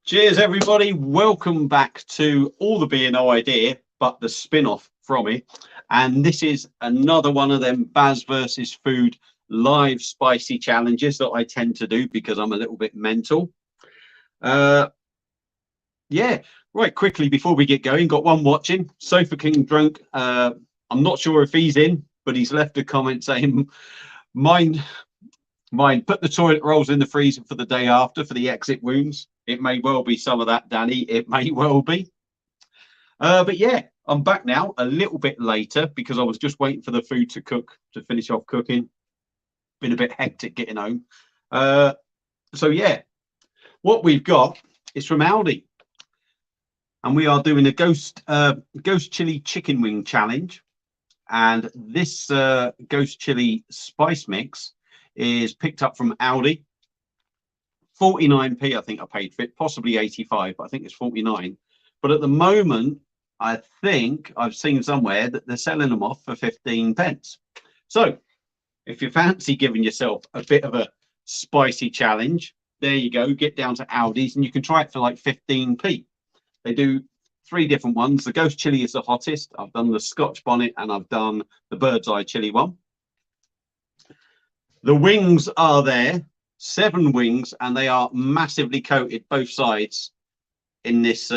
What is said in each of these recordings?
Cheers, everybody. Welcome back to All the Beer No Idea, but the spin-off from it. And this is another one of them Baz Vs Food live spicy challenges that I tend to do because I'm a little bit mental. Yeah, right, quickly before we get going, got one watching. Sofa King Drunk. I'm not sure if he's in, but he's left a comment saying, Mine, put the toilet rolls in the freezer for the day after for the exit wounds. It may well be some of that, Danny. It may well be. But yeah, I'm back now a little bit later because I was just waiting for the food to cook, to finish off cooking. Been a bit hectic getting home. So yeah, what we've got is from Aldi. And we are doing a ghost chili chicken wing challenge. And this ghost chili spice mix is picked up from Aldi. 49p, I think I paid for it, possibly 85, but I think it's 49. But at the moment, I think I've seen somewhere that they're selling them off for 15 pence. So if you fancy giving yourself a bit of a spicy challenge, there you go. Get down to Aldi's and you can try it for like 15p. They do 3 different ones. The ghost chili is the hottest. I've done the Scotch bonnet and I've done the bird's eye chili one. The wings are there, 7 wings, and they are massively coated both sides in this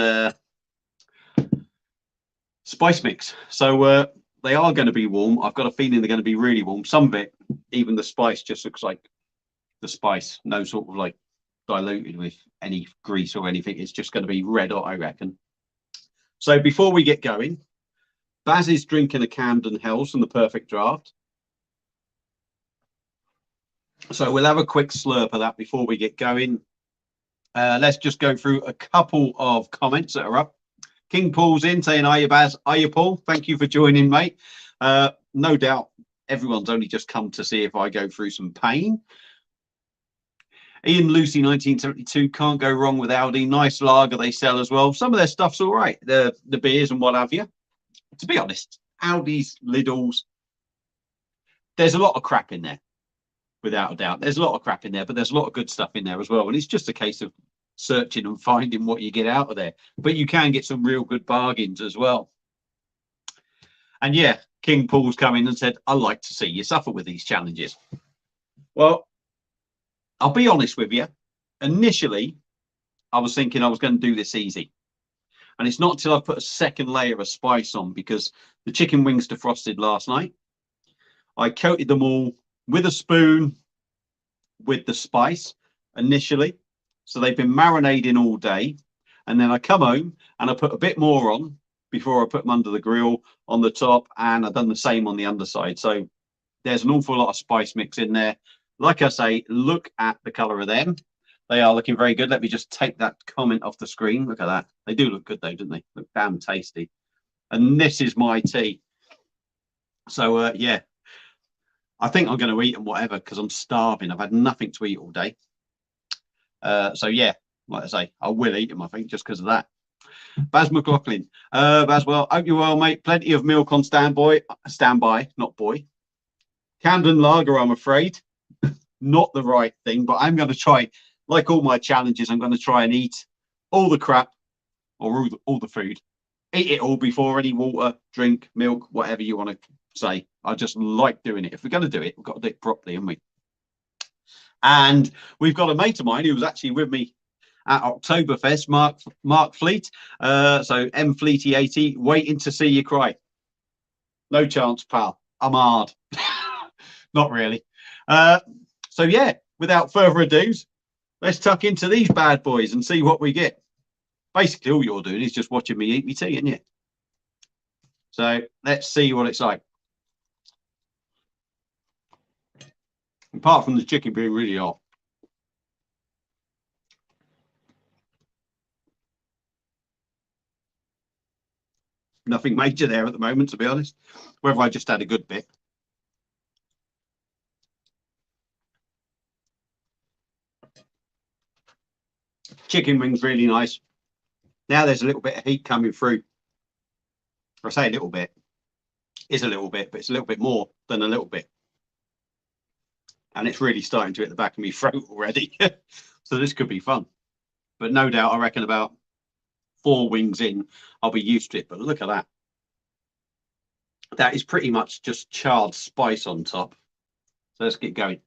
spice mix. So they are going to be warm. I've got a feeling they're going to be really warm. Some of it, even the spice just looks like the spice, no sort of like diluted with any grease or anything. It's just going to be red hot, I reckon. So before we get going, Baz is drinking a Camden Hells from the Perfect Draft. So we'll have a quick slurp of that before we get going. Let's just go through a couple of comments that are up. King Paul's in saying, "Are you Baz? Are you Paul? Thank you for joining, mate." No doubt everyone's only just come to see if I go through some pain. Ian Lucy 1972, can't go wrong with Aldi. Nice lager they sell as well. Some of their stuff's all right. The beers and what have you. To be honest, Aldi's, Lidl's, there's a lot of crap in there. Without a doubt, there's a lot of crap in there, but there's a lot of good stuff in there as well. And it's just a case of searching and finding what you get out of there. But you can get some real good bargains as well. And yeah, King Paul's come in and said, "I like to see you suffer with these challenges." Well, I'll be honest with you. Initially, I was thinking I was going to do this easy. And it's not until I put a second layer of spice on, because the chicken wings defrosted last night. I coated them all with a spoon with the spice initially. So they've been marinating all day. And then I come home and I put a bit more on before I put them under the grill on the top. And I've done the same on the underside. So there's an awful lot of spice mix in there. Like I say, look at the colour of them. They are looking very good. Let me just take that comment off the screen. Look at that. They do look good though, don't they? Look damn tasty. And this is my tea. So yeah. I think I'm going to eat them whatever because I'm starving. I've had nothing to eat all day. So yeah, like I say, I will eat them, I think, just because of that. Baz McLaughlin. Baz, well, hope you're well, mate. Plenty of milk on standby, not boy. Camden Lager, I'm afraid. Not the right thing, but I'm going to try, like all my challenges, I'm going to try and eat all the crap or all the food. Eat it all before any water, drink, milk, whatever you want to say. I just like doing it. If we're going to do it, we've got to do it properly, haven't we? And we've got a mate of mine who was actually with me at Oktoberfest, Mark Fleet. So M Fleety 80, waiting to see you cry. No chance, pal. I'm hard. Not really. So yeah, without further ado, let's tuck into these bad boys and see what we get. Basically, all you're doing is just watching me eat me tea, isn't you? So let's see what it's like. Apart from the chicken being really hot. Nothing major there at the moment, to be honest. Whether I just had a good bit. Chicken wings really nice. Now there's a little bit of heat coming through. I say a little bit. It's a little bit, but it's a little bit more than a little bit. And it's really starting to hit the back of my throat already. So this could be fun. But no doubt, I reckon about 4 wings in, I'll be used to it. But look at that. That is pretty much just charred spice on top. So let's get going.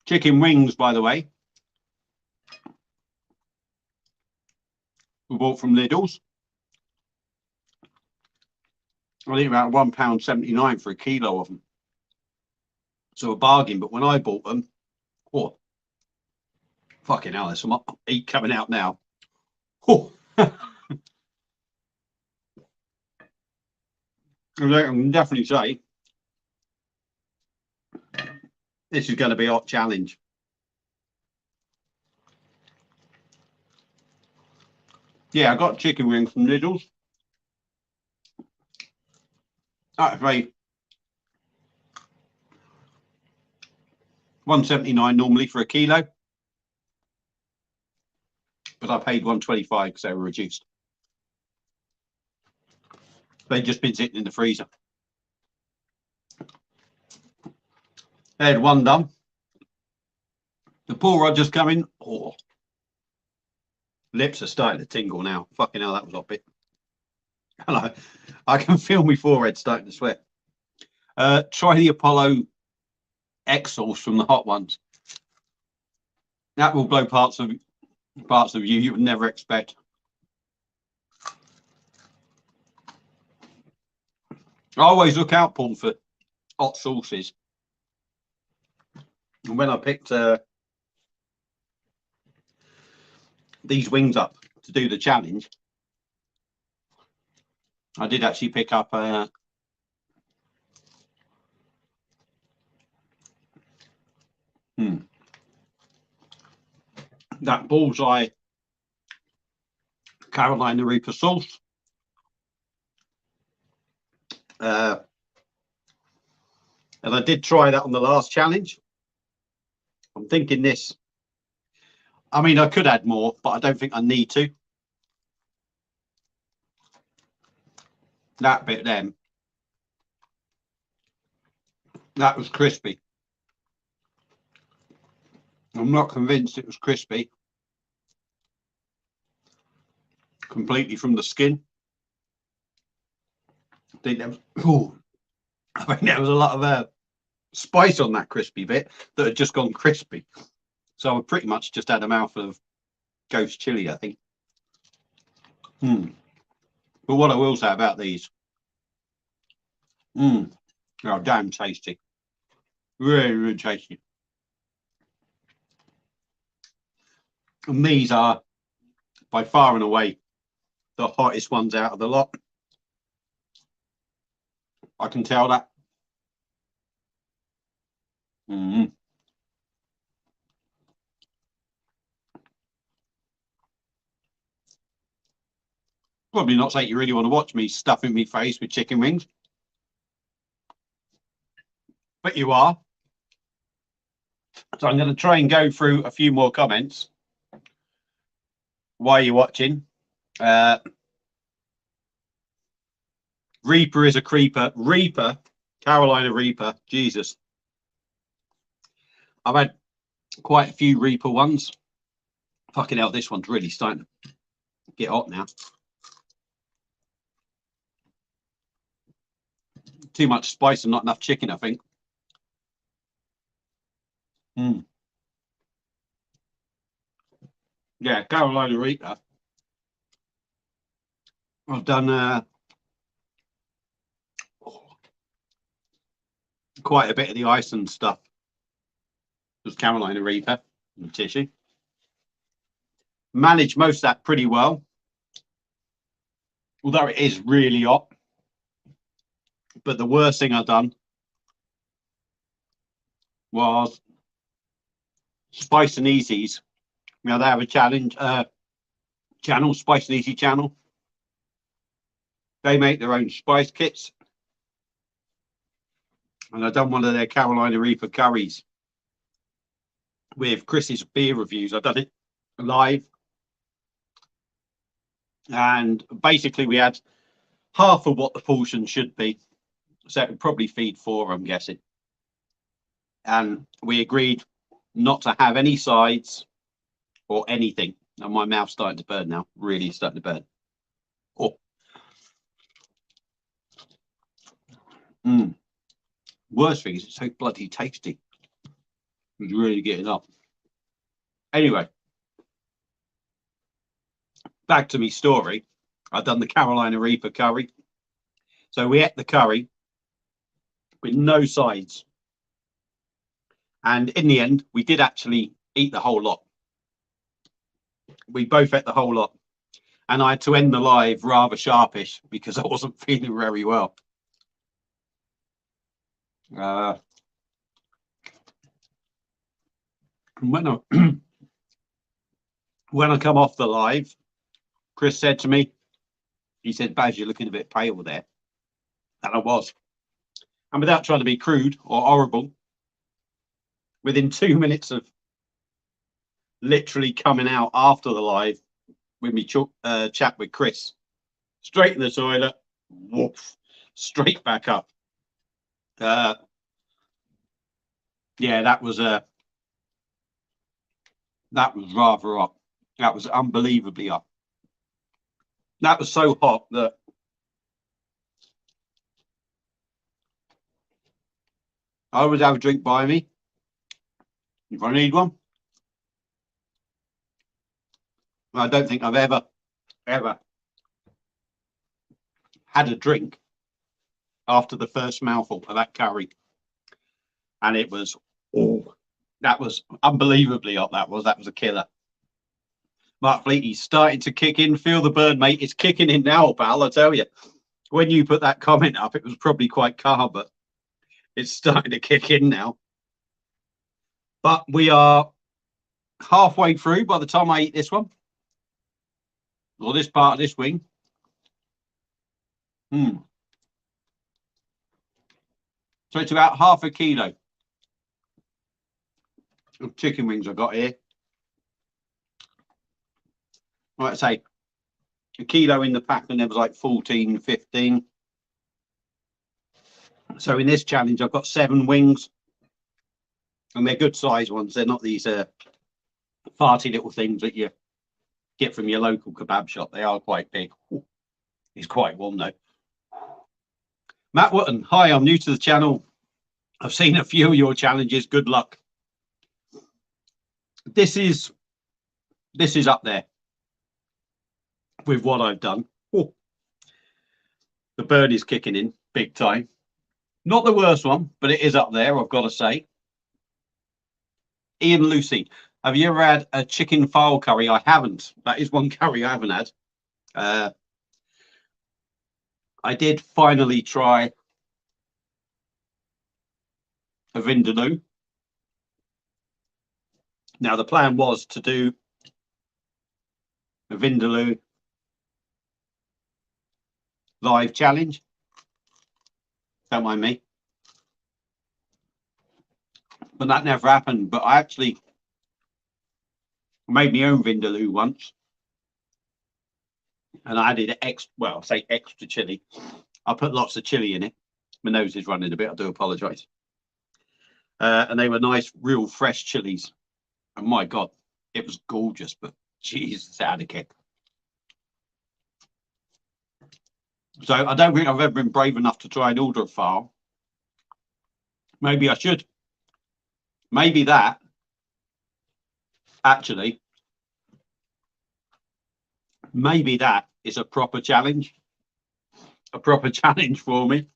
Chicken wings, by the way, we bought from Lidl's. I think about £1.79 for a kilo of them. So a bargain. But when I bought them, oh, fucking hell, there's some heat coming out now. Oh. I can definitely say this is going to be a hot challenge. Yeah, I got chicken wings from Lidl's. That's very £1.79 normally for a kilo, but I paid £1.25 because they were reduced. They'd just been sitting in the freezer. They had one done. The Paul Rogers coming. Oh, lips are starting to tingle now. Fucking hell, that was a bit. Hello, I can feel my forehead starting to sweat. Try the Apollo X sauce from the hot ones. That will blow parts of you would never expect. I always look out, Paul, for hot sauces. And when I picked these wings up to do the challenge, I did actually pick up that bullseye Carolina Reaper sauce. And I did try that on the last challenge. I'm thinking this. I mean, I could add more, but I don't think I need to. That bit then. That was crispy. I'm not convinced it was crispy completely from the skin. I think there was a lot of spice on that crispy bit that had just gone crispy. So I pretty much just had a mouthful of ghost chili, I think. But what I will say about these, they're damn tasty. Really, really tasty. And these are by far and away the hottest ones out of the lot. I can tell that. Probably not something you really want to watch me stuffing me face with chicken wings. But you are. So I'm going to try and go through a few more comments while you're watching. Reaper is a creeper. Reaper, Carolina Reaper. Jesus. I've had quite a few Reaper ones. Fucking hell, this one's really starting to get hot now. Too much spice and not enough chicken, I think. Yeah, Carolina Reaper. I've done quite a bit of the Iceland stuff. It was Carolina Reaper and tissue. Managed most of that pretty well, although it is really hot. But the worst thing I've done was Spice and Easy's. You know, they have a challenge channel, Spice and Easy channel. They make their own spice kits. And I've done one of their Carolina Reaper curries with Chris's beer reviews. I've done it live. And basically we had half of what the portion should be. So it would probably feed 4, I'm guessing. and we agreed not to have any sides or anything. And my mouth's starting to burn now, really starting to burn. Oh. Worst thing is it's so bloody tasty. It's really getting up. Anyway, back to me story. I've done the Carolina Reaper curry. So we ate the curry with no sides. And in the end, we did actually eat the whole lot. We both ate the whole lot. And I had to end the live rather sharpish because I wasn't feeling very well. When I come off the live, Chris said to me, he said, Baz, you're looking a bit pale there. And I was. And without trying to be crude or horrible, within 2 minutes of literally coming out after the live with me chat with Chris, straight in the toilet, woof, straight back up. Yeah, that was rather hot. That was unbelievably hot. That was so hot that I would have a drink by me if I need one. I don't think I've ever had a drink after the first mouthful of that curry. And it was, that was unbelievably hot. That was a killer. Mark Fleet, he's starting to kick in. Feel the burn, mate. It's kicking in now, pal. I tell you. When you put that comment up, it was probably quite calm, but it's starting to kick in now. But we are halfway through by the time I eat this one, or this part of this wing. So it's about half a kilo of chicken wings I've got here. Like I say, a kilo in the pack, and there was like 14, 15. So in this challenge, I've got 7 wings, and they're good size ones. They're not these farty little things that you get from your local kebab shop. They are quite big. It's quite warm though. Matt Wotton, hi, I'm new to the channel. I've seen a few of your challenges. Good luck. This is up there with what I've done. The burn is kicking in big time. Not the worst one, but it is up there, I've got to say. Ian Lucy, have you ever had a chicken fowl curry? I haven't. That is one curry I haven't had. I did finally try a vindaloo. Now, the plan was to do a vindaloo live challenge. Don't mind me. But that never happened. But I actually made my own vindaloo once. And I added extra chili. I put lots of chili in it. My nose is running a bit. I do apologise. And they were nice, real fresh chilies. And my God, it was gorgeous. But Jesus, it had a kick. So I don't think I've ever been brave enough to try and order a fowl. Maybe I should. Maybe that, actually, maybe that is a proper challenge. A proper challenge for me.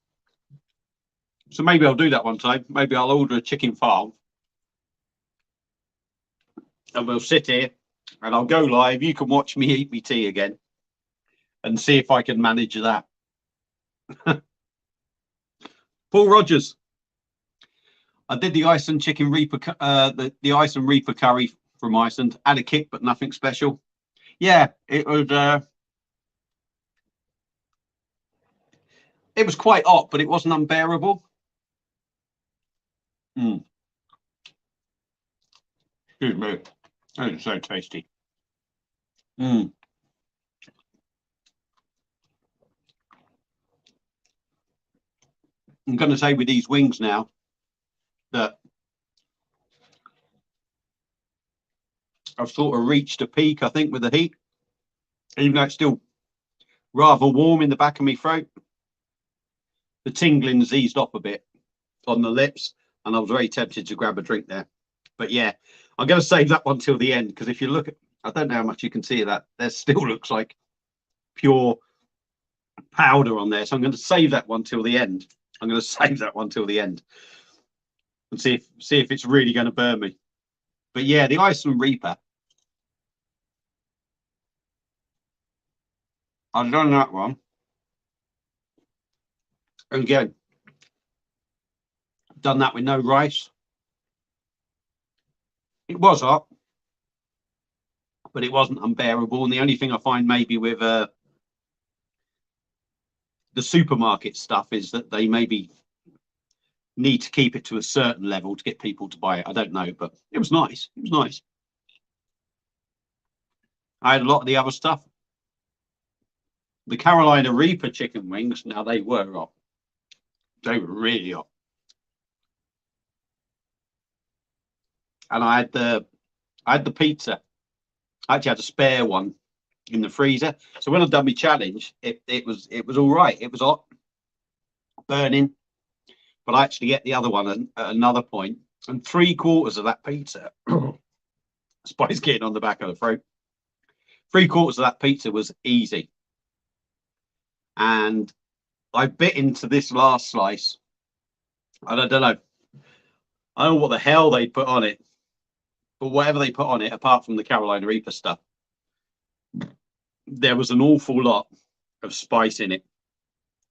So maybe I'll do that one time. Maybe I'll order a chicken fowl. And we'll sit here and I'll go live. You can watch me eat me tea again and see if I can manage that. Paul Rogers. I did the Iceland chicken Reaper, the Iceland Reaper curry from Iceland. Had a kick, but nothing special. Yeah, it was quite hot, but it wasn't unbearable. Excuse me. That is so tasty. I'm going to say with these wings now that I've sort of reached a peak, I think, with the heat, even though it's still rather warm in the back of my throat. The tingling's eased off a bit on the lips, and I was very tempted to grab a drink there. But yeah, I'm going to save that one till the end, because if you look at, I don't know how much you can see of that, there still looks like pure powder on there. So I'm going to save that one till the end. I'm going to save that one till the end and see if it's really going to burn me. But yeah, the Iceland Reaper, I've done that one. And again, done that with no rice. It was hot, but it wasn't unbearable. And the only thing I find maybe with the supermarket stuff is that they maybe need to keep it to a certain level to get people to buy it. I don't know, but it was nice. It was nice. I had a lot of the other stuff. The Carolina Reaper chicken wings, now they were hot. They were really hot. And I had the pizza. I actually had a spare one in the freezer. So when I've done my challenge, it was all right. It was hot, burning. But I actually get the other one at another point, and 3/4 of that pizza, spice getting on the back of the throat. 3/4 of that pizza was easy. And I bit into this last slice, and I don't know what the hell they put on it, but whatever they put on it, apart from the Carolina Reaper stuff, there was an awful lot of spice in it.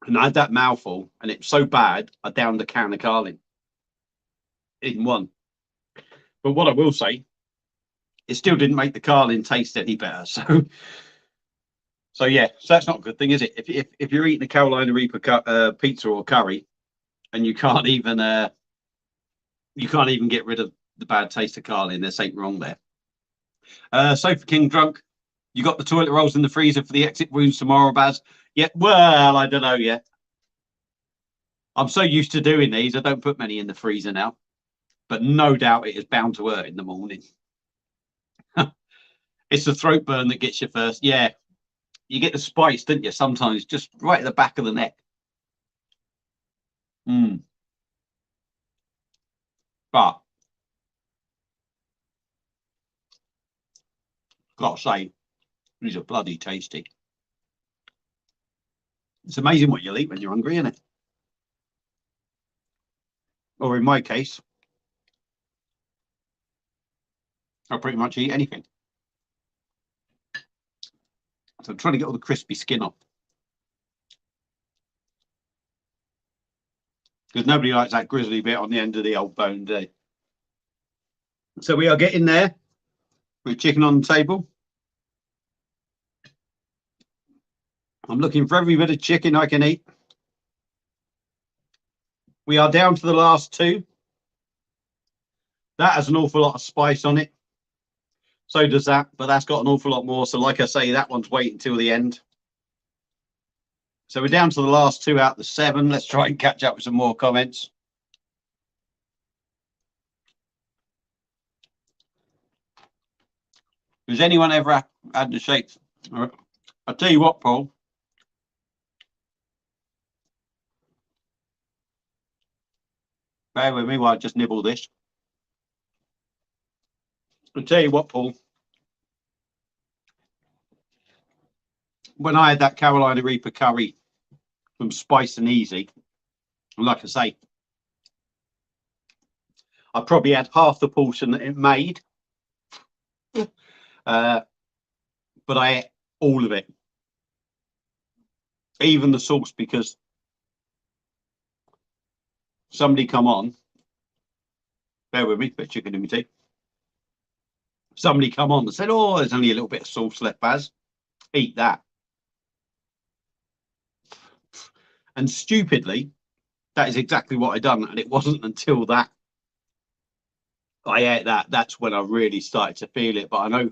And I had that mouthful, and it was so bad, I downed a can of Carling in one. But what I will say, it still didn't make the Carling taste any better. So yeah, so that's not a good thing, is it? If you're eating a Carolina Reaper pizza or curry, and you can't even get rid of the bad taste of Carling, there's something wrong there. Sofa King drunk. You got the toilet rolls in the freezer for the exit wounds tomorrow, Baz? Yeah, well, I don't know yet. I'm so used to doing these, I don't put many in the freezer now. But no doubt it is bound to hurt in the morning. It's the throat burn that gets you first. Yeah, you get the spice, don't you? Sometimes just right at the back of the neck. But gotta say, these are bloody tasty. It's amazing what you'll eat when you're hungry, isn't it? Or in my case, I'll pretty much eat anything. So I'm trying to get all the crispy skin off, because nobody likes that grizzly bit on the end of the old bone, do they? So we are getting there with chicken on the table. I'm looking for every bit of chicken I can eat. We are down to the last two. That has an awful lot of spice on it. So does that, but that's got an awful lot more. So like I say, that one's waiting till the end. So we're down to the last two out of the 7. Let's try and catch up with some more comments. Has anyone ever had the shakes? I'll tell you what, Paul. Bear with me while I just nibble this. I'll tell you what, Paul. When I had that Carolina Reaper curry from Spice and Easy, and like I say, I probably had half the portion that it made, but I ate all of it, even the sauce, because somebody come on, bear with me, bit of chicken in my tea. Somebody come on and said, oh, there's only a little bit of sauce left, Baz. Eat that. And stupidly, that is exactly what I done. And it wasn't until that I ate that, that's when I really started to feel it. But I know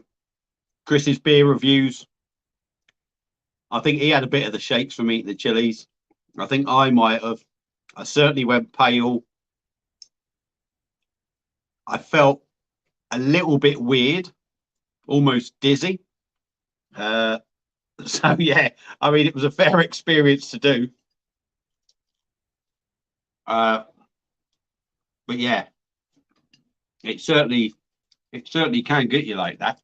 Chris's beer reviews, I think he had a bit of the shakes from eating the chilies. I think I might have. I certainly went pale. I felt a little bit weird almost dizzy. So yeah, I mean, it was a fair experience to do. But yeah, it certainly can get you like that.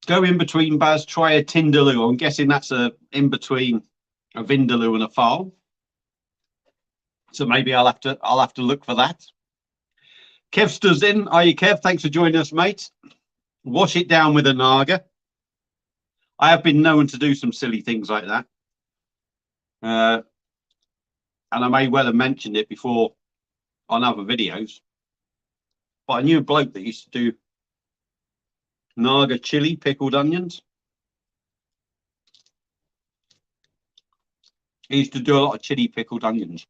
Go in between, Baz. Try a Tindaloo. I'm guessing that's a in between a Vindaloo and a foal. So maybe I'll have to look for that. Kev stood in. Are you, Kev? Thanks for joining us, mate. Wash it down with a Naga. I have been known to do some silly things like that. And I may well have mentioned it before on other videos. But I knew a bloke that used to do Naga chili pickled onions. He used to do a lot of chili pickled onions.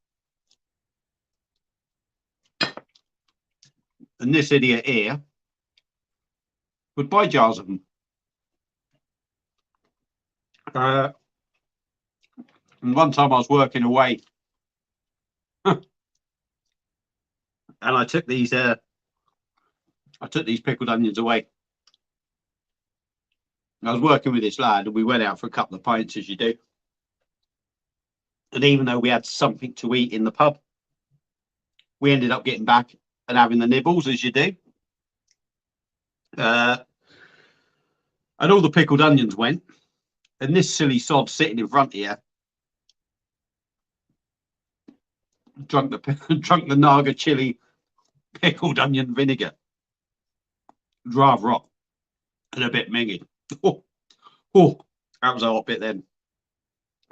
And this idiot here would buy jars of them. And one time I was working away and I took these pickled onions away. I was working with this lad and we went out for a couple of pints, as you do. And even though we had something to eat in the pub, we ended up getting back and having the nibbles, as you do. And all the pickled onions went. And this silly sod sitting in front here drunk the Naga chili pickled onion vinegar. Rather hot and a bit mingy. Oh, that was a hot bit then.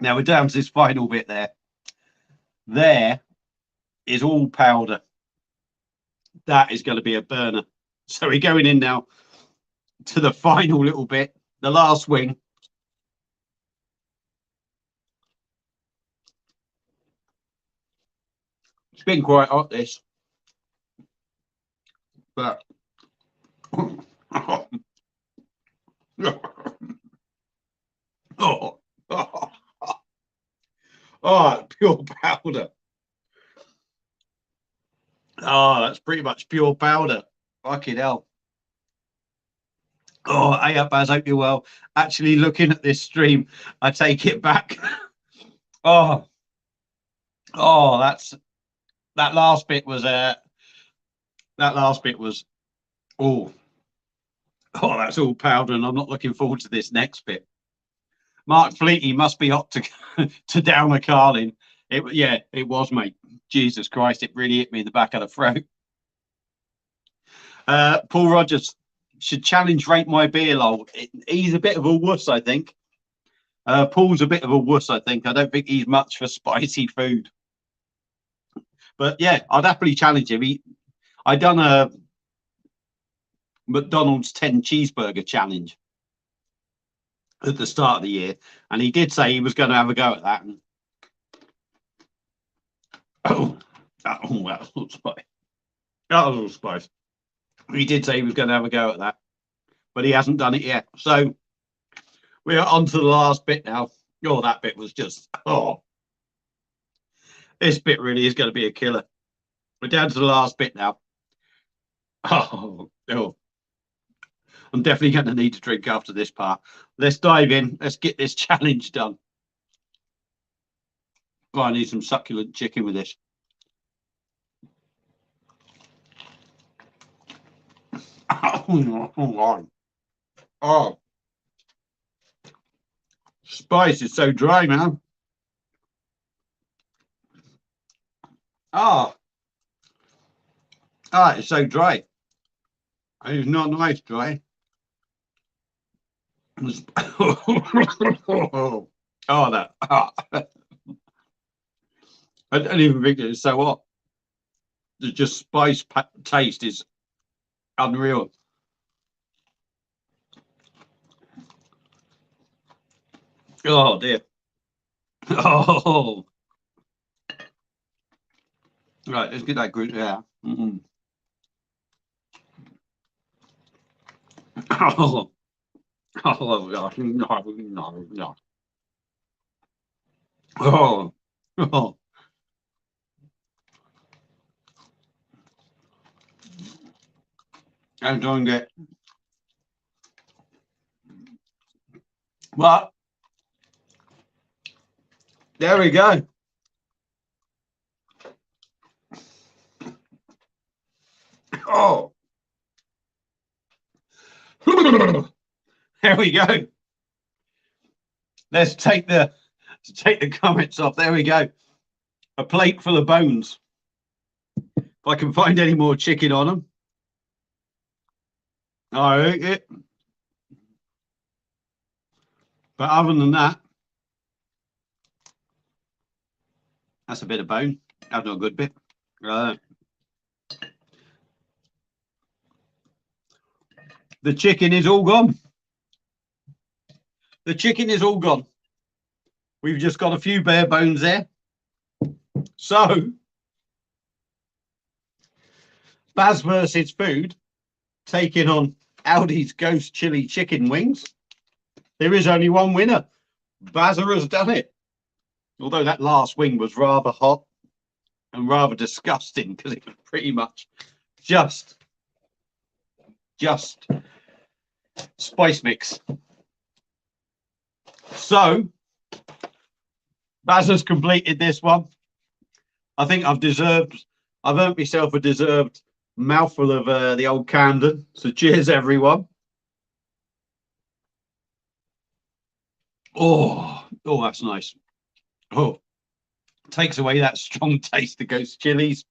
Now we're down to this final bit there. There is all powder. That is going to be a burner. So we're going in now to the final little bit, the last wing. It's been quite hot, this. But pure powder. Oh, that's pretty much pure powder. Fucking hell. Oh, hey up, Baz, hope you're well. Actually, looking at this stream, I take it back. that last bit was that's all powder, and I'm not looking forward to this next bit. Mark Fleety must be hot to down a Carlin. It was, mate. Jesus Christ, it really hit me in the back of the throat. Paul Rogers should challenge Rate My Beer Lol. He's a bit of a wuss, I think. Paul's a bit of a wuss, I think. I don't think he's much for spicy food. But yeah, I'd happily challenge him. I done a McDonald's 10 cheeseburger challenge at the start of the year, and he did say he was going to have a go at that. And that was all spice. That was all spice. He did say he was going to have a go at that, but he hasn't done it yet. So we are on to the last bit now. Oh, that bit was just, this bit really is going to be a killer. We're down to the last bit now. I'm definitely going to need to drink after this part. Let's dive in. Let's get this challenge done. Oh, I need some succulent chicken with this. Oh, spice is so dry, man. It's so dry. It's not nice dry. I don't even think it's so hot. The just spice taste is unreal. Oh dear. Oh. Right, let's get that group there. Oh gosh, no. Oh. enjoying it. But there we go. Oh, there we go. Let's take the comments off. There we go. A plate full of bones. If I can find any more chicken on them, I eat it. But other than that, that's a bit of bone. That's not a good bit. The chicken is all gone. The chicken is all gone. We've just got a few bare bones there. So, Baz Vs Food taking on Aldi's Ghost Chili Chicken Wings. There is only one winner. Baz has done it. Although that last wing was rather hot and rather disgusting because it was pretty much just spice mix. So Baz has completed this one. I think I've earned myself a deserved mouthful of the old Camden. So cheers, everyone. Oh, that's nice. Oh, takes away that strong taste of ghost chilies.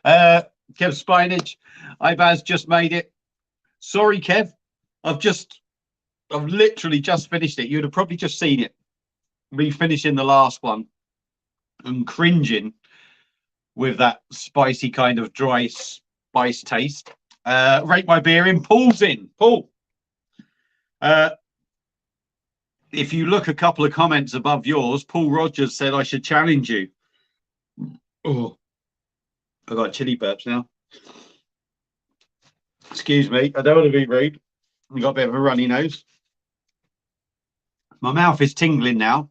Kev Spinach, hi Baz, just made it. Sorry, Kev, I've literally just finished it. You'd have probably just seen it. Me finishing the last one and cringing with that spicy kind of dry spice taste. Rate my beer in. Paul's in. Paul. If you look a couple of comments above yours, Paul Rogers said I should challenge you. Oh, I got chili burps now. Excuse me, I don't want to be rude. I've got a bit of a runny nose. My mouth is tingling now.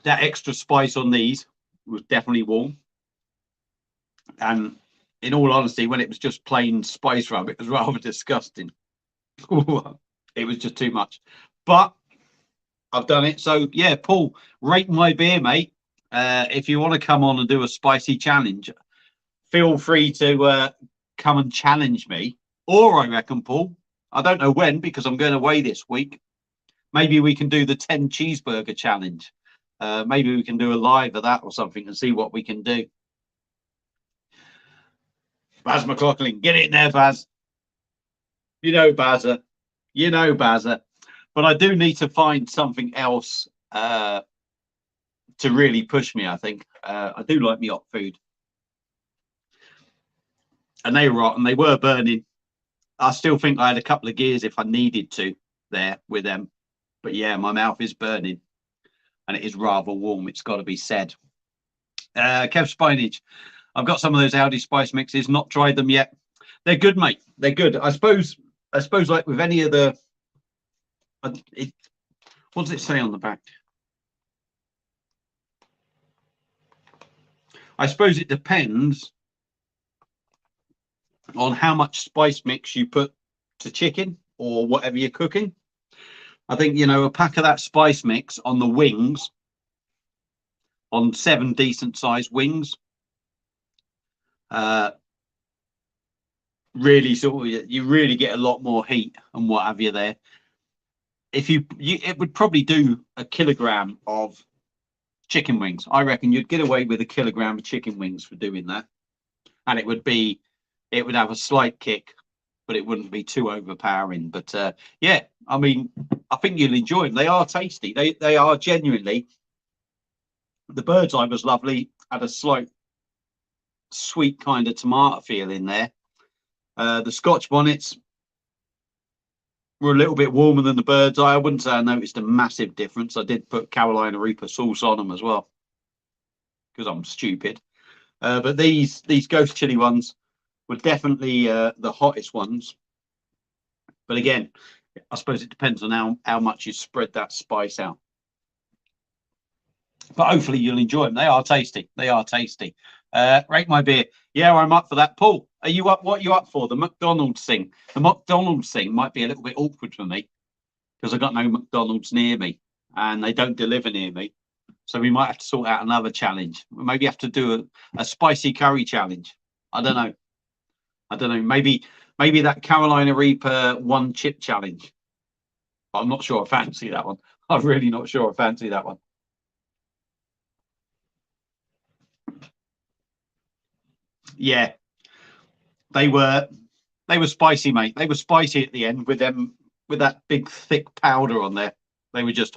That extra spice on these was definitely warm. And in all honesty, when it was just plain spice rub, it was rather disgusting. It was just too much. But I've done it. So, yeah, Paul, rate my beer, mate. If you want to come on and do a spicy challenge, feel free to come and challenge me. Or I reckon, Paul, I don't know when because I'm going away this week. Maybe we can do the 10 cheeseburger challenge. Maybe we can do a live of that or something and see what we can do. Baz McLaughlin, get it in there, Baz. You know Bazza. You know Bazza. But I do need to find something else to really push me, I think. I do like me hot food. And they were hot and they were burning. I still think I had a couple of gears if I needed to there with them. But yeah, my mouth is burning. And it is rather warm, it's got to be said. Kev Spinach, I've got some of those Aldi spice mixes, not tried them yet. They're good, mate. They're good. I suppose like with any of the... what does it say on the back? I suppose it depends on how much spice mix you put to chicken or whatever you're cooking. I think, you know, a pack of that spice mix on the wings, on 7 decent sized wings, really sort of, you really get a lot more heat and what have you there. If it would probably do a kilogram of chicken wings. I reckon you'd get away with a kilogram of chicken wings for doing that. And it would have a slight kick, but it wouldn't be too overpowering. But yeah, I mean, I think you'll enjoy them. They are tasty. They are genuinely. The bird's eye was lovely. Had a slight sweet kind of tomato feel in there. The Scotch bonnets were a little bit warmer than the bird's eye. I wouldn't say I noticed a massive difference. I did put Carolina Reaper sauce on them as well because I'm stupid. But these ghost chili ones were definitely the hottest ones. But again, I suppose it depends on how much you spread that spice out. But hopefully you'll enjoy them. They are tasty. They are tasty. Rate my beer. Yeah, I'm up for that. Paul, Are you up? What are you up for? The McDonald's thing. The McDonald's thing might be a little bit awkward for me because I've got no McDonald's near me and they don't deliver near me. So we might have to sort out another challenge. Maybe have to do a spicy curry challenge. I don't know. I don't know. Maybe that Carolina Reaper one chip challenge. But I'm not sure I fancy that one. I'm really not sure I fancy that one. Yeah, they were spicy, mate. They were spicy at the end with that big thick powder on there. They were just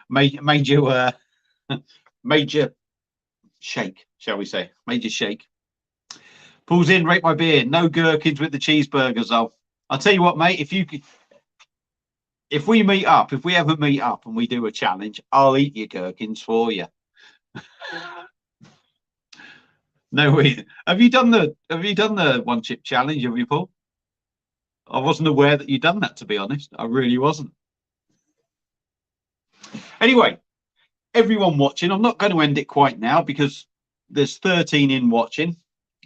made you major shake, shall we say? Major shake. Pulls in, rate my beer. No gherkins with the cheeseburgers, though. I'll tell you what, mate. If we meet up, if we ever meet up and we do a challenge, I'll eat your gherkins for you. No way. Have you done the one chip challenge? Have you, Paul? I wasn't aware that you'd done that, to be honest. I really wasn't. Anyway, everyone watching, I'm not going to end it quite now because there's 13 in watching.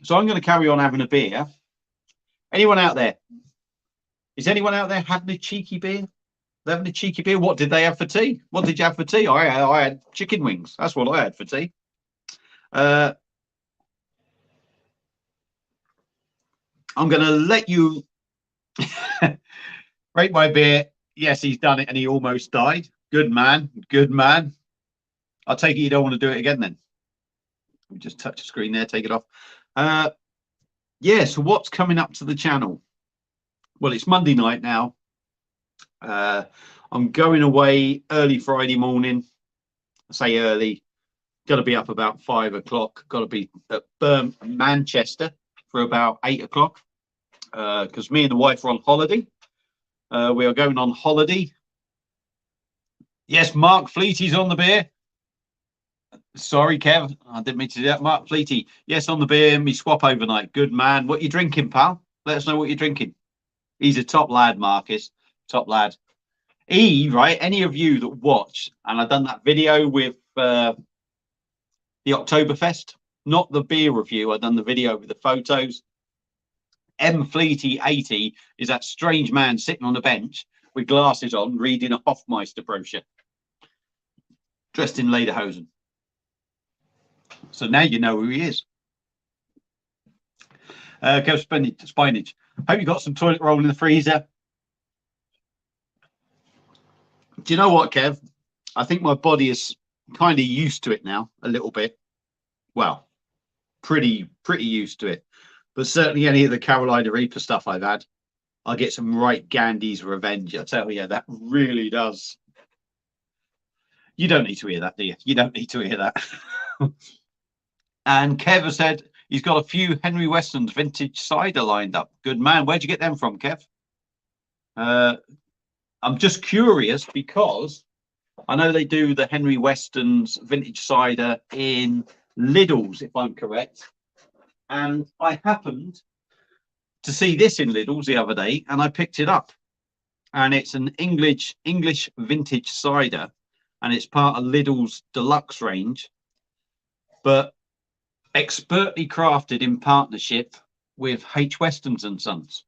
So I'm going to carry on having a beer. Anyone out there? Is anyone out there having a cheeky beer? They're having a cheeky beer. What did they have for tea? What did you have for tea? I had chicken wings. That's what I had for tea. I'm going to let you rate my beer. Yes, he's done it and he almost died. Good man. Good man. I'll take it you don't want to do it again then. Let me just touch the screen there, take it off. Yeah, so what's coming up to the channel? Well, it's Monday night now. I'm going away early Friday morning. I say early. Got to be up about 5 o'clock. Got to be at Manchester for about 8 o'clock because me and the wife are on holiday. We are going on holiday. Yes, Mark Fleety's on the beer. Sorry, Kev, I didn't mean to do that. Mark Fleety, yes, on the beer. Me swap overnight. Good man. What you drinking, pal? Let us know what you're drinking. He's a top lad, Marcus. Top lad. Right? Any of you that watched, and I've done that video with the Oktoberfest, not the beer review. I've done the video with the photos. M Fleety 80 is that strange man sitting on a bench with glasses on, reading a Hofmeister brochure, dressed in lederhosen. So now you know who he is. Kev Spinach. Hope you got some toilet roll in the freezer. Do you know what, Kev? I think my body is kind of used to it now, a little bit. Well, pretty used to it. But certainly any of the Carolina Reaper stuff I've had, I'll get some right Gandhi's revenge. I tell you, that really does. You don't need to hear that, do you? You don't need to hear that. And Kev has said he's got a few Henry Weston's vintage cider lined up. Good man. Where'd you get them from, Kev? I'm just curious because I know they do the Henry Weston's vintage cider in Lidl's, if I'm correct. And I happened to see this in Lidl's the other day and I picked it up. And it's an English vintage cider and it's part of Lidl's deluxe range, but expertly crafted in partnership with H. Weston's and Sons.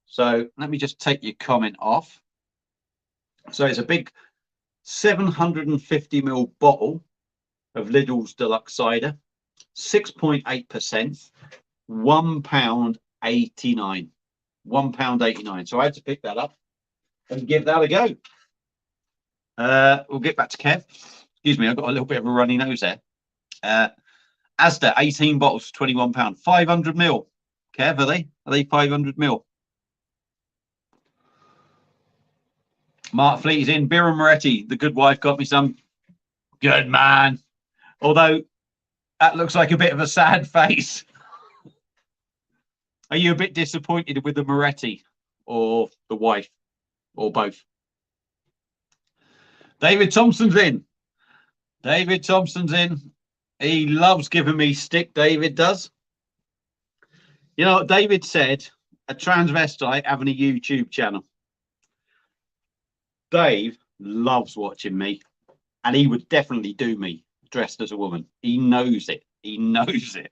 So let me just take your comment off. So it's a big 750ml bottle of Lidl's deluxe cider, 6.8%, £1.89. £1.89. So I had to pick that up and give that a go. We'll get back to Kev. Excuse me, I've got a little bit of a runny nose there. Asda, 18 bottles, £21. 500ml. Kev, are they 500ml? Mark Fleet is in. Beer and Moretti. The good wife got me some. Good man. Although that looks like a bit of a sad face. Are you a bit disappointed with the Moretti or the wife or both? David Thompson's in. David Thompson's in. He loves giving me stick, David does. You know what David said? A transvestite having a YouTube channel. Dave loves watching me, and he would definitely do me dressed as a woman. He knows it. He knows it.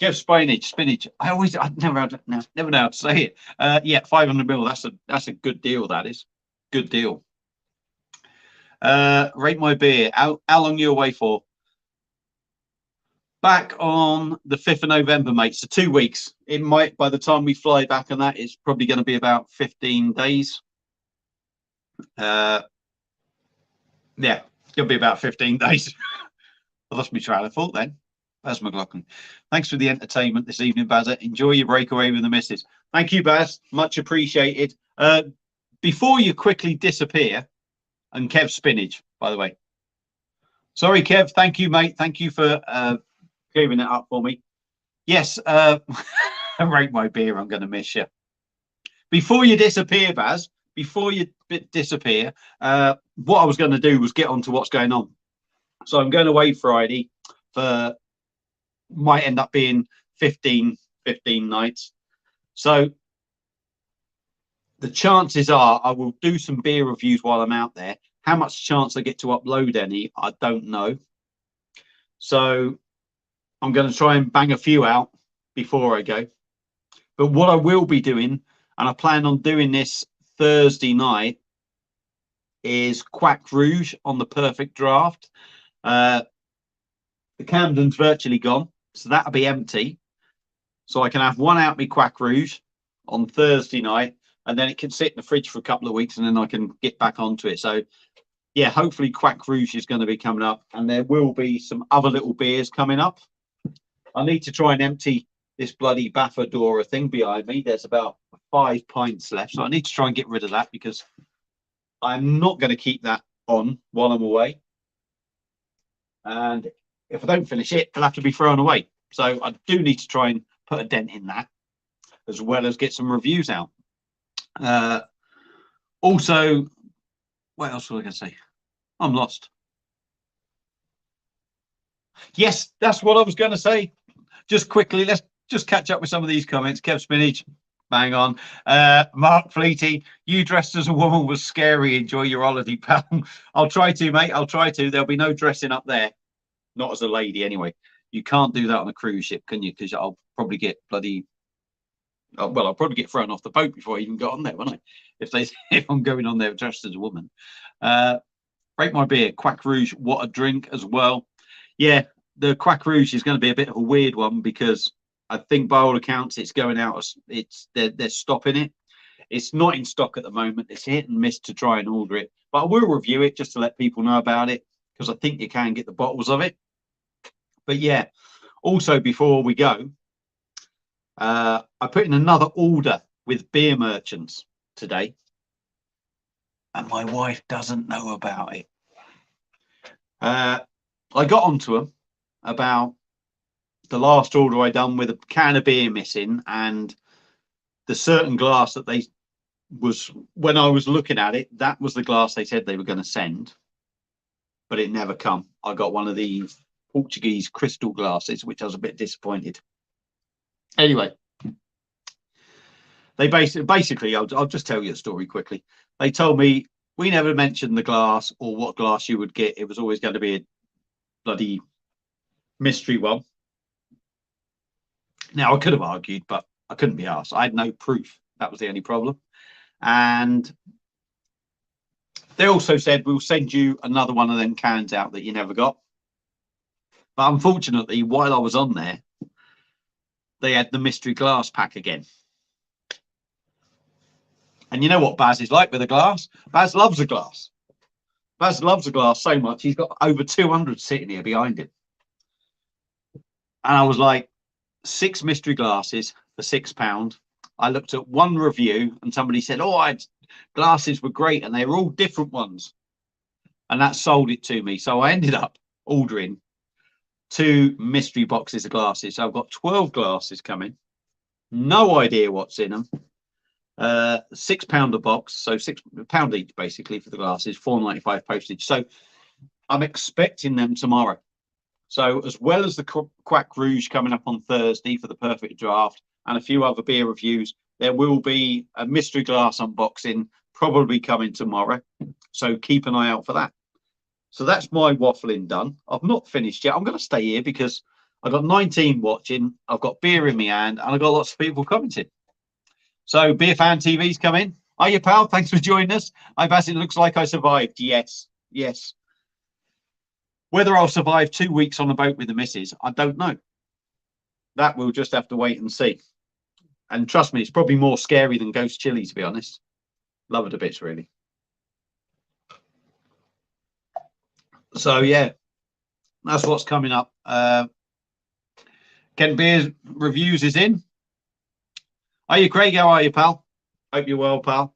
Kev spinach. I never know how to say it. Yeah, 500 ml. That's a good deal. That is good deal. Rate my beer. How long you away for? Back on the 5th of November, mate. So 2 weeks. It might, by the time we fly back on that, it's probably going to be about 15 days. Yeah, it'll be about 15 days. I lost my train of thought then. Baz McLaughlin. Thanks for the entertainment this evening, Baz. Enjoy your breakaway with the missus. Thank you, Baz. Much appreciated. Before you quickly disappear, and Kev spinach, by the way. Sorry, Kev. Thank you, mate. Thank you for clearing it up for me. Yes, rate my beer. I'm going to miss you. Before you disappear, Baz, before you disappear, what I was going to do was get on to what's going on. So I'm going away Friday for, might end up being 15 nights. So the chances are I will do some beer reviews while I'm out there. How much chance I get to upload any, I don't know. So I'm going to try and bang a few out before I go. But what I will be doing, and I plan on doing this Thursday night, is Quack Rouge on the Perfect Draft. The Camden's virtually gone, so that'll be empty. So I can have one out me Quack Rouge on Thursday night, and then it can sit in the fridge for a couple of weeks, and then I can get back onto it. So yeah, hopefully Quack Rouge is going to be coming up, and there will be some other little beers coming up. I need to try and empty this bloody Baffadora thing behind me. There's about 5 pints left, so I need to try and get rid of that because I'm not going to keep that on while I'm away. And if I don't finish it, it'll have to be thrown away. So I do need to try and put a dent in that, as well as get some reviews out. Also, what else was I going to say? I'm lost. Yes, that's what I was going to say. Just quickly, let's just catch up with some of these comments. Kev Spinach, bang on. Mark Fleety, you dressed as a woman was scary. Enjoy your holiday, pal. I'll try to, mate. I'll try to. There'll be no dressing up there. Not as a lady, anyway. You can't do that on a cruise ship, can you? Because I'll probably get bloody... well, I'll probably get thrown off the boat before I even got on there, won't I? If I'm going on there dressed as a woman. Break my beer. Quack Rouge, what a drink as well. Yeah, the Quack Rouge is going to be a bit of a weird one because I think by all accounts it's going out. They're stopping it. It's not in stock at the moment. It's hit and miss to try and order it, but I will review it just to let people know about it because I think you can get the bottles of it. But yeah, also before we go, I put in another order with beer merchants today, and my wife doesn't know about it. I got onto them about the last order I done with a can of beer missing, and the certain glass that they was, when I was looking at it, that was the glass they said they were going to send, but it never come. I got one of these Portuguese crystal glasses, which I was a bit disappointed. Anyway, they basically I'll just tell you a story quickly. They told me we never mentioned the glass or what glass you would get. It was always going to be a bloody mystery one. Now I could have argued, but I couldn't be asked. I had no proof. That was the only problem. And they also said we'll send you another one of them cans out that you never got. But unfortunately, while I was on there, they had the mystery glass pack again. And you know what Baz is like with a glass? Baz loves a glass. Baz loves a glass so much, he's got over 200 sitting here behind him. And I was like, 6 mystery glasses for £6. I looked at one review and somebody said, oh, glasses were great and they were all different ones. And that sold it to me. So I ended up ordering 2 mystery boxes of glasses. So I've got 12 glasses coming. No idea what's in them. £6 a box, so £6 each basically for the glasses, £4.95 postage. So I'm expecting them tomorrow. So as well as the Quack Rouge coming up on Thursday for the Perfect Draft and a few other beer reviews, there will be a mystery glass unboxing probably coming tomorrow. So keep an eye out for that. So that's my waffling done. I've not finished yet. I'm going to stay here because I've got 19 watching. I've got beer in my hand, and I've got lots of people commenting. So Beer Fan TV's come in. Hiya, pal. Thanks for joining us. Hi, Baz. It looks like I survived. Yes, yes. Whether I'll survive 2 weeks on the boat with the missus, I don't know. That we'll just have to wait and see. And trust me, it's probably more scary than ghost chili, to be honest. Love it a bit, really. So yeah, that's what's coming up. Kent Beer's reviews is in. Hiya, Craig. How are you, pal? Hope you're well, pal.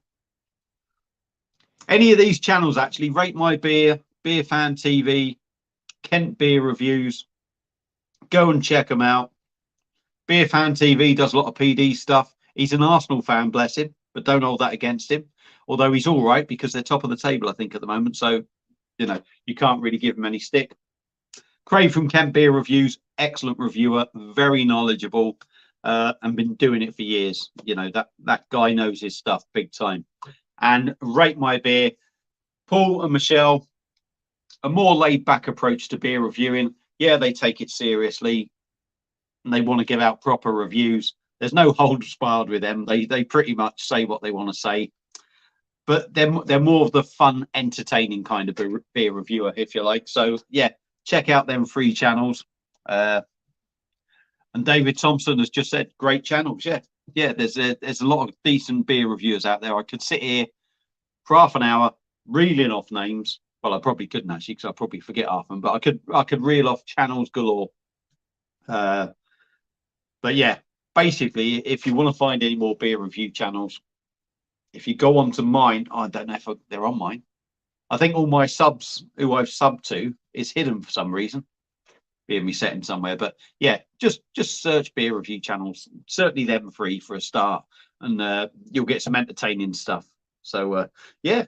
Any of these channels, actually, Rate My Beer, Beer Fan TV, Kent Beer Reviews. Go and check them out. Beer Fan TV does a lot of PD stuff. He's an Arsenal fan, bless him, but don't hold that against him. Although he's all right because they're top of the table, I think, at the moment. So, you know, you can't really give him any stick. Craig from Kent Beer Reviews, excellent reviewer, very knowledgeable, and been doing it for years. You know, that guy knows his stuff big time. And Rate My Beer, Paul and Michelle, a more laid-back approach to beer reviewing. Yeah, they take it seriously, and they want to give out proper reviews. There's no holds barred with them. They pretty much say what they want to say. But they're more of the fun, entertaining kind of beer reviewer, if you like. So, yeah, check out them free channels. And David Thompson has just said, great channels. Yeah, yeah. There's a lot of decent beer reviewers out there. I could sit here for half an hour reeling off names. Well, I probably couldn't actually, because I'll probably forget half of them. But I could reel off channels galore. But yeah, basically, if you want to find any more beer review channels, if you go onto mine, I don't know if they're on mine. I think all my subs who I've subbed to is hidden for some reason. Being me setting somewhere, but yeah, just search beer review channels. Certainly them free for a start, and you'll get some entertaining stuff. So yeah,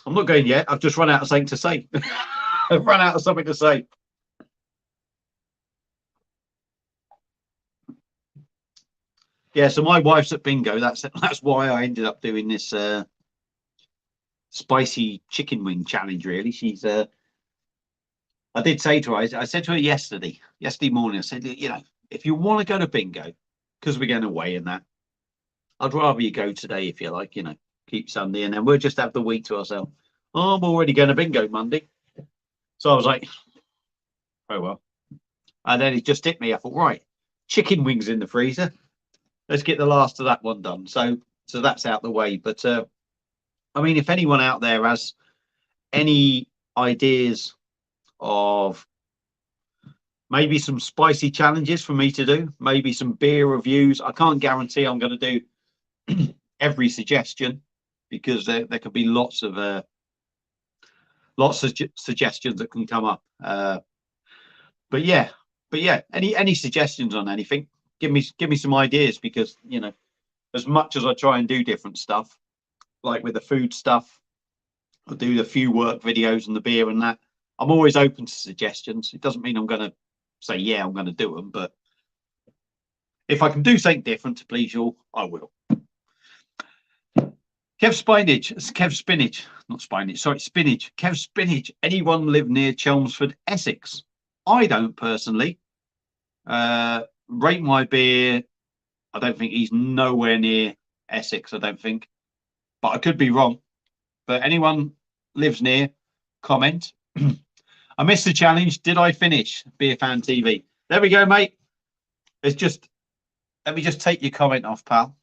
I'm not going yet. I've just run out of something to say. I've run out of something to say. Yeah, so my wife's at bingo. That's why I ended up doing this spicy chicken wing challenge. Really, she's I did say to her, I said to her yesterday morning, I said, you know, if you want to go to bingo, because we're going away and that, I'd rather you go today if you like, you know, keep Sunday, and then we'll just have the week to ourselves. Oh, I'm already going to bingo Monday. So I was like, oh well. And then it just hit me. I thought, right, chicken wings in the freezer. Let's get the last of that one done. So that's out the way. But I mean, if anyone out there has any ideas of maybe some spicy challenges for me to do, maybe some beer reviews, I can't guarantee I'm going to do every suggestion, because there could be lots of suggestions that can come up. But yeah, any suggestions on anything? Give me some ideas, because you know, as much as I try and do different stuff, like with the food stuff, I do the few work videos and the beer and that. I'm always open to suggestions. It doesn't mean I'm going to say, yeah, I'm going to do them, but if I can do something different to please you all, I will. Kev Spinach, not spinach, sorry, Spinach. Kev Spinach, anyone live near Chelmsford, Essex? I don't personally. Rate My Beer, I don't think he's nowhere near Essex, I don't think. But I could be wrong. But anyone lives near, comment. I missed the challenge. Did I finish? Beer Fan TV. There we go, mate. It's just, let me just take your comment off, pal.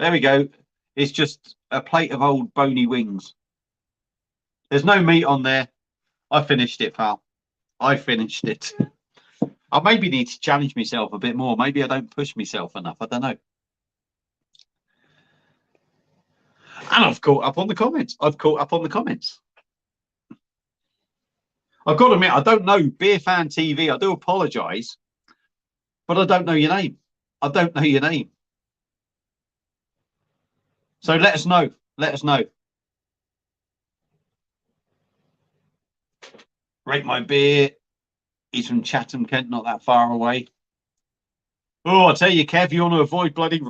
There we go. It's just a plate of old bony wings. There's no meat on there. I finished it, pal. I finished it. I maybe need to challenge myself a bit more. Maybe I don't push myself enough. I don't know. And I've caught up on the comments. I've got to admit, I don't know Beer Fan TV. I do apologise, but I don't know your name. I don't know your name. So let us know. Let us know. Rate My Beer. He's from Chatham, Kent, not that far away. Oh, I tell you, Kev, you want to avoid bloody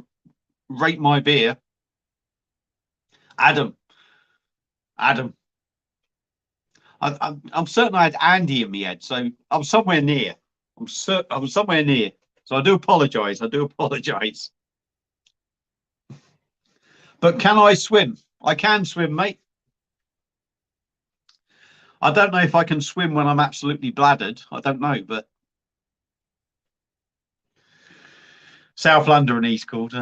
Rate My Beer. Adam. I'm certain I had Andy in my head, so I'm somewhere near. I'm somewhere near. So I do apologise. I do apologise. But can I swim? I can swim, mate. I don't know if I can swim when I'm absolutely bladdered. I don't know, but South London he's called.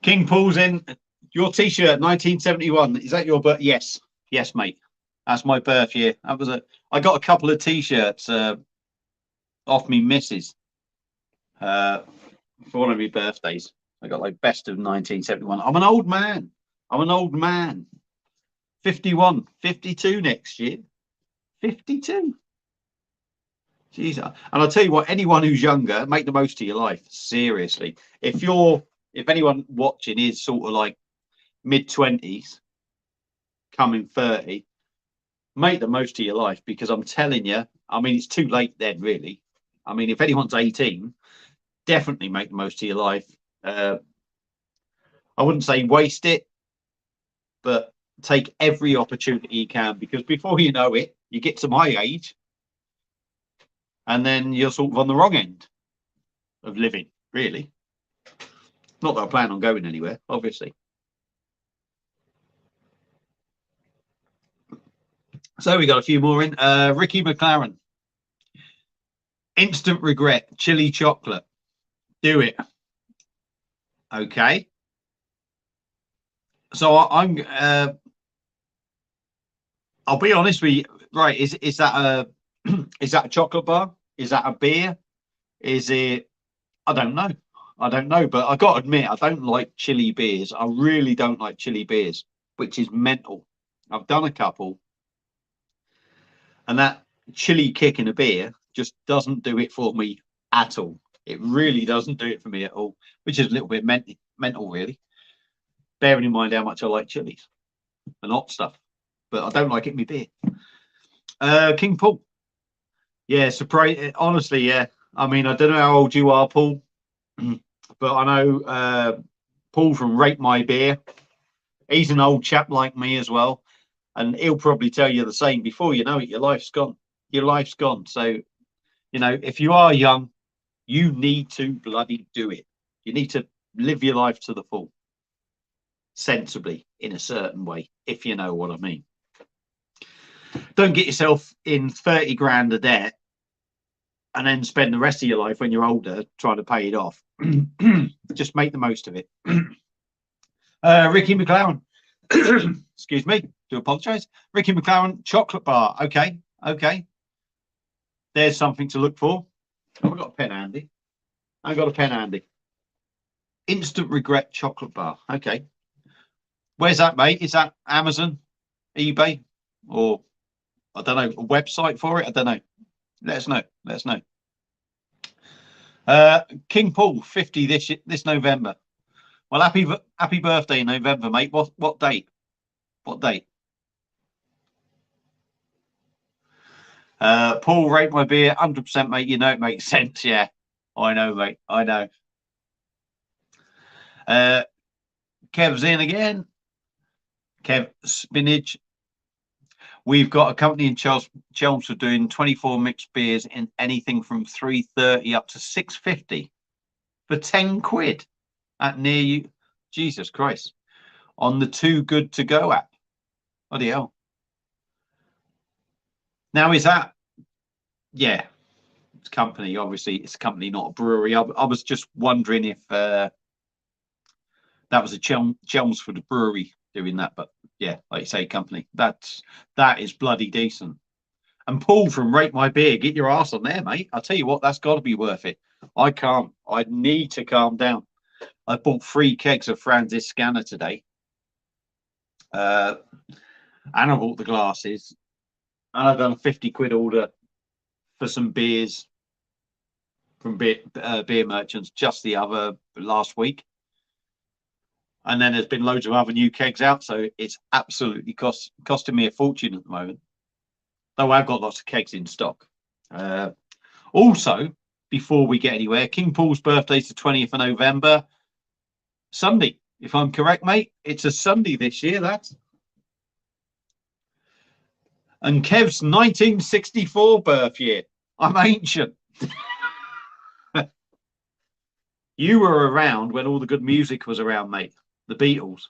King Paul's in. Your T-shirt, 1971. Is that your birth? Yes, yes, mate. That's my birth year. That was I got a couple of T-shirts off me missus for one of my birthdays. I got like best of 1971. I'm an old man. I'm an old man. 51, 52 next year. 52. Jeez. And I'll tell you what, anyone who's younger, make the most of your life. Seriously. If anyone watching is sort of like mid-20s, coming 30, make the most of your life, because I'm telling you, I mean, it's too late then, really. I mean, if anyone's 18, definitely make the most of your life. I wouldn't say waste it, but take every opportunity you can, because before you know it, you get to my age and then you're sort of on the wrong end of living, really. Not that I plan on going anywhere, obviously. So we got a few more in. Ricky McLaren. Instant regret, chili chocolate. Do it. Okay. So I'm I'll be honest with you. Right, is that a is that a chocolate bar? Is that a beer? Is it? I don't know. I don't know, but I got to admit, I don't like chili beers. I really don't like chili beers, which is mental. I've done a couple, and that chili kick in a beer just doesn't do it for me at all. It really doesn't do it for me at all, which is a little bit mental, really. Bearing in mind how much I like chilies and hot stuff, but I don't like it in my beer. King Paul. Yeah, surprise. Honestly, yeah. I mean, I don't know how old you are, Paul, but I know Paul from Rate My Beer. He's an old chap like me as well, and he'll probably tell you the same. Before you know it, your life's gone. Your life's gone. So, you know, if you are young, you need to bloody do it. You need to live your life to the full, sensibly, in a certain way, if you know what I mean. Don't get yourself in 30 grand of debt and then spend the rest of your life when you're older trying to pay it off. Just make the most of it. Ricky McLaren. Excuse me. Do apologise. Ricky McLaren, chocolate bar. Okay. Okay. There's something to look for. Have I got a pen handy? I've got a pen handy. Instant regret chocolate bar. Okay. Where's that, mate? Is that Amazon, eBay, or I don't know, a website for it? I don't know. Let us know. Let us know. King Paul, 50 this November. Well, happy birthday in November, mate. What date? What date? Paul, Rate My Beer, 100%, mate. You know it makes sense. Yeah, I know, mate. I know. Kev's in again. Kev Spinach. We've got a company in Chelmsford doing 24 mixed beers in anything from £3.30 up to £6.50 for 10 quid at near you. Jesus Christ. On the Too Good To Go app. Bloody hell. Now, is that? Yeah. It's a company. Obviously, it's a company, not a brewery. I was just wondering if that was a Chelmsford brewery doing that, but yeah, like you say, company. That is bloody decent. And Paul from Rate My Beer, get your ass on there, mate. I'll tell you what, that's got to be worth it. I can't. I need to calm down. I bought 3 kegs of Francis Scanner today, and I bought the glasses, and I've done a 50 quid order for some beers from beer merchants just last week. And then there's been loads of other new kegs out, so it's absolutely costing me a fortune at the moment. Though I've got lots of kegs in stock. Also, before we get anywhere, King Paul's birthday is the 20th of November. Sunday, if I'm correct, mate. It's a Sunday this year, that. And Kev's 1964 birth year. I'm ancient. You were around when all the good music was around, mate. The Beatles,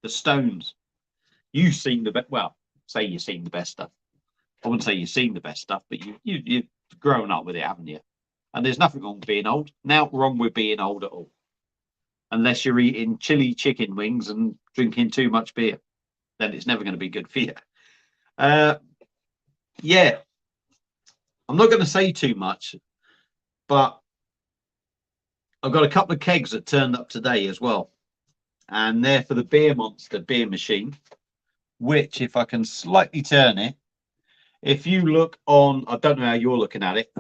the Stones. You've seen the best. Well, say you've seen the best stuff. I wouldn't say you've seen the best stuff, but you've grown up with it, haven't you? And there's nothing wrong with being old. Now wrong with being old at all, unless you're eating chili chicken wings and drinking too much beer. Then it's never going to be good for you. Yeah, I'm not going to say too much, but I've got a couple of kegs that turned up today as well, and they're for the Beer Monster beer machine, which, if I can slightly turn it, if you look on, I don't know how you're looking at it,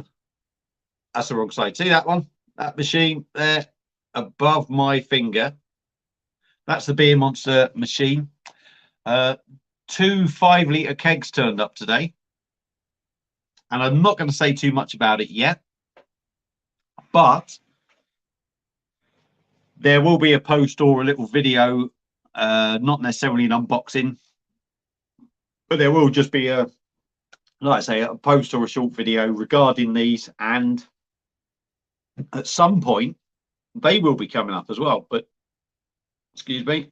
that's the wrong side. See that one? That machine there above my finger, that's the Beer Monster machine. 2 5-litre kegs turned up today, and I'm not going to say too much about it yet, but there will be a post or a little video, not necessarily an unboxing, but there will just be a, like I say, a post or a short video regarding these, and at some point they will be coming up as well. But excuse me,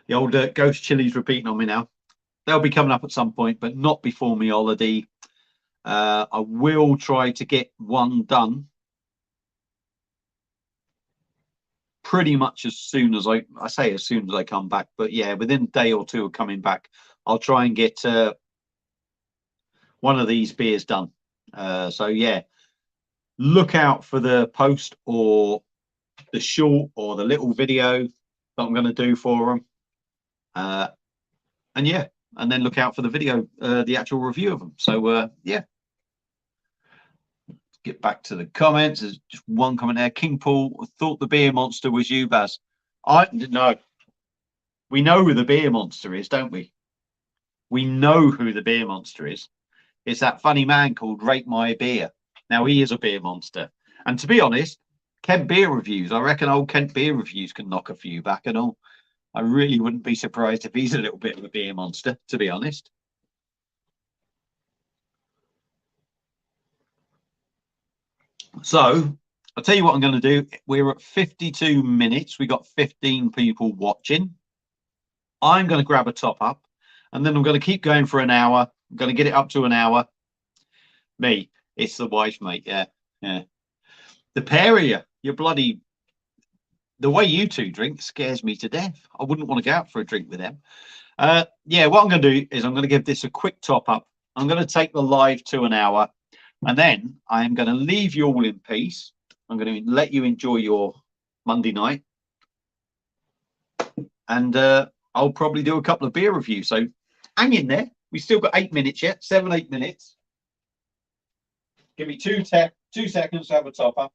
the old ghost chili's repeating on me now. They'll be coming up at some point, but not before my holiday. I will try to get one done pretty much as soon as I say as soon as I come back, but yeah, within a day or two of coming back, I'll try and get one of these beers done. So yeah, look out for the post or the short or the little video that I'm going to do for them. And yeah, and then look out for the video, the actual review of them. So yeah, get back to the comments. There's just one comment there. King Paul thought the Beer Monster was you, Baz. I no. We know who the Beer Monster is, don't we? We know who the Beer Monster is. It's that funny man called Rate My Beer. Now, he is a beer monster. And to be honest, Kent Beer Reviews, I reckon old Kent Beer Reviews can knock a few back and all. I really wouldn't be surprised if he's a little bit of a beer monster, to be honest. So, I'll tell you what I'm going to do. We're at 52 minutes. We got 15 people watching. I'm going to grab a top up, and then I'm going to keep going for an hour. I'm going to get it up to an hour. Me, it's the wife, mate. Yeah, yeah. The pair of you, you're bloody. The way you two drink scares me to death. I wouldn't want to go out for a drink with them. Yeah, what I'm going to do is I'm going to give this a quick top up. I'm going to take the live to an hour, and then I am going to leave you all in peace. I'm going to let you enjoy your Monday night, and I'll probably do a couple of beer reviews. So hang in there. We've still got 8 minutes yet, 7, 8 minutes. Give me 2 seconds to have a top up.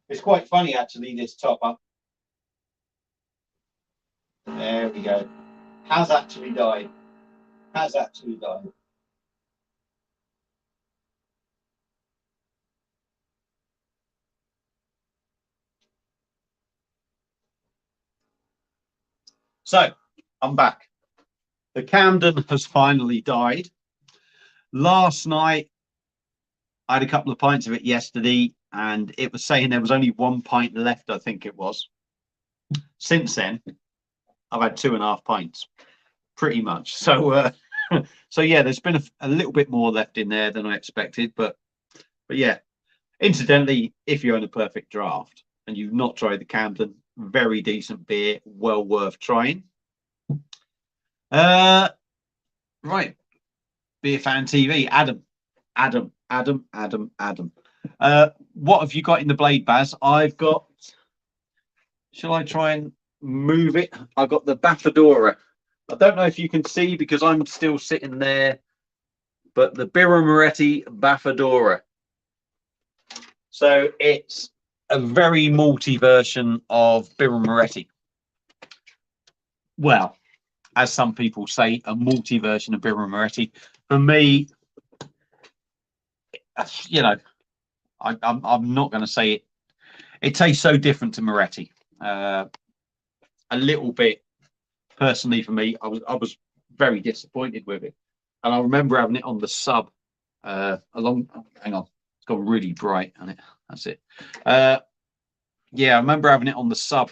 It's quite funny, actually, this top up. There we go. Has actually died. Has actually died. So, I'm back. The Camden has finally died. Last night, I had a couple of pints of it yesterday, and it was saying there was only 1 pint left, I think it was. Since then, I've had 2.5 pints, pretty much. So, so yeah, there's been a little bit more left in there than I expected, but yeah. Incidentally, if you own a Perfect Draft and you've not tried the Camden, very decent beer, well worth trying. Right, Beer Fan TV, Adam. What have you got in the blade, Baz? I've got. Shall I try and move it? I've got the Bafadora. I don't know if you can see because I'm still sitting there, but the Birra Moretti Bafadora. So it's a very malty version of Birra Moretti. Well, as some people say, a malty version of Birra Moretti. For me, you know, I'm not going to say it. It tastes so different to Moretti. a little bit, personally for me, I was very disappointed with it. And I remember having it on the sub hang on, it's gone really bright on it. That's it. Yeah, I remember having it on the sub,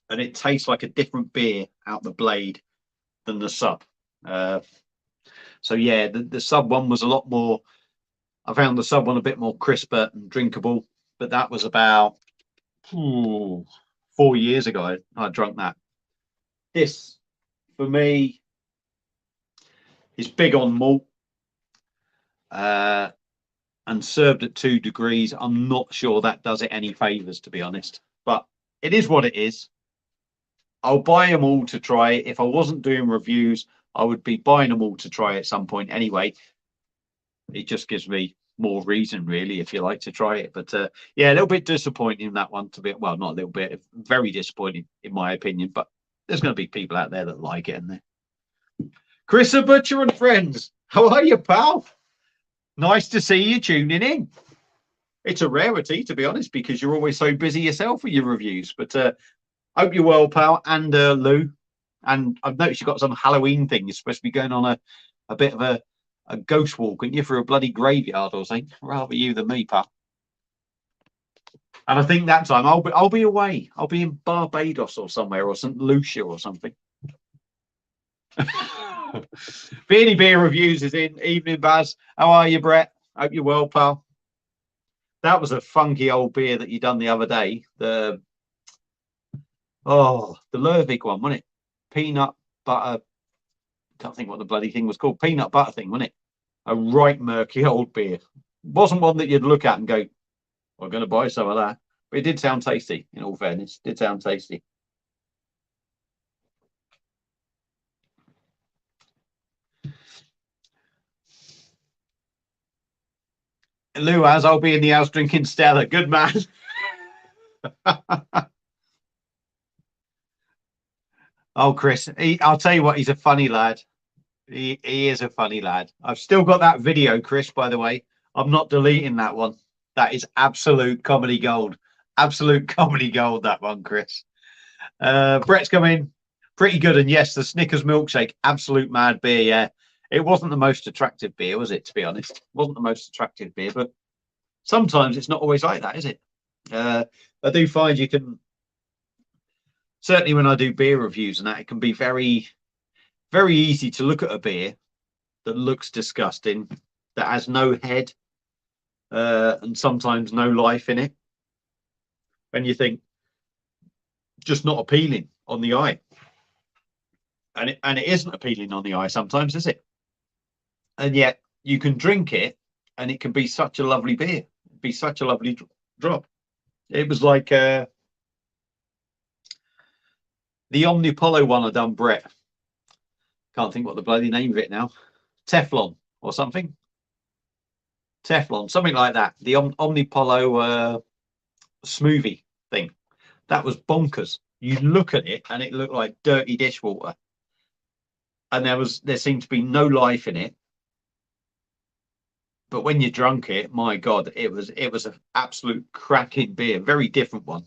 and it tastes like a different beer out the blade than the sub. So yeah, the sub one was a lot more. I found the sub one a bit more crisper and drinkable, but that was about 4 years ago. I drunk that. This, for me, is big on malt and served at 2 degrees. I'm not sure that does it any favors, to be honest, but it is what it is. I'll buy them all to try it. If I wasn't doing reviews, I would be buying them all to try at some point anyway. It just gives me more reason, really, if you like, to try it. But yeah, a little bit disappointing that one, to be, well, not a little bit, very disappointing in my opinion, but there's going to be people out there that like it, isn't there? Chris the Butcher and friends, how are you, pal? Nice to see you tuning in. It's a rarity, to be honest, because you're always so busy yourself with your reviews. But hope you're well, pal. And Lou, and I've noticed you've got some Halloween thing. You're supposed to be going on a bit of a ghost walk, aren't you, for a bloody graveyard or something? Rather you than me, pal. And I think that time I'll be away. I'll be in Barbados or somewhere, or St. Lucia or something. Beanie Beer Reviews is in. Evening, Baz. How are you, Brett? Hope you're well, pal. That was a funky old beer that you done the other day. The Lervig one, wasn't it? Peanut butter. Can't think what the bloody thing was called. Peanut butter thing, wasn't it? A right murky old beer. Wasn't one that you'd look at and go, "I'm going to buy some of that." But it did sound tasty. In all fairness, it did sound tasty. Lou, as I'll be in the house drinking Stella. Good man. Oh, Chris, I'll tell you what, he's a funny lad. He is a funny lad. I've still got that video, Chris, by the way. I'm not deleting that one. That is absolute comedy gold. Absolute comedy gold, that one, Chris. Brett's coming. Pretty good. And yes, the Snickers milkshake, absolute mad beer, yeah. It wasn't the most attractive beer, was it, to be honest? It wasn't the most attractive beer, but sometimes it's not always like that, is it? I do find you can, certainly when I do beer reviews and that, it can be very, very easy to look at a beer that looks disgusting, that has no head, and sometimes no life in it. And you think, just not appealing on the eye. And it isn't appealing on the eye sometimes, is it? And yet you can drink it and it can be such a lovely beer. It'd be such a lovely drop. It was like the Omnipollo one I done, Brett. Can't think what the bloody name of it now. Teflon or something. Teflon, something like that. The Omnipollo smoothie thing. That was bonkers. You look at it and it looked like dirty dishwater. And there seemed to be no life in it. But when you drunk it, my God, it was an absolute cracking beer. Very different one.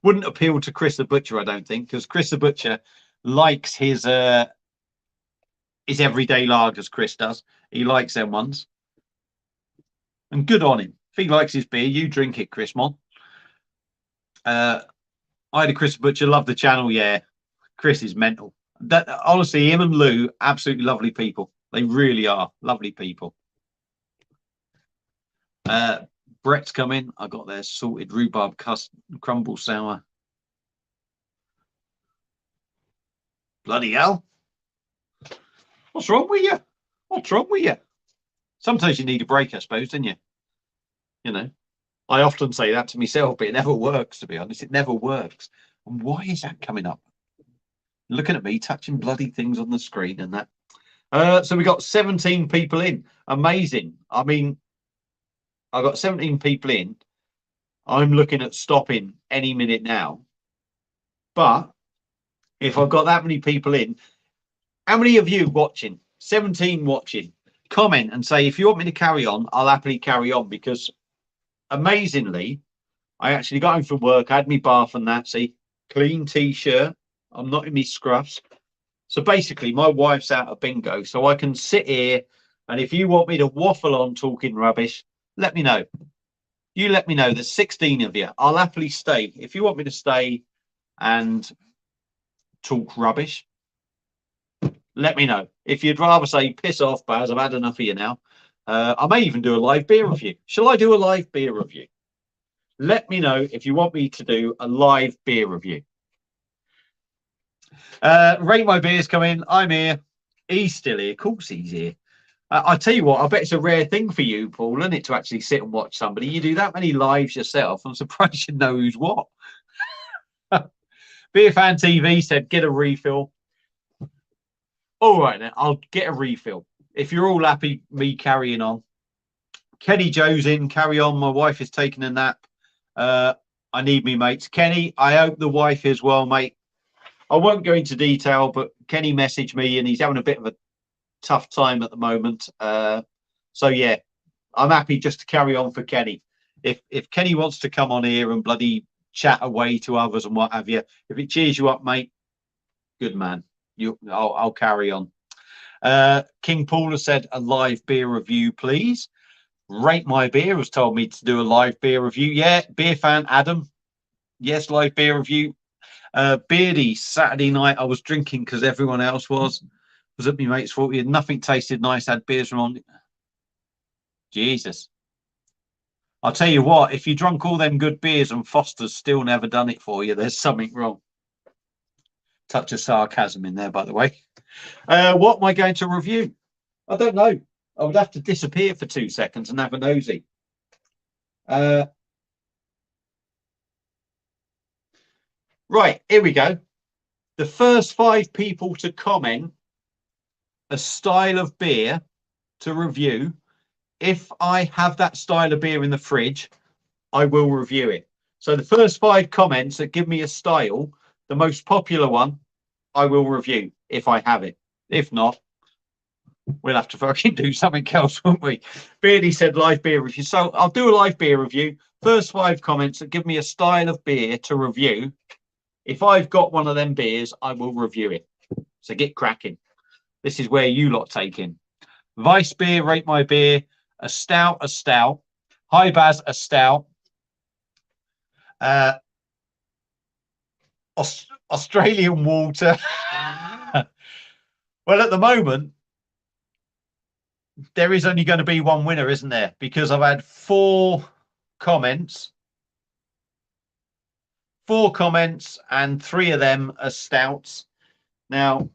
Wouldn't appeal to Chris the Butcher, I don't think, because Chris the Butcher likes his everyday lagers. Chris does. He likes them ones. And good on him. If he likes his beer, you drink it, Chris, mon. I had a Chris the Butcher, love the channel, yeah. Chris is mental. That honestly, him and Lou, absolutely lovely people. They really are lovely people. Brett's coming. I got their salted rhubarb crumble sour. Bloody hell. What's wrong with you? What's wrong with you? Sometimes you need a break, I suppose, don't you? You know, I often say that to myself, but it never works, to be honest. It never works. And why is that coming up? Looking at me, touching bloody things on the screen and that. So we got 17 people in. Amazing. I mean, I got 17 people in. I'm looking at stopping any minute now. But if I've got that many people in, how many of you watching? 17 watching. Comment and say, if you want me to carry on, I'll happily carry on, because amazingly, I actually got home from work, I had my bath and that, see, clean t-shirt. I'm not in my scruffs. So basically, my wife's out of bingo, so I can sit here, and if you want me to waffle on talking rubbish, let me know. You let me know. There's 16 of you. I'll happily stay. If you want me to stay and talk rubbish, let me know. If you'd rather say, piss off, Baz, I've had enough of you now. I may even do a live beer review. Shall I do a live beer review? Let me know if you want me to do a live beer review. Rate My Beer's come in. I'm here. He's still here. Of course he's here. I tell you what, I bet it's a rare thing for you, Paul, isn't it, to actually sit and watch somebody? You do that many lives yourself. I'm surprised you know who's what. Beer Fan TV said, get a refill. All right, then, I'll get a refill. If you're all happy, me carrying on. Kenny Joe's in, carry on. My wife is taking a nap. I need me mates. Kenny, I hope the wife is well, mate. I won't go into detail, but Kenny messaged me and he's having a bit of a tough time at the moment. So yeah, I'm happy just to carry on for Kenny. If Kenny wants to come on here and bloody chat away to others and what have you, if it cheers you up, mate, good man. I'll carry on. King Paul has said a live beer review, please. Rate My Beer has told me to do a live beer review. Yeah, Beer Fan Adam. Yes, live beer review. Beardy, Saturday night I was drinking because everyone else was at my mate's fault. He had nothing tasted nice, had beers from on. Jesus. I'll tell you what, if you drunk all them good beers and Foster's still never done it for you, there's something wrong. Touch of sarcasm in there, by the way. What am I going to review? I don't know. I would have to disappear for 2 seconds and have a nosy. Right, here we go. The first 5 people to comment a style of beer to review. If I have that style of beer in the fridge, I will review it. So the first 5 comments that give me a style, the most popular one, I will review if I have it. If not, we'll have to fucking do something else, won't we? Beardy said live beer review. So I'll do a live beer review. First 5 comments that give me a style of beer to review. If I've got one of them beers, I will review it. So get cracking. This is where you lot take in. Vice Beer, Rate My Beer, a stout, a stout. Hi Baz, a stout. Australian water. Well, at the moment, there is only going to be one winner, isn't there? Because I've had 4 comments. 4 comments and 3 of them are stouts. Now,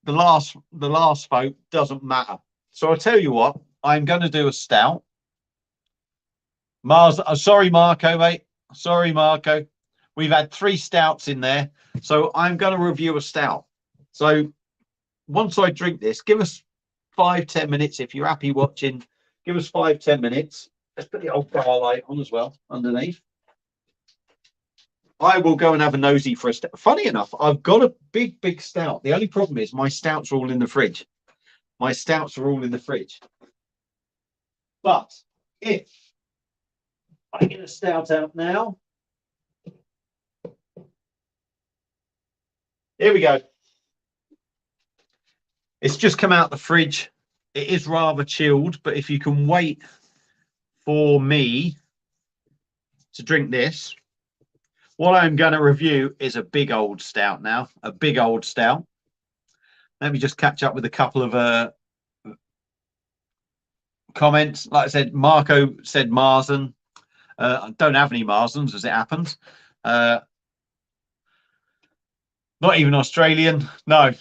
the last vote doesn't matter. So I'll tell you what, I'm going to do a stout. Sorry, Marco, mate. Sorry, Marco. We've had 3 stouts in there. So I'm going to review a stout. So once I drink this, give us 5-10 minutes. If you're happy watching, give us 5-10 minutes. Let's put the old bar light on as well underneath. I will go and have a nosy for a stout. Funny enough, I've got a big stout. The only problem is my stouts are all in the fridge. My stouts are all in the fridge. But if I get a stout out now, here we go. It's just come out the fridge. It is rather chilled, but if you can wait for me to drink this, what I'm going to review is a big old stout now, a big old stout. Let me just catch up with a couple of comments. Like I said, Marco said Marzen. I don't have any Marzens as it happens. Not even Australian. No.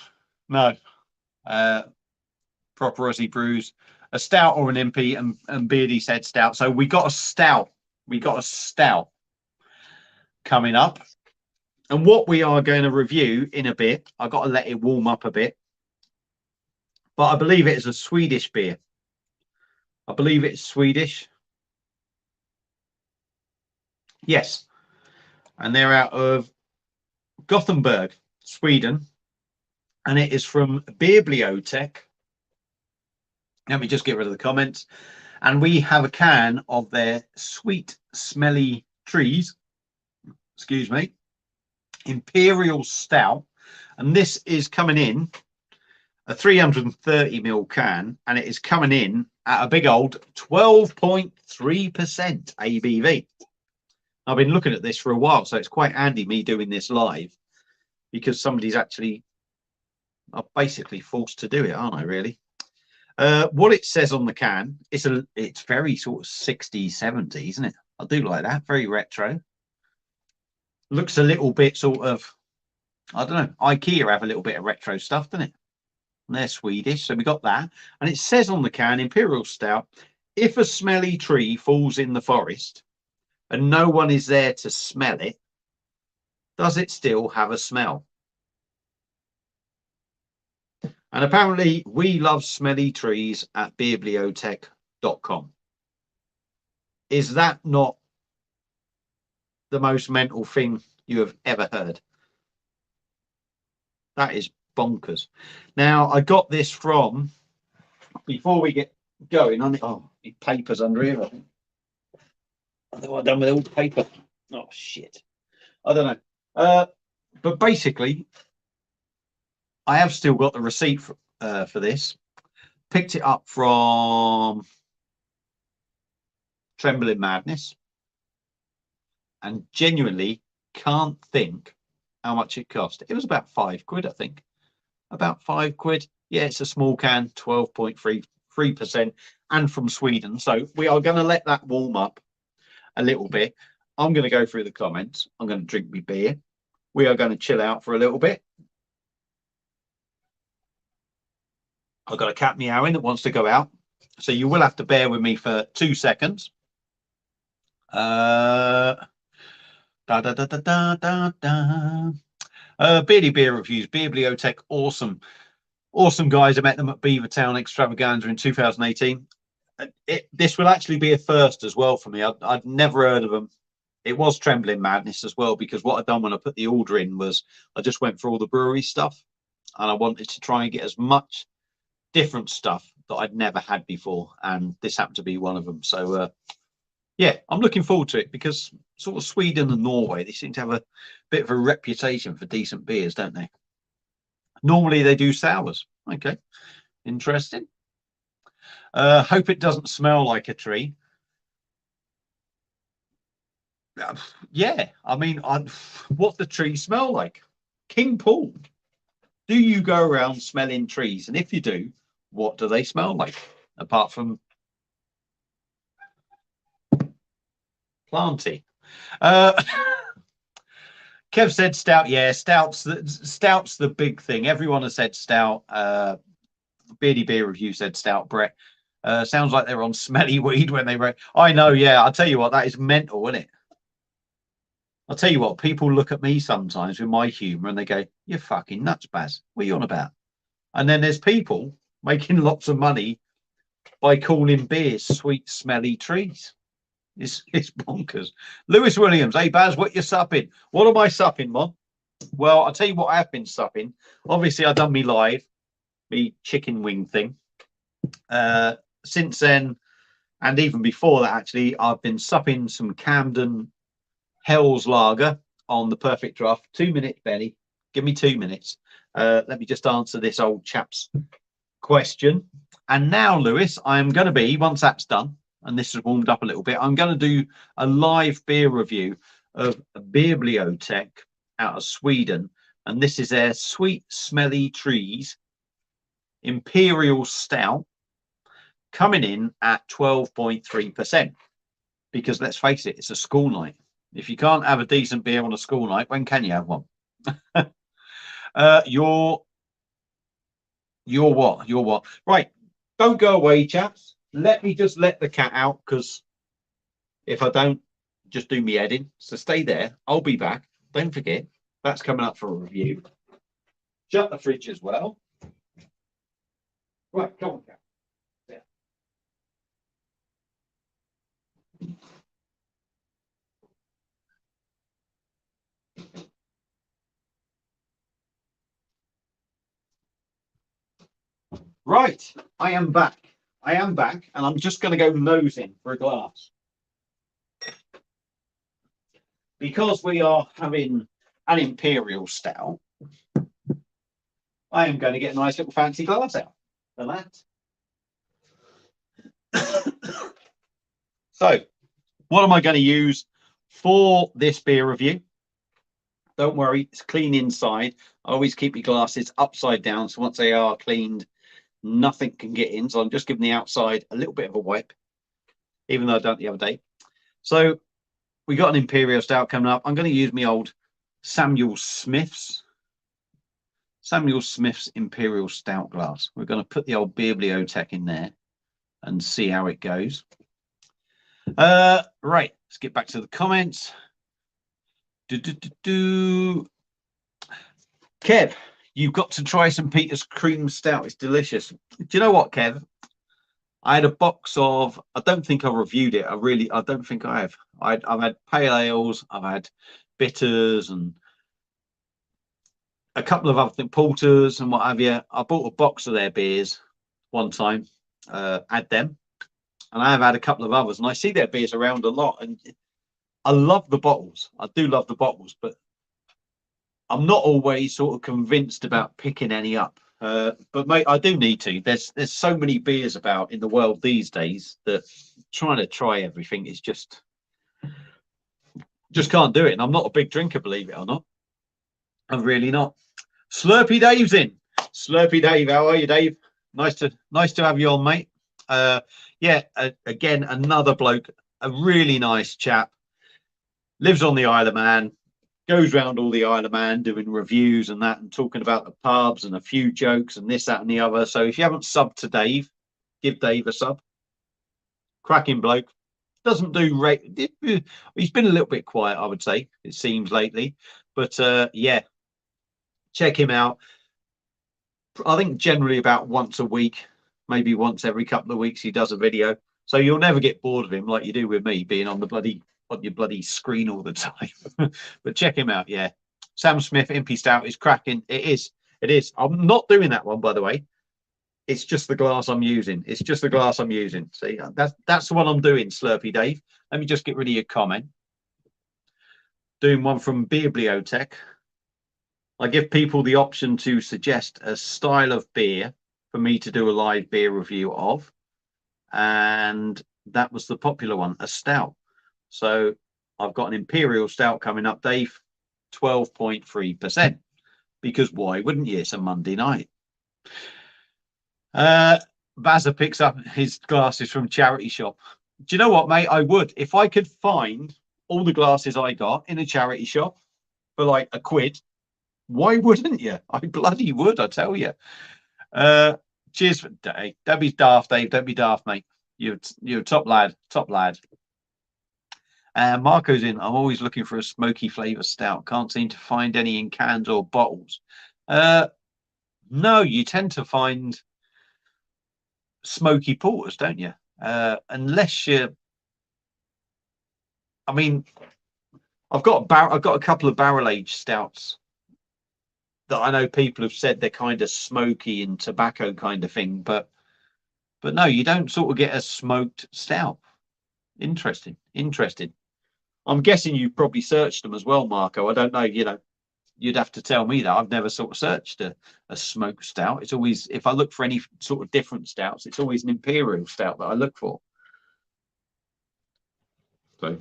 Proper Aussie brews. A stout or an impy, and Beardy said stout. So we got a stout. We got a stout coming up. And what we are going to review in a bit, I've got to let it warm up a bit. But I believe it is a Swedish beer. I believe it's Swedish. Yes. And they're out of Gothenburg, Sweden. And it is from Bibliotech. Let me just get rid of the comments. And we have a can of their sweet, smelly trees. Excuse me. Imperial Stout, and this is coming in a 330ml can, and it is coming in at a big old 12.3% ABV. I've been looking at this for a while, so it's quite handy me doing this live, because somebody's actually basically forced to do it, aren't I, really? What it says on the can, it's very sort of 60s, 70s, isn't it? I do like that. Very retro. Looks a little bit sort of, I don't know, IKEA have a little bit of retro stuff, doesn't it? And they're Swedish, so we got that. And it says on the can, Imperial Stout, if a smelly tree falls in the forest and no one is there to smell it, does it still have a smell? And apparently we love smelly trees at Bibliotech.com. Is that not the most mental thing you have ever heard? That is bonkers. Now, I got this from, before we get going on it, oh, it papers under here, I think. I don't know what I've done with all the paper. Oh, shit. I don't know. But basically, I have still got the receipt for this. Picked it up from Trembling Madness, and genuinely can't think how much it cost. It was about £5, I think. About £5. Yeah, it's a small can, 12.3%, and from Sweden. So we are going to let that warm up a little bit. I'm going to go through the comments. I'm going to drink my beer. We are going to chill out for a little bit. I've got a cat meowing that wants to go out, so you will have to bear with me for 2 seconds. Beardy Beer Reviews, Bibliotech, awesome guys. I met them at Beavertown Extravaganza in 2018. This will actually be a first as well for me. I'd never heard of them. It was Trembling Madness as well, because what I'd done when I put the order in was I just went for all the brewery stuff, and I wanted to try and get as much different stuff that I'd never had before, and this happened to be one of them. So yeah, I'm looking forward to it, because sort of Sweden and Norway, they seem to have a bit of a reputation for decent beers, don't they? Normally they do sours. Okay, interesting. Hope it doesn't smell like a tree. Yeah, I mean, what the trees smell like? King Paul, do you go around smelling trees? And if you do, what do they smell like? Apart from planty. Kev said stout. Yeah, stout's the big thing. Everyone has said stout. Beardy Beer Review said stout. Brett, sounds like they're on smelly weed when they wrote. I know. Yeah, I'll tell you what, that is mental, isn't it? I'll tell you what, people look at me sometimes with my humour and they go, "You're fucking nuts, Baz. What are you on about?" And then there's people making lots of money by calling beers sweet, smelly trees. It's bonkers. Lewis Williams, hey Baz, what you supping? What am I supping, Mon? Well, I'll tell you what I have been supping. Obviously, I've done me live, me chicken wing thing. Since then, and even before that, actually, I've been supping some Camden Hell's Lager on the Perfect Draft. 2 minutes, Benny. Give me 2 minutes. Let me just answer this old chap's question. And now, Lewis, I'm going to be, once that's done, and this has warmed up a little bit, I'm going to do a live beer review of Bibliotech out of Sweden. And this is their Sweet Smelly Trees Imperial Stout, coming in at 12.3%. Because let's face it, it's a school night. If you can't have a decent beer on a school night, when can you have one? You're what? You're what? Right. Don't go away, chaps. Let me just let the cat out, because if I don't, just do me head in. So stay there. I'll be back. Don't forget, that's coming up for a review. Shut the fridge as well. Right, come on, cat. Yeah. Right, I am back. And I'm just going to go nosing for a glass. Because we are having an Imperial Stout, I am going to get a nice little fancy glass out for that. So, what am I going to use for this beer review? Don't worry, it's clean inside. I always keep your glasses upside down, so once they are cleaned, nothing can get in. So I'm just giving the outside a little bit of a wipe, even though I done it the other day. So we got an Imperial Stout coming up. I'm going to use my old Samuel Smith's Imperial Stout glass. We're going to put the old Bibliotech in there and see how it goes. Right, let's get back to the comments. Kev, you've got to try some Peter's Cream Stout. It's delicious. Do you know what, Kev? I had a box of, I don't think I reviewed it. I don't think I have. I've had pale ales, I've had bitters and a couple of other things, porters and what have you. I bought a box of their beers one time, had them, and I have had a couple of others, and I see their beers around a lot, and I love the bottles. I do love the bottles, but I'm not always sort of convinced about picking any up. But mate, I do need to. There's so many beers about in the world these days that trying to try everything is just can't do it. And I'm not a big drinker, believe it or not. I'm really not. Slurpy Dave's in. Slurpy Dave, how are you, Dave? Nice to have you on, mate. Yeah, again, another bloke, a really nice chap. Lives on the Isle of Man. Goes around all the Isle of Man doing reviews and that and talking about the pubs and a few jokes and this, that and the other. So if you haven't subbed to Dave, give Dave a sub. Cracking bloke. Doesn't do he's been a little bit quiet, I would say, it seems lately. But yeah, check him out. I think generally about once a week, maybe once every couple of weeks he does a video. So you'll never get bored of him like you do with me being on your bloody screen all the time. But check him out. Yeah, Sam Smith Impy Stout is cracking. It is. I'm not doing that one, by the way. It's just the glass I'm using. It's just the glass I'm using. See, that's the one I'm doing, Slurpy Dave. Let me just get rid of your comment. Doing one from Bibliotech. I give people the option to suggest a style of beer for me to do a live beer review of, and that was the popular one, a stout. So I've got an Imperial Stout coming up, Dave, 12.3%. Because why wouldn't you? It's a Monday night. Bazza picks up his glasses from charity shop. Do you know what, mate? I would. If I could find all the glasses I got in a charity shop for like £1, why wouldn't you? I bloody would, I tell you. Cheers for Dave. Don't be daft, Dave. Don't be daft, mate. You're top lad. Top lad. Marco's in. I'm always looking for a smoky flavour stout. Can't seem to find any in cans or bottles. No, you tend to find smoky porters, don't you? Unless you, I mean, I've got a couple of barrel aged stouts that I know people have said they're kind of smoky and tobacco kind of thing, but no, you don't sort of get a smoked stout. Interesting. I'm guessing you probably searched them as well, Marco. I don't know, you'd have to tell me that. I've never sort of searched a smoked stout. It's always, if I look for any sort of different stouts, it's always an Imperial Stout that I look for. So,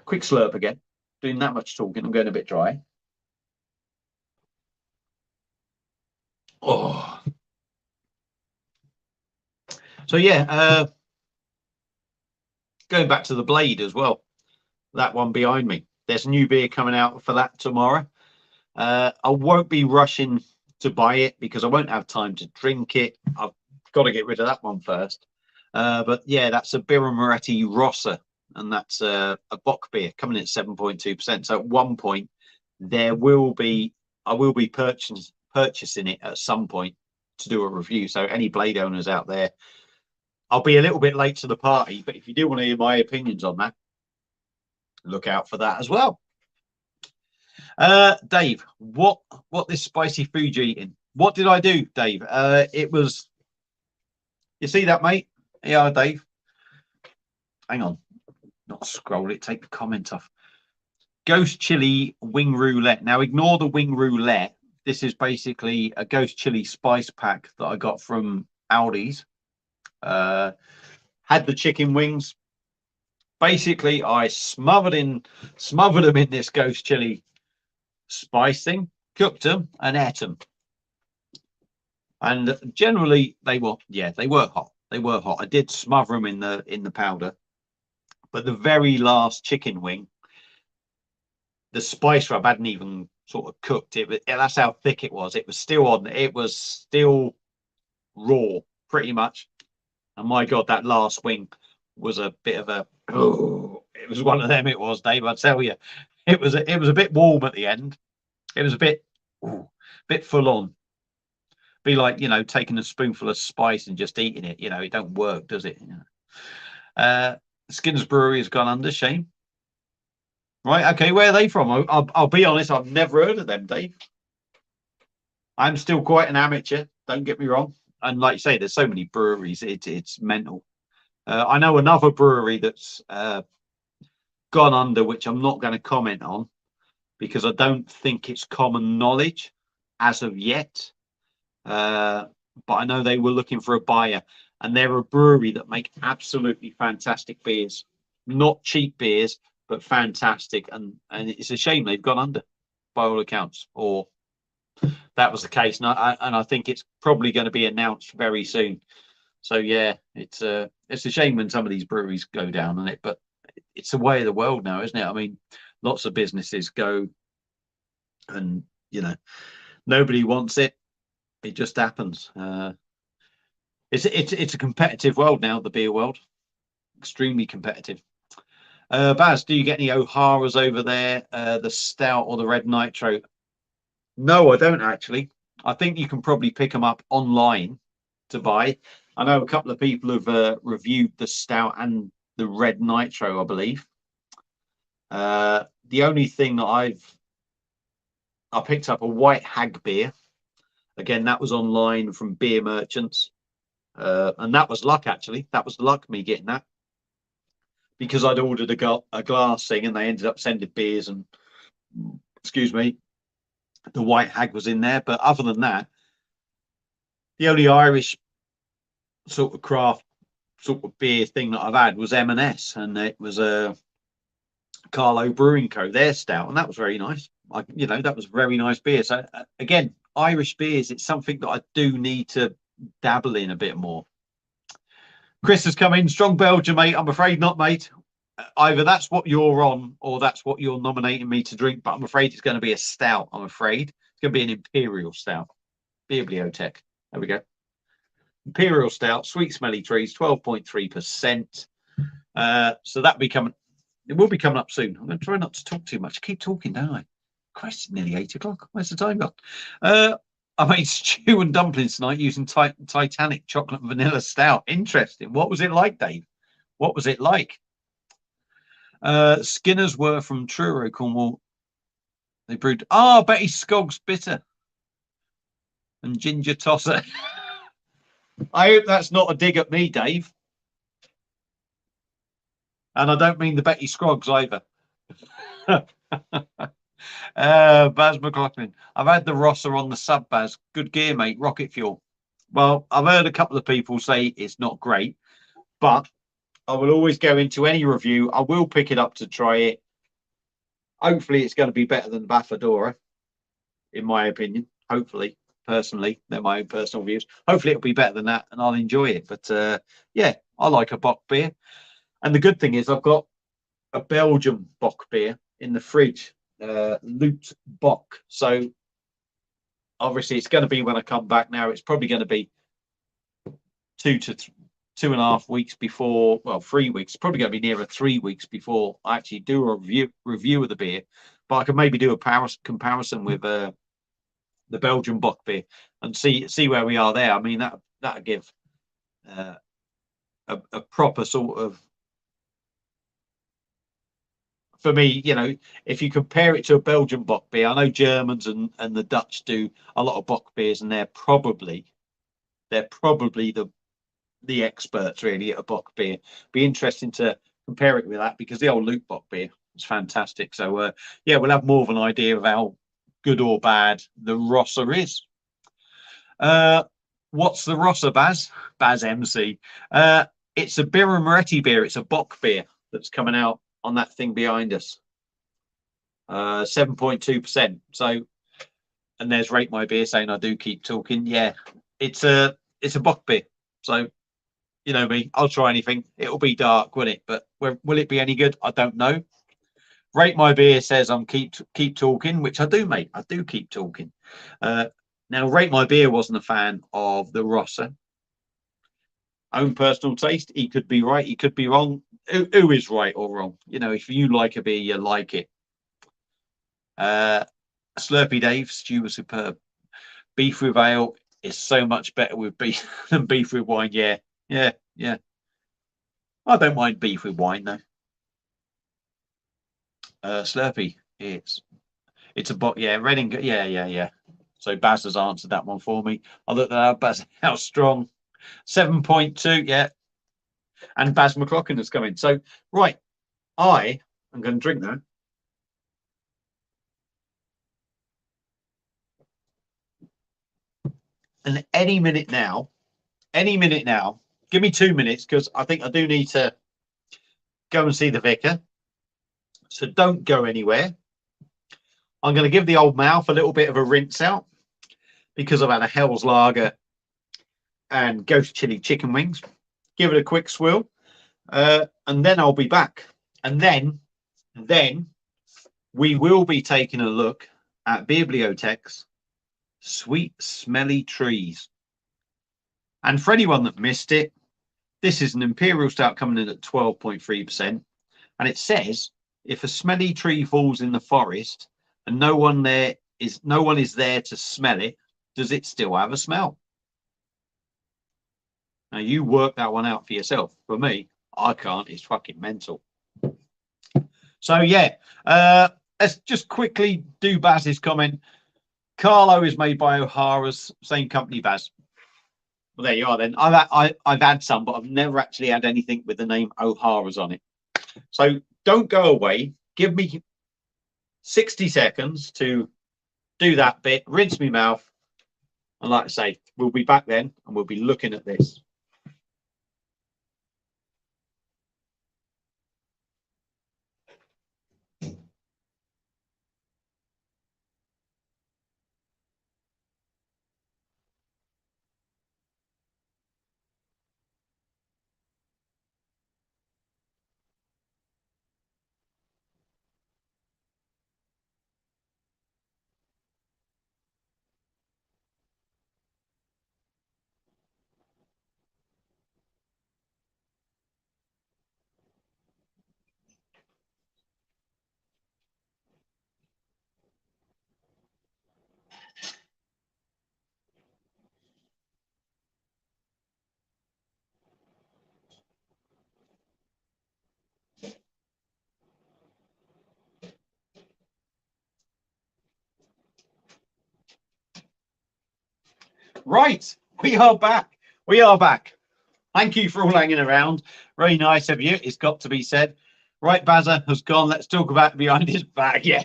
quick slurp again. Doing that much talking, I'm going a bit dry. Oh. So, yeah, going back to the Blade as well. That one behind me. There's a new beer coming out for that tomorrow. I won't be rushing to buy it because I won't have time to drink it. I've got to get rid of that one first. But yeah, that's a Birra Moretti Rossa, and that's a bock beer coming in at 7.2%. So at one point, I will be purchasing it at some point to do a review. So any Blade owners out there, I'll be a little bit late to the party, but if you do want to hear my opinions on that, look out for that as well. Dave, what this spicy food you eating? What did I do, Dave? It was, you see that, mate? Yeah, Dave. Hang on, not scroll it. Take the comment off. Ghost chili wing roulette. Now, ignore the wing roulette. This is basically a ghost chili spice pack that I got from Aldi's. Had the chicken wings. Basically, I smothered them in this ghost chili spice thing, cooked them, and ate them. And generally, they were hot. They were hot. I did smother them in the powder, but the very last chicken wing, the spice rub hadn't even sort of cooked it. That's how thick it was. It was still on. It was still raw, pretty much. And my God, that last wing was a bit of a. Oh, it was one of them. It was, Dave. I tell you, it was a bit warm at the end. It was a bit full on. Be like, taking a spoonful of spice and just eating it. It don't work, does it? Skinner's Brewery has gone under. Shame. Right, okay, where are they from? I'll be honest, I've never heard of them, Dave. I'm still quite an amateur, don't get me wrong. And like you say, there's so many breweries, it's mental. I know another brewery that's gone under, which I'm not going to comment on, because I don't think it's common knowledge as of yet. But I know they were looking for a buyer, and they're a brewery that make absolutely fantastic beers. Not cheap beers, but fantastic, and it's a shame they've gone under by all accounts, or that was the case. And I think it's probably going to be announced very soon. So yeah, it's a shame when some of these breweries go down on it, but it's the way of the world now, isn't it? I mean, lots of businesses go, and nobody wants it. It just happens. It's a competitive world now, the beer world, extremely competitive. Baz, do you get any O'Hara's over there, the stout or the red nitro? No, I don't actually. I think you can probably pick them up online to buy. I know a couple of people have reviewed the stout and the red nitro, I believe. The only thing that I picked up a white hag beer. Again, that was online from beer merchants. And that was luck, actually. That was luck, me getting that. Because I'd ordered a glass thing, and they ended up sending beers, and excuse me, the white hag was in there. But other than that, the only Irish sort of craft sort of beer thing that I've had was M&S, and it was a Carlo Brewing Co. their stout, and that was very nice. That was very nice beer. So again, Irish beers, it's something that I do need to dabble in a bit more. Chris has come in. Strong Belgium, mate. I'm afraid not, mate. Either that's what you're on, or that's what you're nominating me to drink. But I'm afraid it's going to be a stout. I'm afraid it's going to be an imperial stout. Bibliotech. There we go. Imperial stout, sweet smelly trees, 12.3%. So that'll be coming. It will be coming up soon. I'm going to try not to talk too much. I keep talking, don't I? Christ, it's nearly 8 o'clock. Where's the time gone? I made stew and dumplings tonight using Titanic chocolate and vanilla stout. Interesting. What was it like, Dave? What was it like? Skinner's were from Truro, Cornwall. They brewed. Betty Scoggs bitter and ginger tosser. I hope that's not a dig at me, Dave. And I don't mean the Betty Scroggs either. Baz McLaughlin. I've had the Rosser on the sub, Baz. Good gear, mate. Rocket fuel. Well, I've heard a couple of people say it's not great, but I will always go into any review. I will pick it up to try it. Hopefully, it's going to be better than Baffadora, in my opinion. Hopefully, personally, they're my own personal views. Hopefully, it'll be better than that, and I'll enjoy it. But yeah, I like a Bock beer. And the good thing is I've got a Belgian Bock beer in the fridge. Loot Bock. So obviously it's going to be when I come back now. It's probably going to be 2 to 2.5 weeks before, well, 3 weeks. It's probably going to be nearer 3 weeks before I actually do a review of the beer. But I can maybe do a comparison with the Belgian Bock beer and see where we are there. I mean, that'll give a proper sort of, for me, if you compare it to a Belgian Bock beer, I know Germans and the Dutch do a lot of Bock beers, and they're probably the experts really at a Bock beer. Be interesting to compare it with that, because the old Luke Bock beer It's fantastic. So yeah, we'll have more of an idea of how good or bad the Rosser is. What's the Rosser, Baz? Baz MC. It's a Birra Moretti beer. It's a Bock beer that's coming out on that thing behind us. 7.2%. So, and there's Rate My Beer saying I do keep talking. Yeah, it's a Bock beer. So, you know me, I'll try anything. It'll be dark, won't it? But will it be any good? I don't know. Rate My Beer says I'm keep talking, which I do, mate. I do keep talking. Now, Rate My Beer wasn't a fan of the Rosser. Own personal taste. He could be right. He could be wrong. Who is right or wrong? You know, if you like a beer, you like it. Slurpy Dave, stew was superb. Beef with ale is so much better with beef than beef with wine. Yeah. I don't mind beef with wine though. Slurpy, it's a bot. Yeah, Reading. Yeah. So Baz has answered that one for me. I looked at that. Baz, how strong? 7.2. Yeah. And Baz McLaughlin has come in. So right, I'm going to drink that. And any minute now, give me 2 minutes because I think I do need to go and see the vicar. So don't go anywhere. I'm going to give the old mouth a little bit of a rinse out because I've had a Hell's Lager and ghost chili chicken wings. Give it a quick swill, and then I'll be back. And then we will be taking a look at Bibliotech's Sweet Smelly Trees. And for anyone that missed it, this is an Imperial Stout coming in at 12.3%. And it says, if a smelly tree falls in the forest and no one is there to smell it, does it still have a smell? Now you work that one out for yourself. For me, I can't. It's fucking mental. So yeah, let's just quickly do Baz's comment. Carlo is made by O'Hara's, same company, Baz. Well, there you are then. I've had some, but I've never actually had anything with the name O'Hara's on it. So don't go away. Give me 60 seconds to do that bit, rinse my mouth. And like I say, we'll be back then and we'll be looking at this. Right, we are back. Thank you for all hanging around. Very nice of you. It's got to be said. Right, Bazza has gone. Let's talk about behind his back. Yeah.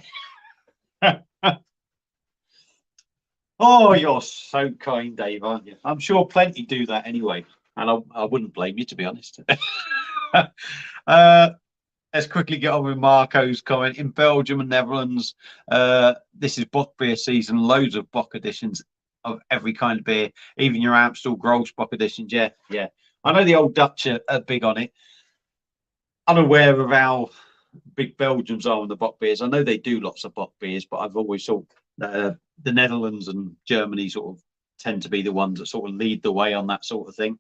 Oh, you're so kind, Dave, aren't you? I'm sure plenty do that anyway. And I wouldn't blame you, to be honest. Let's quickly get on with Marco's comment. In Belgium and Netherlands, this is Bock beer season. Loads of Bock editions of every kind of beer, even your Amstel Grolsch Bock editions. Yeah. I know the old Dutch are big on it. Unaware of how big Belgians are on the Bock beers. I know they do lots of Bock beers, but I've always thought the Netherlands and Germany sort of tend to be the ones that sort of lead the way on that sort of thing.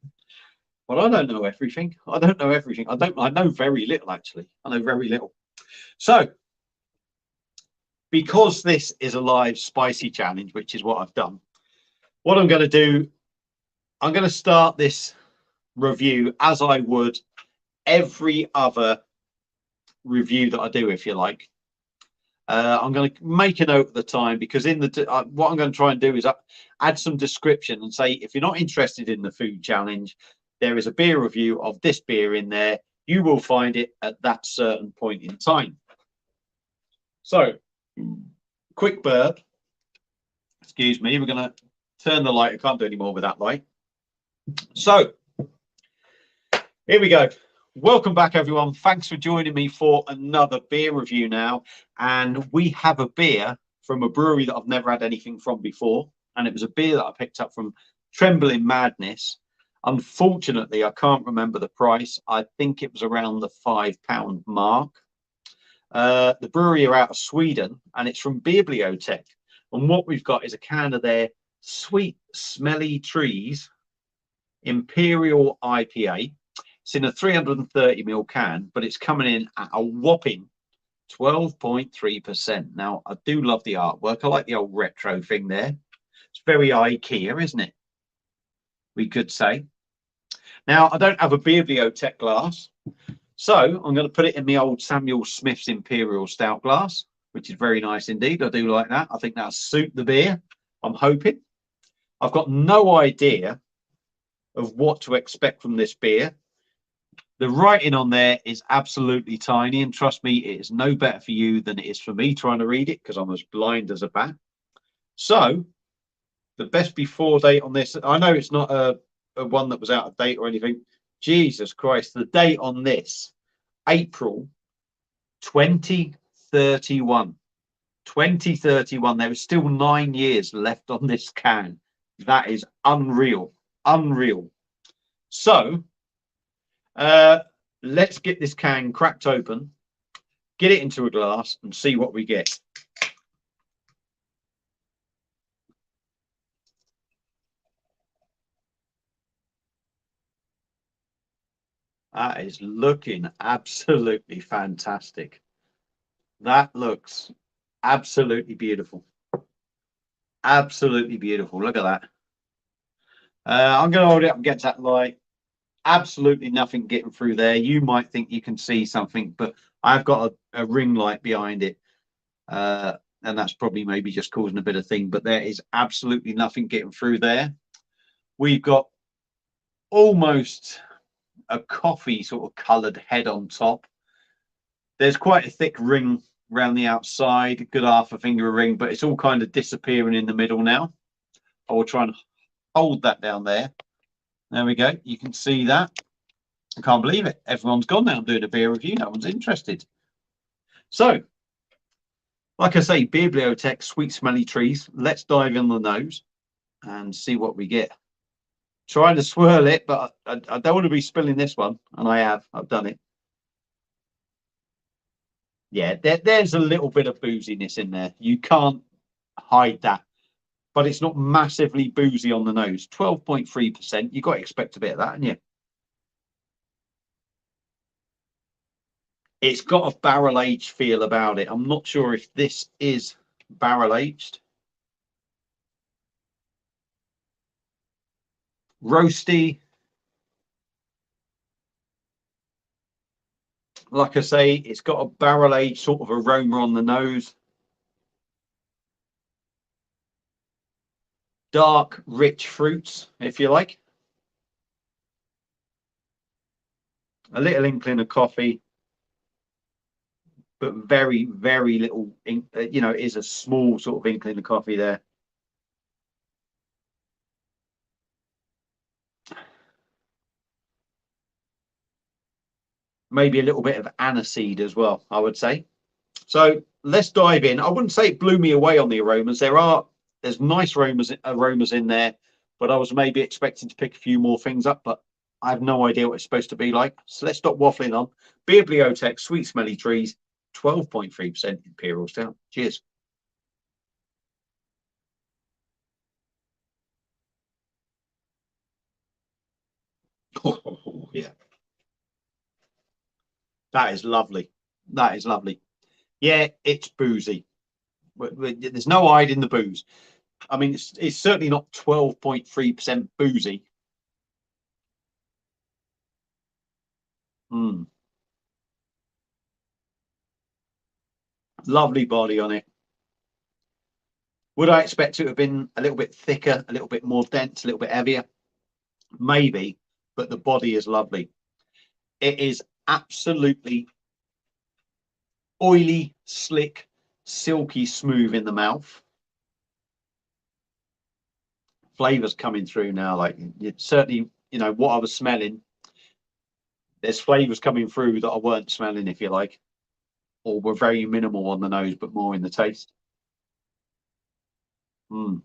But I don't know everything. I know very little, actually. I know very little. So, because this is a live spicy challenge, which is what I've done, what I'm going to do, I'm going to start this review as I would every other review that I do, if you like. I'm going to make a note at the time because what I'm going to try and do is add some description and say, if you're not interested in the food challenge, there is a beer review of this beer in there. You will find it at that certain point in time. So, quick burp. Excuse me, we're going to turn the light. I can't do any more with that light. So, here we go. Welcome back, everyone. Thanks for joining me for another beer review now. And we have a beer from a brewery that I've never had anything from before. And it was a beer that I picked up from Trembling Madness. Unfortunately, I can't remember the price. I think it was around the £5 mark. The brewery are out of Sweden, and it's from Bibliotech. And what we've got is a can of their Sweet Smelly Trees Imperial IPA. It's in a 330ml can, but it's coming in at a whopping 12.3%. Now, I do love the artwork. I like the old retro thing there. It's very IKEA, isn't it? We could say. Now, I don't have a Bibliotech glass, so I'm going to put it in my old Samuel Smith's Imperial Stout glass, which is very nice indeed. I do like that. I think that'll suit the beer, I'm hoping. I've got no idea of what to expect from this beer. The writing on there is absolutely tiny, and trust me, it is no better for you than it is for me trying to read it, because I'm as blind as a bat. So, the best before date on this, I know it's not a one that was out of date or anything. Jesus Christ, the date on this, April 2031. 2031. There is still 9 years left on this can. That is unreal. Unreal. So, let's get this can cracked open, get it into a glass, and see what we get. That is looking absolutely fantastic. That looks absolutely beautiful. Absolutely beautiful. Look at that. I'm going to hold it up against that light. Absolutely nothing getting through there. You might think you can see something, but I've got a ring light behind it. And that's probably maybe just causing a bit of thing, but there is absolutely nothing getting through there. We've got almost a coffee sort of coloured head on top. There's quite a thick ring around the outside, a good half a finger ring, but it's all kind of disappearing in the middle now. I will try and hold that down there. There we go. You can see that. I can't believe it. Everyone's gone now. I'm doing a beer review. No one's interested. So, like I say, Bibliotech, Sweet Smelly Trees. Let's dive in the nose and see what we get. Trying to swirl it, but I don't want to be spilling this one, and I've done it. Yeah, there's a little bit of booziness in there. You can't hide that, but it's not massively boozy on the nose. 12.3%. You've got to expect a bit of that, haven't you? It's got a barrel aged feel about it. I'm not sure if this is barrel aged. Roasty. Like I say, it's got a barrel aged sort of aroma on the nose. Dark, rich fruits, if you like. A little inkling of coffee, but very, very little, you know, it is a small sort of inkling of coffee there. Maybe a little bit of aniseed as well, I would say. So let's dive in. I wouldn't say it blew me away on the aromas. There's nice aromas in there, but I was maybe expecting to pick a few more things up, but I have no idea what it's supposed to be like. So let's stop waffling on. Bibliotech, Sweet Smelly Trees, 12.3% Imperial Stout. Cheers. Oh, yeah. That is lovely. That is lovely. Yeah, it's boozy. There's no hiding the booze. I mean, it's certainly not 12.3% boozy. Mm. Lovely body on it. Would I expect it to have been a little bit thicker, a little bit more dense, a little bit heavier? Maybe, but the body is lovely. It is absolutely oily, slick, silky smooth in the mouth. Flavors coming through now, like certainly, you know, what I was smelling. There's flavors coming through that I weren't smelling, if you like, or were very minimal on the nose, but more in the taste. Mm.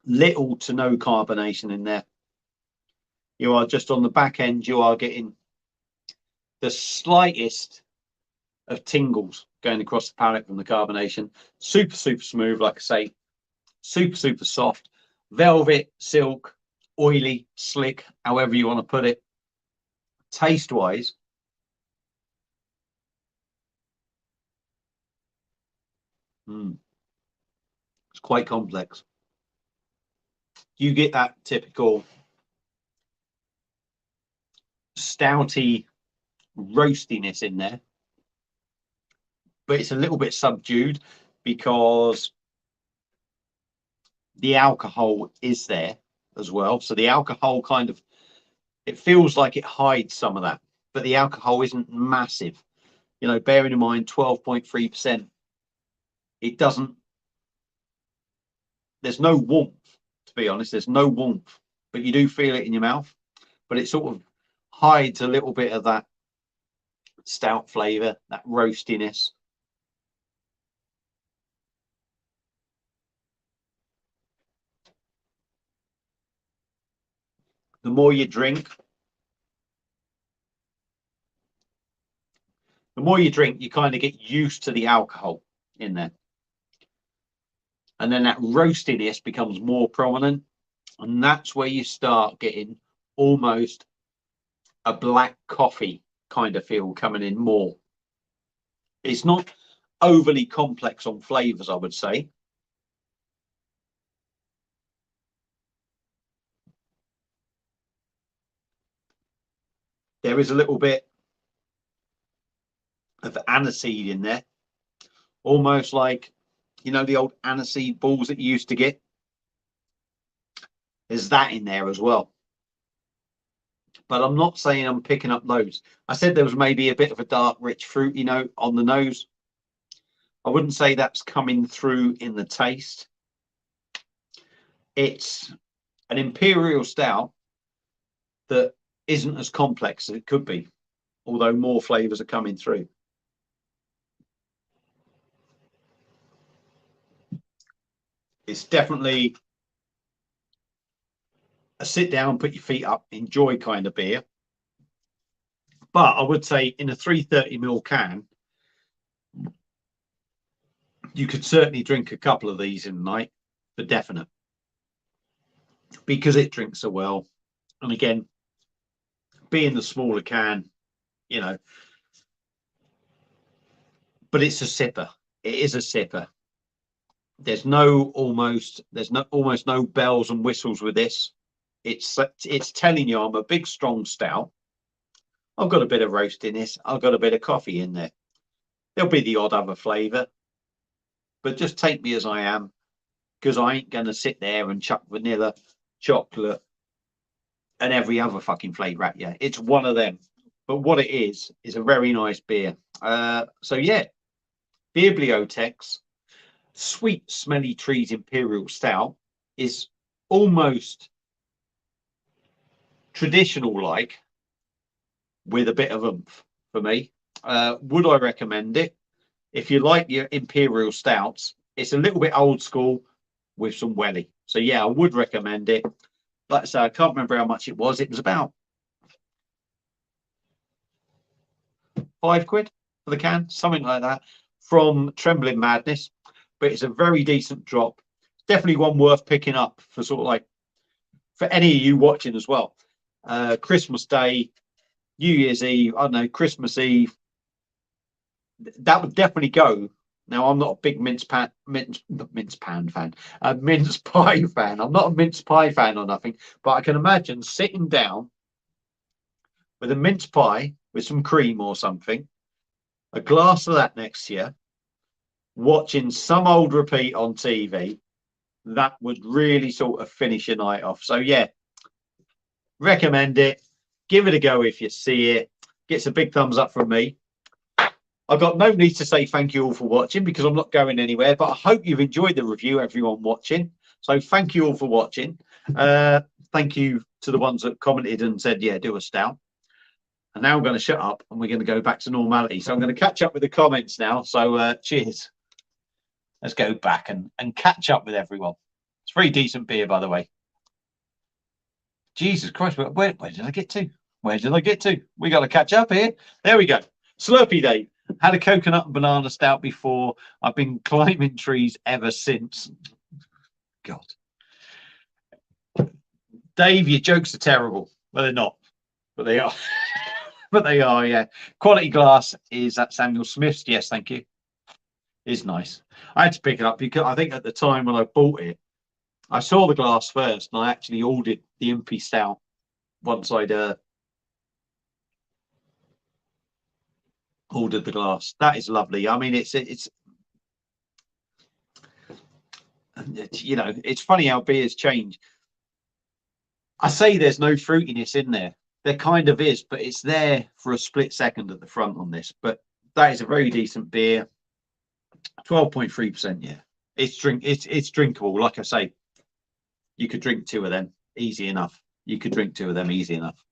Little to no carbonation in there. You are just on the back end, you are getting the slightest of tingles going across the palate from the carbonation. Super, super smooth, like I say, super, super soft, velvet, silk, oily, slick, however you want to put it. Taste wise, it's quite complex. You get that typical stouty roastiness in there, but it's a little bit subdued because the alcohol is there as well. So the alcohol kind of, it feels like it hides some of that, but the alcohol isn't massive. You know, bearing in mind 12.3%, it doesn't, there's no warmth, to be honest. There's no warmth, but you do feel it in your mouth, but it sort of hides a little bit of that stout flavor, that roastiness. The more you drink, you kind of get used to the alcohol in there. And then that roastiness becomes more prominent. And that's where you start getting almost a black coffee kind of feel coming in more. It's not overly complex on flavors, I would say. There is a little bit of aniseed in there, almost like, you know, the old aniseed balls that you used to get. There's that in there as well. But I'm not saying I'm picking up loads. I said there was maybe a bit of a dark, rich fruity note on the nose. I wouldn't say that's coming through in the taste. It's an imperial stout that isn't as complex as it could be, although more flavors are coming through. It's definitely a sit down, put your feet up, enjoy kind of beer. But I would say in a 330ml can, you could certainly drink a couple of these in a night for definite, because it drinks so well. And again, being the smaller can, you know, but it's a sipper. It is a sipper. There's almost no bells and whistles with this. It's telling you I'm a big strong stout. I've got a bit of roast in this. I've got a bit of coffee in there. There'll be the odd other flavour, but just take me as I am, because I ain't going to sit there and chuck vanilla, chocolate, and every other fucking flavour at you. It's one of them. But what it is a very nice beer. So yeah, Bibliotech's Sweet Smelly Trees Imperial Stout is almost traditional like, with a bit of oomph for me. Would I recommend it? If you like your imperial stouts, it's a little bit old school with some welly. So yeah, I would recommend it. Like I say, I can't remember how much it was. It was about £5 for the can, something like that, from Trembling Madness. But it's a very decent drop. Definitely one worth picking up for sort of like, for any of you watching as well. Christmas Day, New Year's Eve, I don't know, Christmas Eve. That would definitely go. Now, I'm not a big mince pie fan. I'm not a mince pie fan or nothing, but I can imagine sitting down with a mince pie with some cream or something, a glass of that next to you, watching some old repeat on TV. That would really sort of finish your night off. So yeah, recommend it. Give it a go if you see it. gets a big thumbs up from me. I've got no need to say thank you all for watching because I'm not going anywhere, but I hope you've enjoyed the review, everyone watching. So thank you all for watching. Thank you to the ones that commented and said, yeah, do a stout. And now I'm going to shut up and we're going to go back to normality. So I'm going to catch up with the comments now. So cheers. Let's go back and catch up with everyone. It's a very decent beer, by the way. Jesus Christ, where did I get to? Where did I get to? We got to catch up here. There we go. Slurpee Day. Had a coconut and banana stout before. I've been climbing trees ever since. God. Dave, your jokes are terrible. Well, they're not, but they are. But they are, yeah. Quality glass is at Samuel Smith's. Yes, thank you. Is nice. I had to pick it up because I think at the time when I bought it, I saw the glass first and I actually ordered the Impy Stout once I'd ordered the glass. That is lovely. I mean, it's you know, it's funny how beers change. I say there's no fruitiness in there. There kind of is, but it's there for a split second at the front on this. But that is a very decent beer. 12.3%. Yeah, it's drinkable. Like I say, you could drink 2 of them easy enough. You could drink 2 of them easy enough.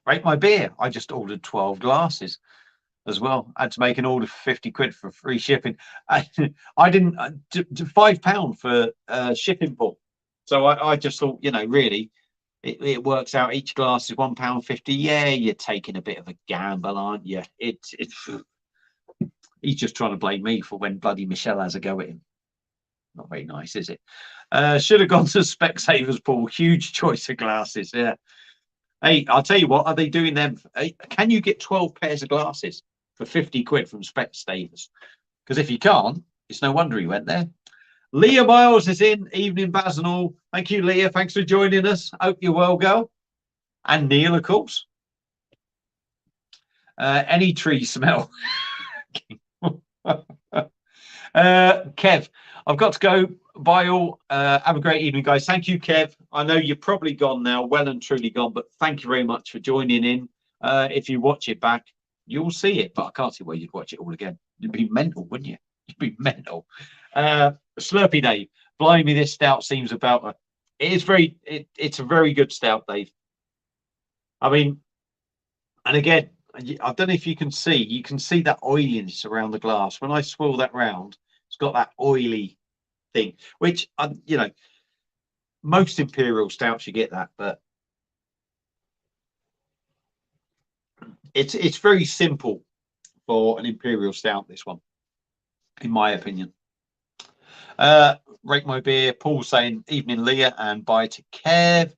Rate my beer. I just ordered 12 glasses as well. I had to make an order for 50 quid for free shipping. I didn't £5 for shipping, Paul. So I just thought, you know, really, it works out. Each glass is £1.50. Yeah, you're taking a bit of a gamble, aren't you? It's he's just trying to blame me for when bloody Michelle has a go at him. Not very nice, is it? Should have gone to Specsavers, Paul. Huge choice of glasses. Yeah. Hey, I'll tell you what, are they doing them? Can you get 12 pairs of glasses for 50 quid from Specsavers? Because if you can't, it's no wonder he went there. Leah Miles is in. Evening, Baz and all. Thank you, Leah. Thanks for joining us. Hope you're well, girl. And Neil, of course. Any tree smell. Kev, I've got to go. Bye all. Have a great evening, guys. Thank you, Kev. I know you're probably gone now, well and truly gone, but thank you very much for joining in. If you watch it back, you'll see it, but I can't see where you'd watch it all again. You'd be mental, wouldn't you? You'd be mental. Slurpee Dave, blimey, this stout seems about it's a very good stout, Dave. I mean, and again, I don't know if you can see that oiliness around the glass. When I swirl that round, it's got that oily thing, which you know, most imperial stouts you get that, but it's very simple for an imperial stout, this one, in my opinion. Rate my beer. Paul saying evening, Leah, and bye to Kev.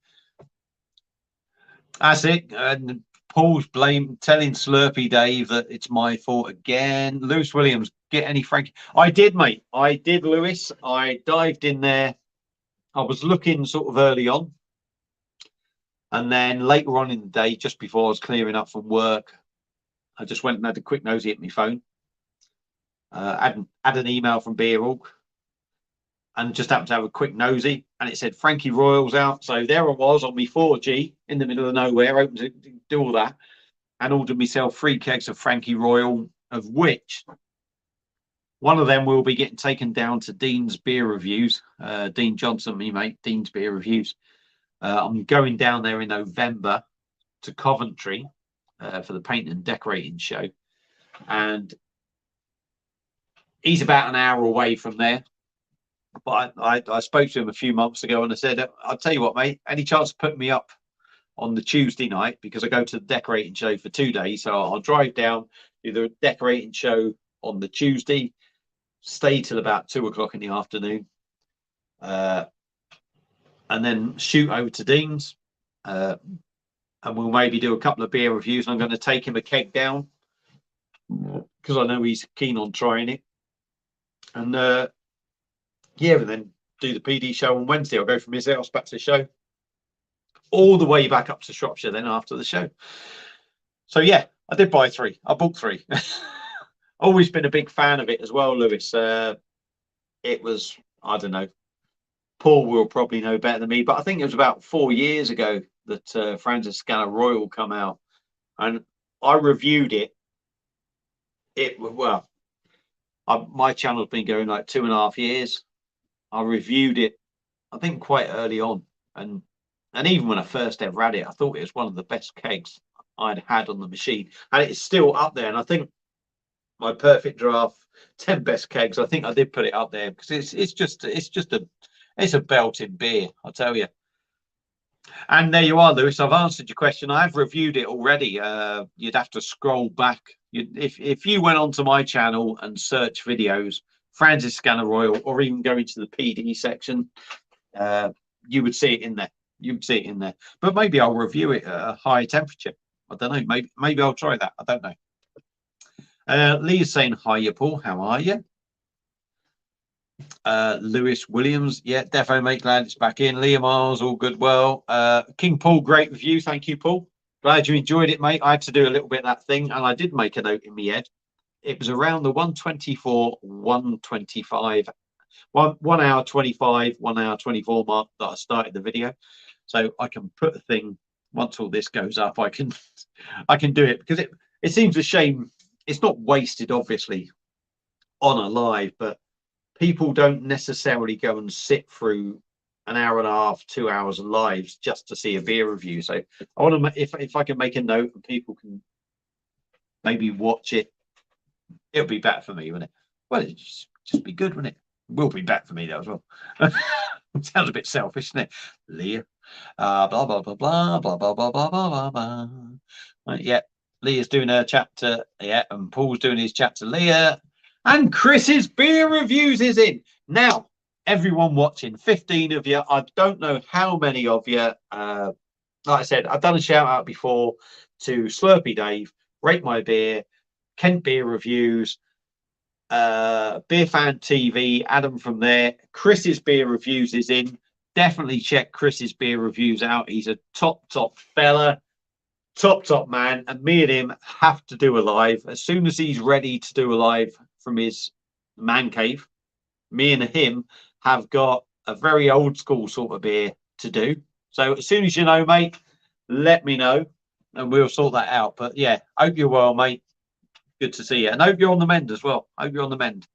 That's it. And Paul's telling Slurpee Dave that it's my fault again. Lewis Williams, get any Frankie? I did, mate. I did, Lewis. I dived in there. I was looking sort of early on. And then later on in the day, just before I was clearing up from work, I just went and had a quick nosy at my phone. Had an email from Beer Hawk and just happened to have a quick nosy, and it said Frankie Royal's out. So there I was on my 4G in the middle of nowhere, open to do all that, and ordered myself 3 kegs of Frankie Royal, of which one of them will be getting taken down to Dean's Beer Reviews. Dean Johnson, me mate, Dean's Beer Reviews. I'm going down there in November to Coventry for the painting and decorating show, and he's about an hour away from there. But I spoke to him a few months ago and I said, I'll tell you what, mate, any chance of putting me up on the Tuesday night, because I go to the decorating show for 2 days. So I'll drive down, do the decorating show on the Tuesday, stay till about 2 o'clock in the afternoon, and then shoot over to Dean's. And we'll maybe do a couple of beer reviews. I'm going to take him a keg down because I know he's keen on trying it. And yeah, and then do the PD show on Wednesday. I'll go from his house back to the show, all the way back up to Shropshire then after the show. So yeah, I did buy 3. I bought 3. Always been a big fan of it as well, Lewis. It was, I don't know, Paul will probably know better than me, but I think it was about 4 years ago that Francis Scala Royal come out. and I reviewed it. My channel's been going like 2.5 years. I reviewed it, I think, quite early on, and even when I first ever had it, I thought it was one of the best kegs I'd had on the machine, and it's still up there. And I think my perfect draft 10 best kegs, I think I did put it up there because it's a belting beer, I'll tell you. And there you are, Lewis. I've answered your question. I've reviewed it already. You'd have to scroll back. If you went onto my channel and search videos, Francis Scanner Royal, or even go into the PD section, you would see it in there. You'd see it in there. But maybe I'll review it at a high temperature. I don't know. Maybe I'll try that. I don't know. Lee is saying, hiya, Paul. How are you? Lewis Williams, yeah, defo, mate, glad it's back in. Liam Miles, all good. Well, King Paul, great review. Thank you, Paul. Glad you enjoyed it, mate. I had to do a little bit of that thing, and I did make a note in my head. It was around the 124, 125, 1 hour 25, 1 hour 24 mark that I started the video. So I can put a thing, once all this goes up, I can do it, because it seems a shame. It's not wasted, obviously, on a live, but people don't necessarily go and sit through an hour and a half, 2 hours of lives just to see a beer review. So I want to, if I can make a note and people can maybe watch it, it'll be better for me, wouldn't it? Well, it'd just be good, wouldn't it? It will be better for me though as well. Sounds a bit selfish, doesn't it? Leah, blah blah blah blah blah blah blah blah blah blah. Right, yeah, Leah's doing her chapter, yeah, and Paul's doing his chapter. Leah. And Chris's beer reviews is in. Now, everyone watching, 15 of you. I don't know how many of you. Like I said, I've done a shout out before to Slurpy Dave, Rate My Beer, Kent Beer Reviews, Beer Fan TV, Adam from there. Chris's beer reviews is in. Definitely check Chris's beer reviews out. He's a top fella. Top man, and me and him have to do a live as soon as he's ready to do a live from his man cave. Me and him have got a very old school sort of beer to do. So as soon as you know, mate, let me know and we'll sort that out. But yeah, hope you're well, mate. Good to see you, and hope you're on the mend as well. Hope you're on the mend.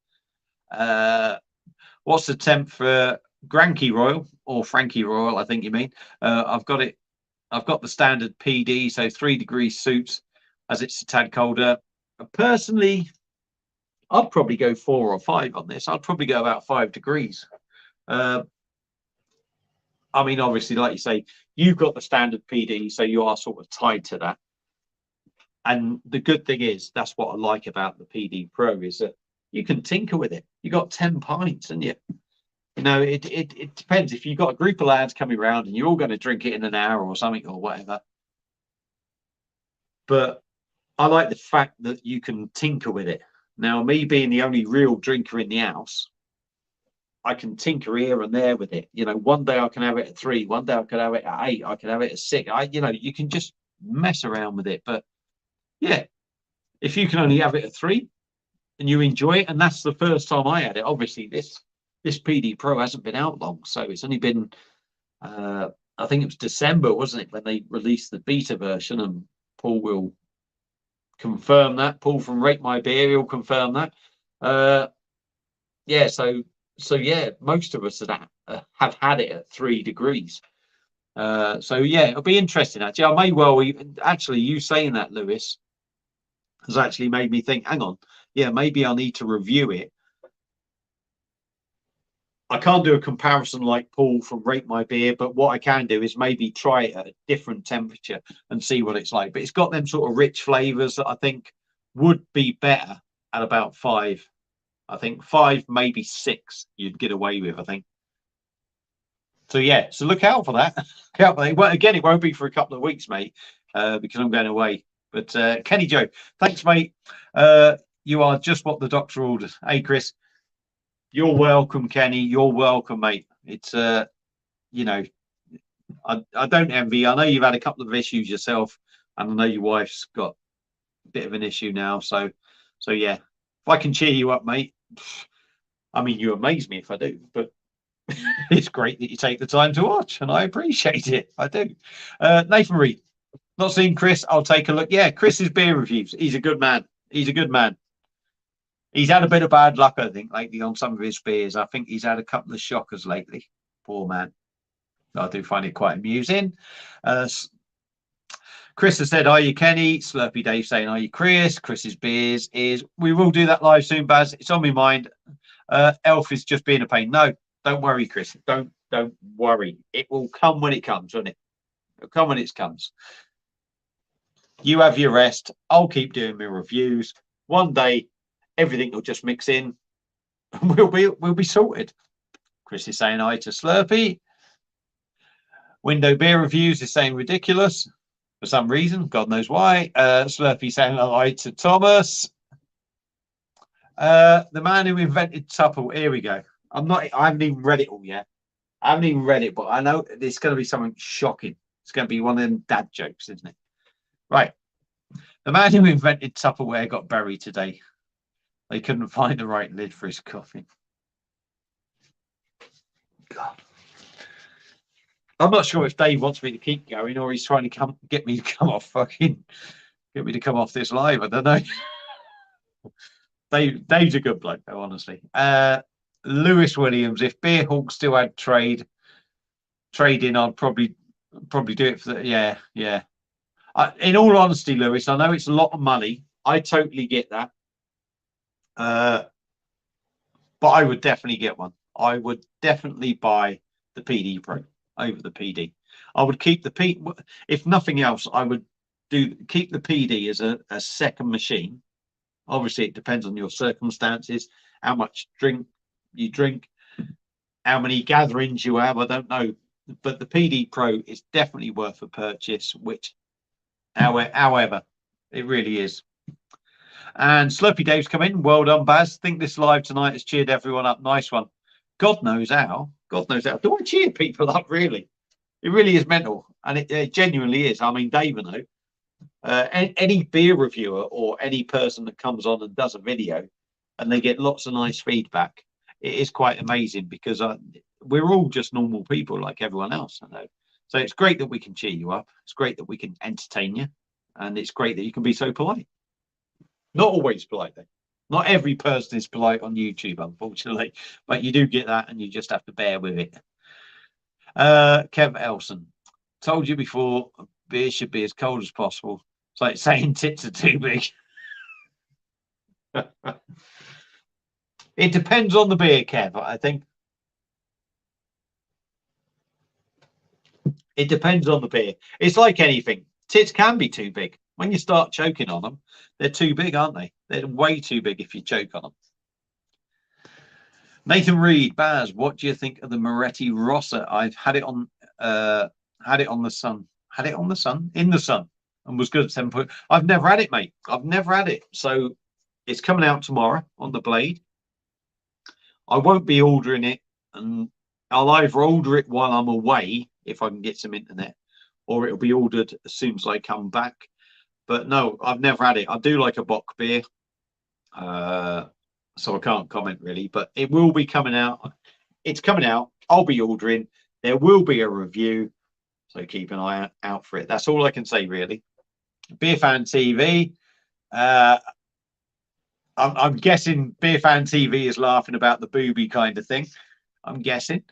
What's the temp for Granky Royal, or Frankie Royal, I think you mean? I've got it. I've got the standard PD, so 3 degrees suits, as it's a tad colder. Personally, I'd probably go 4 or 5 on this. I'd probably go about 5 degrees. I mean, obviously, like you say, you've got the standard PD, so you are sort of tied to that. And the good thing is, that's what I like about the PD Pro, is that you can tinker with it. You got 10 pints, and you know, it depends. If you've got a group of lads coming around and you're all going to drink it in an hour or something or whatever. But I like the fact that you can tinker with it. Now, me being the only real drinker in the house, I can tinker here and there with it. You know, one day I can have it at 3, one day I can have it at 8, I can have it at 6. You know, you can just mess around with it. But yeah, if you can only have it at 3 and you enjoy it, and that's the first time I had it. Obviously, this PD Pro hasn't been out long, so it's only been, I think it was December, wasn't it, when they released the beta version, and Paul will confirm that. Paul from Rate My Beer, he'll confirm that. Yeah, so yeah, most of us have had it at 3 degrees. So yeah, it'll be interesting, actually. I may well actually, you saying that, Lewis, has actually made me think, hang on, yeah, maybe I need to review it. I can't do a comparison like Paul from Rate My Beer, but what I can do is maybe try it at a different temperature and see what it's like. But it's got them sort of rich flavors that I think would be better at about 5. I think 5, maybe 6 you'd get away with, I think. So yeah, so look out for that. Well, again, it won't be for a couple of weeks, mate, because I'm going away. But Kenny Joe, thanks, mate. You are just what the doctor ordered. Hey, Chris. You're welcome, Kenny. You're welcome, mate. It's you know, I don't envy. I know you've had a couple of issues yourself, and I know your wife's got a bit of an issue now. So yeah, if I can cheer you up, mate. I mean, you amaze me if I do, but it's great that you take the time to watch, and I appreciate it. I do. Nathan Reed, Not seen Chris. I'll take a look. Yeah, Chris's beer reviews. He's a good man. He's a good man. He's had a bit of bad luck, I think, lately on some of his beers. I think he's had a couple of shockers lately. Poor man. I do find it quite amusing. Chris has said, "Are you Kenny?" Slurpy Dave saying, "Are you Chris?" Chris's beers is. We will do that live soon, Baz. It's on my mind. Elf is just being a pain. No, don't worry, Chris. Don't worry. It will come when it comes, won't it? It'll come when it comes. You have your rest. I'll keep doing my reviews. One day, everything will just mix in, and we'll be sorted. Chris is saying hi to Slurpy. Window beer reviews is saying ridiculous for some reason. God knows why. Slurpy saying hi to Thomas. The man who invented Tupperware. Here we go. I haven't even read it all yet. I haven't even read it, but I know it's going to be something shocking. It's going to be one of them dad jokes, isn't it? Right. The man who invented Tupperware got buried today. They couldn't find the right lid for his coffin. God. I'm not sure if Dave wants me to keep going or he's trying to get me to come off this live. I don't know. Dave's a good bloke, though, honestly. Lewis Williams, if Beer Hawk still had trading, I'd probably do it for the yeah. In all honesty, Lewis, I know it's a lot of money. I totally get that. But I would definitely get one. I would definitely buy the PD Pro over the PD. I would keep the PD. If nothing else, I would keep the PD as a second machine. Obviously, it depends on your circumstances, how much you drink, how many gatherings you have. I don't know, but the PD Pro is definitely worth a purchase. However, it really is. And Slurpy Dave's come in. Well done, Baz. Think this live tonight has cheered everyone up. Nice one. God knows how. God knows how. Do I cheer people up, really? It really is mental. And it genuinely is. I mean, Dave, know. Any beer reviewer or any person that comes on and does a video and they get lots of nice feedback, it is quite amazing because we're all just normal people like everyone else, I know. So it's great that we can cheer you up. It's great that we can entertain you. And it's great that you can be so polite. Not always polite, though. Not every person is polite on YouTube, unfortunately. But you do get that, and you just have to bear with it. Kev Elson. Told you before, beer should be as cold as possible. It's like saying tits are too big. It depends on the beer, Kev, I think. It depends on the beer. It's like anything. Tits can be too big. When you start choking on them, they're too big, aren't they? They're way too big if you choke on them. Nathan Reed, Baz, what do you think of the Moretti Rossa? I've had it on the sun. Had it on the sun? In the sun. And was good at 7 point. I've never had it, mate. I've never had it. So it's coming out tomorrow on the Blade. I won't be ordering it, and I'll either order it while I'm away if I can get some internet, or it'll be ordered as soon as I come back. But no, I've never had it. I do like a Bock beer, so I can't comment really. But it will be coming out. It's coming out. I'll be ordering. There will be a review, so keep an eye out for it. That's all I can say really. Beer Fan TV. I'm guessing Beer Fan TV is laughing about the booby kind of thing. I'm guessing.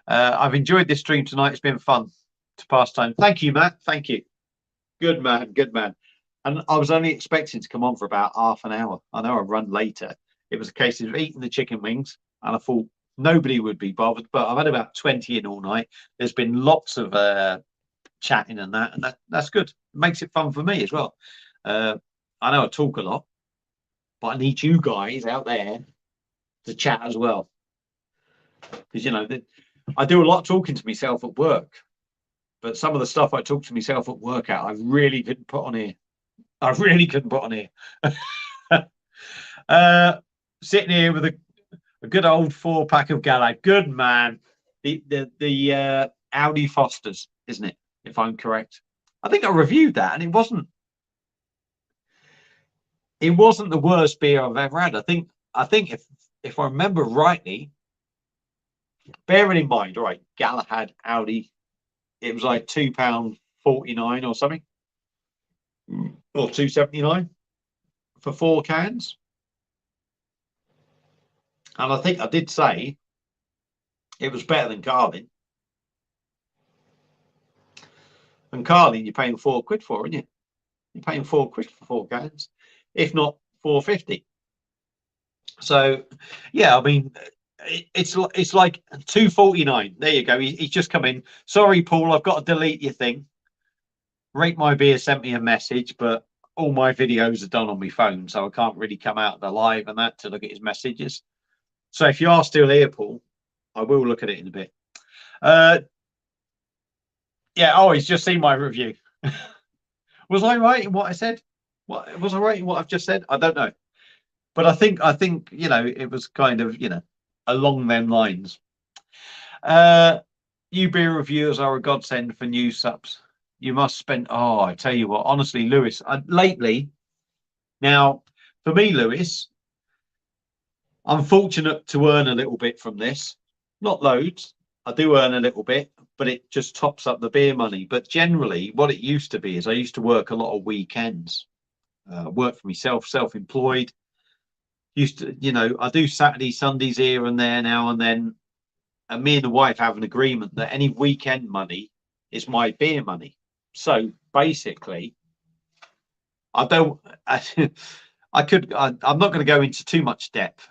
I've enjoyed this stream tonight. It's been fun to pass time. Thank you, Matt. Thank you. Good man. Good man. And I was only expecting to come on for about half an hour. I know I run later. It was a case of eating the chicken wings, and I thought nobody would be bothered. But I've had about 20 in all night. There's been lots of chatting and that's good. It makes it fun for me as well. I know I talk a lot, but I need you guys out there to chat as well. Because, you know, I do a lot of talking to myself at work. But some of the stuff I talk to myself at work out, I really couldn't put on here. I really couldn't put on here. Sitting here with a good old 4-pack of Galad. Good man. The Aldi Fosters, isn't it? If I'm correct. I think I reviewed that, and it wasn't the worst beer I've ever had. I think if I remember rightly, bearing in mind, right, Galahad Aldi, it was like £2.49 or something. or £2.79 for 4 cans. And I think I did say it was better than Carling. And Carling, you're paying £4 for, aren't you? You're paying £4 for 4 cans, if not £4.50. So, yeah, I mean, it's like £2.49. There you go. He's just come in. Sorry, Paul, I've got to delete your thing. Rate My Beer sent me a message, but all my videos are done on my phone, so I can't really come out of the live and that to look at his messages. So if you are still here, Paul, I will look at it in a bit. Yeah. Oh, he's just seen my review. Was I right in what I said? What was I right in what I've just said? I don't know, but I think you know, it was kind of, you know, along them lines. You beer reviewers are a godsend for new subs. You must spend. Oh, I tell you what, honestly, Lewis, lately, now for me, Lewis, I'm fortunate to earn a little bit from this. Not loads. I do earn a little bit, but it just tops up the beer money. But generally, what it used to be is I used to work a lot of weekends, work for myself, self-employed. Used to, you know, I do Saturday, Sundays here and there now and then. And me and the wife have an agreement that any weekend money is my beer money. So basically, I'm not going to go into too much depth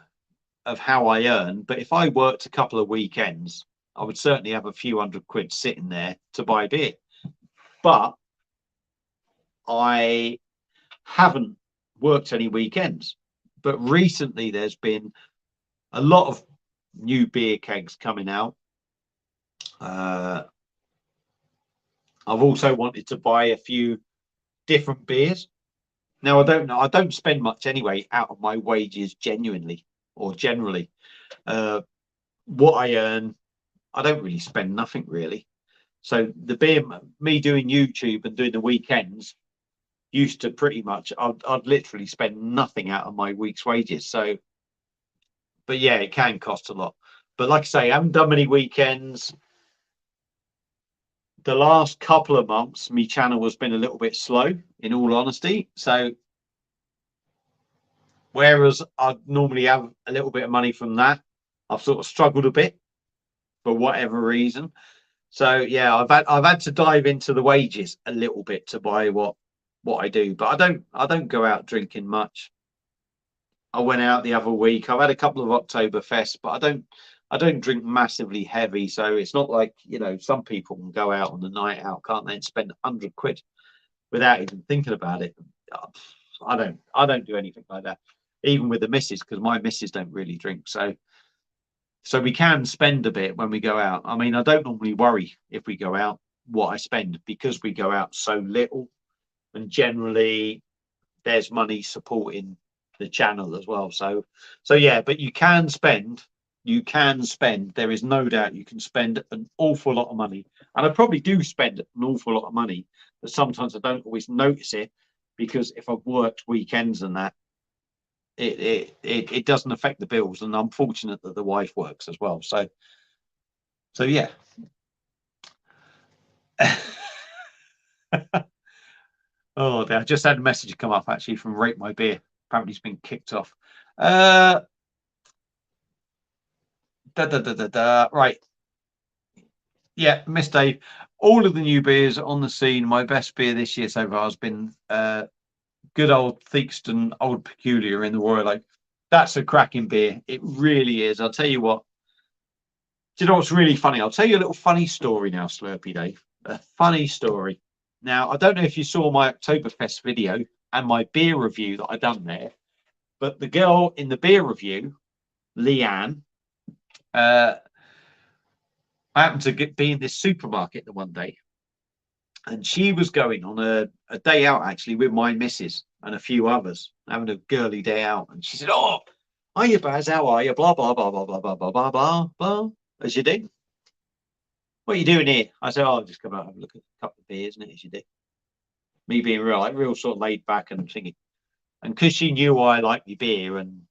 of how I earn, but if I worked a couple of weekends, I would certainly have a few £100 sitting there to buy beer. But I haven't worked any weekends. But recently there's been a lot of new beer kegs coming out. I've also wanted to buy a few different beers. Now, I don't know. I don't spend much anyway out of my wages genuinely or generally. What I earn, I don't really spend nothing really. So the beer, me doing YouTube and doing the weekends, used to pretty much, I'd literally spend nothing out of my week's wages. So, but yeah, it can cost a lot. But like I say, I haven't done many weekends. The last couple of months, my channel has been a little bit slow, in all honesty. So, whereas I'd normally have a little bit of money from that, I've sort of struggled a bit for whatever reason. So yeah, I've had to dive into the wages a little bit to buy what I do. But I don't go out drinking much. I went out the other week. I've had a couple of Oktoberfests, but I don't drink massively heavy, so it's not like, you know, some people can go out on the night out, can't they, and spend £100 without even thinking about it. I don't do anything like that, even with the missus, because my missus don't really drink. So we can spend a bit when we go out. I mean, I don't normally worry if we go out what I spend, because we go out so little, and generally there's money supporting the channel as well. So yeah, but you can spend. There is no doubt you can spend an awful lot of money, and I probably do spend an awful lot of money, but sometimes I don't always notice it, because if I've worked weekends and that, it doesn't affect the bills. And I'm fortunate that the wife works as well. So yeah. Oh, I just had a message come up actually from Rate My Beer. Apparently it's been kicked off. Right. Yeah, Miss Dave. All of the new beers on the scene. My best beer this year so far has been good old Theakston Old Peculiar in the Royal Oak. That's a cracking beer. It really is. I'll tell you what. Do you know what's really funny? I'll tell you a little funny story now, Slurpy Dave. A funny story. Now, I don't know if you saw my Oktoberfest video and my beer review that I done there, but the girl in the beer review, Leanne, I happened to be in this supermarket the one day, and she was going on a day out actually with my missus and a few others, having a girly day out. And she said, "Oh, hiya Baz, how are you? Blah blah blah blah blah blah blah blah blah blah." As you do. What are you doing here? I said, "Oh, I'll just come out and have a look at a couple of beers, isn't it?" As you do. Me being real sort of laid back and thinking. And because she knew I like my beer and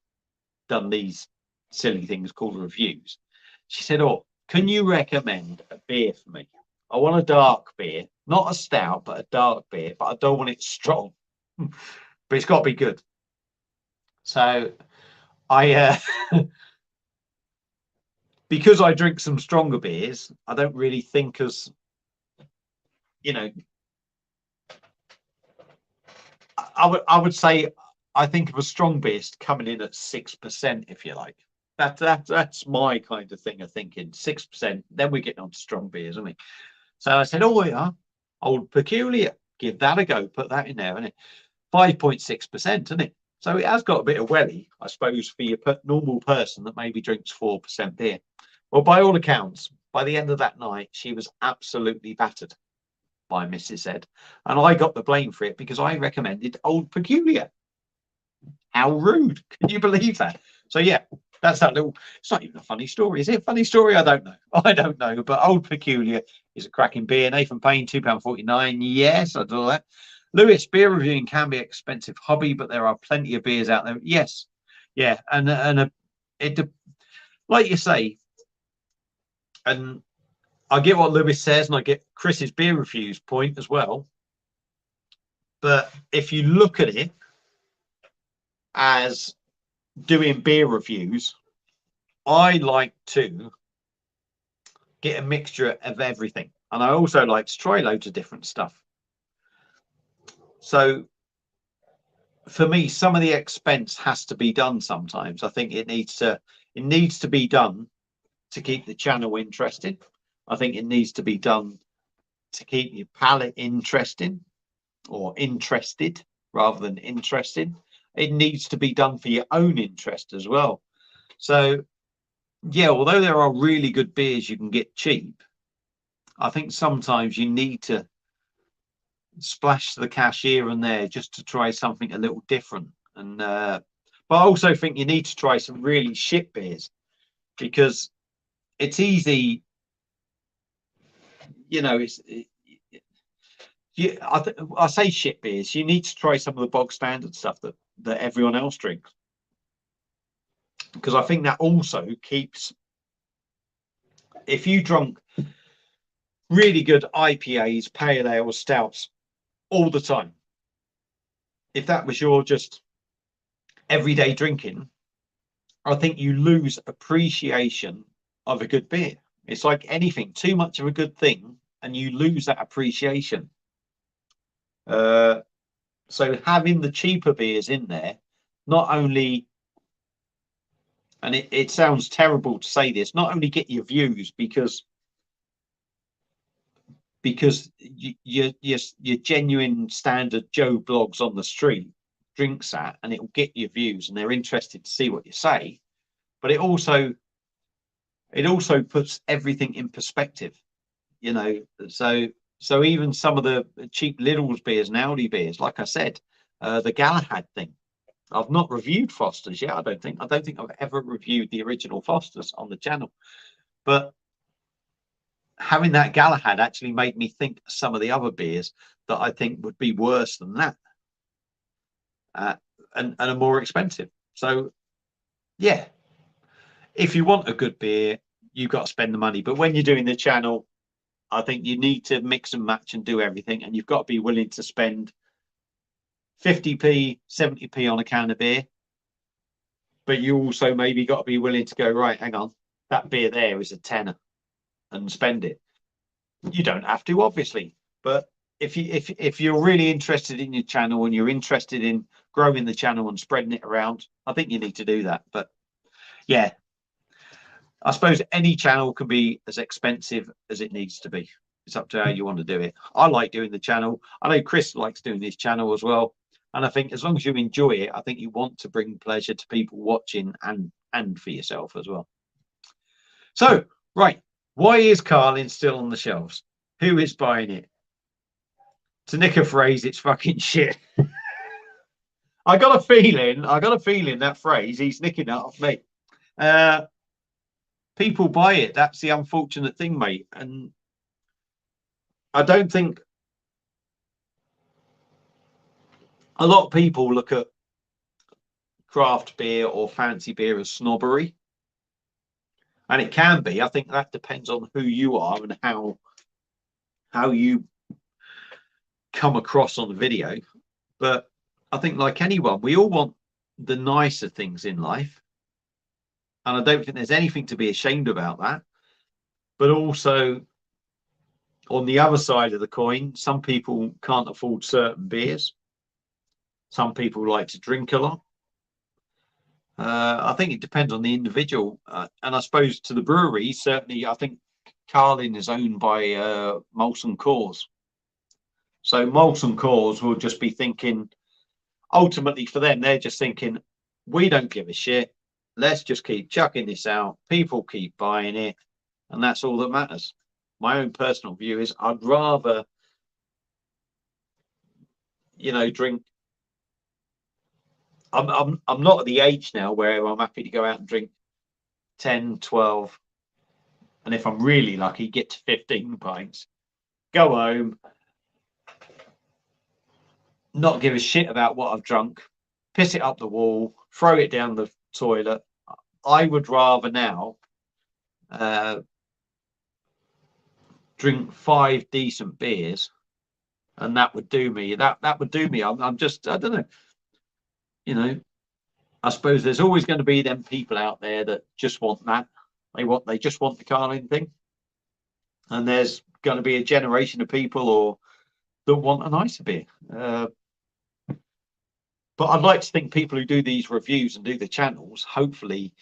done these silly things called reviews, she said, "Oh, can you recommend a beer for me? I want a dark beer, not a stout, but a dark beer, but I don't want it strong." but it's got to be good. So I, because I drink some stronger beers, I don't really think as, you know, I would say I think of a strong beer coming in at 6%, if you like. That's my kind of thing of thinking. 6%. Then we're getting on to strong beers, aren't we? So I said, oh yeah, Old Peculiar. Give that a go. Put that in there, isn't it? 5.6%, isn't it? So it has got a bit of welly, I suppose, for your normal person that maybe drinks 4% beer. Well, by all accounts, by the end of that night, she was absolutely battered by Mrs. Ed. And I got the blame for it because I recommended Old Peculiar. How rude. Can you believe that? So, yeah, that's that little. It's not even a funny story, is it? Funny story? I don't know. I don't know. But Old Peculiar is a cracking beer. Nathan Payne, £2.49. Yes, I do that. Lewis, beer reviewing can be an expensive hobby, but there are plenty of beers out there. Yes. Yeah. Like you say, and I get what Lewis says, and I get Chris's beer reviews point as well. But if you look at it as doing beer reviews, I like to get a mixture of everything. And I also like to try loads of different stuff. So for me, some of the expense has to be done sometimes. I think it needs to be done to keep the channel interesting. I think it needs to be done to keep your palate interesting, or interested rather than interesting. It needs to be done for your own interest as well. So yeah, although there are really good beers you can get cheap, I think sometimes you need to splash the cash here and there just to try something a little different. And but I also think you need to try some really shit beers, because it's easy, you know. I say shit beers. You need to try some of the bog standard stuff that everyone else drinks, because I think that also keeps. If you drunk really good IPAs, pale ales, stouts all the time, if that was your just everyday drinking, I think you lose appreciation of a good beer. It's like anything, too much of a good thing, and you lose that appreciation. So having the cheaper beers in there, not only, and it sounds terrible to say this, not only get your views because your genuine standard Joe blogs on the street drinks that, and it will get your views and they're interested to see what you say, but it also puts everything in perspective, you know. So even some of the cheap Lidl's beers and Aldi beers, like I said, the Galahad thing, I've not reviewed Foster's yet. I don't think I've ever reviewed the original Foster's on the channel, but having that Galahad actually made me think of some of the other beers that I think would be worse than that, and are more expensive. So yeah, if you want a good beer, you've got to spend the money. But when you're doing the channel, I think you need to mix and match and do everything, and you've got to be willing to spend 50p, 70p on a can of beer. But you also maybe got to be willing to go, right, hang on, that beer there is a tenner, and spend it. You don't have to, obviously, but if you're really interested in your channel and you're interested in growing the channel and spreading it around, I think you need to do that. But yeah, I suppose any channel can be as expensive as it needs to be. It's up to how you want to do it. I like doing the channel. I know Chris likes doing his channel as well. And I think as long as you enjoy it, I think you want to bring pleasure to people watching and for yourself as well. So, right, why is Carlin still on the shelves? Who is buying it? To nick a phrase, it's fucking shit. I got a feeling that phrase, he's nicking that off me. People buy it. That's the unfortunate thing, mate. And I don't think a lot of people look at craft beer or fancy beer as snobbery. And it can be. I think that depends on who you are and how you come across on the video. But I think like anyone, we all want the nicer things in life. And I don't think there's anything to be ashamed about that. But also, on the other side of the coin, some people can't afford certain beers. Some people like to drink a lot. I think it depends on the individual. And I suppose to the brewery, certainly, I think Carlin is owned by Molson Coors. So Molson Coors will just be thinking, ultimately for them, they're just thinking, we don't give a shit. Let's just keep chucking this out. People keep buying it. And that's all that matters. My own personal view is I'd rather, drink. I'm not at the age now where I'm happy to go out and drink 10, 12, and if I'm really lucky, get to 15 pints, go home, not give a shit about what I've drunk, piss it up the wall, throw it down the toilet. I would rather now drink 5 decent beers, and that would do me. That would do me. I'm just, I don't know. I suppose there's always going to be them people out there that just want that. They just want the Carling thing. And there's going to be a generation of people that want a nicer beer. But I'd like to think people who do these reviews and do the channels, hopefully,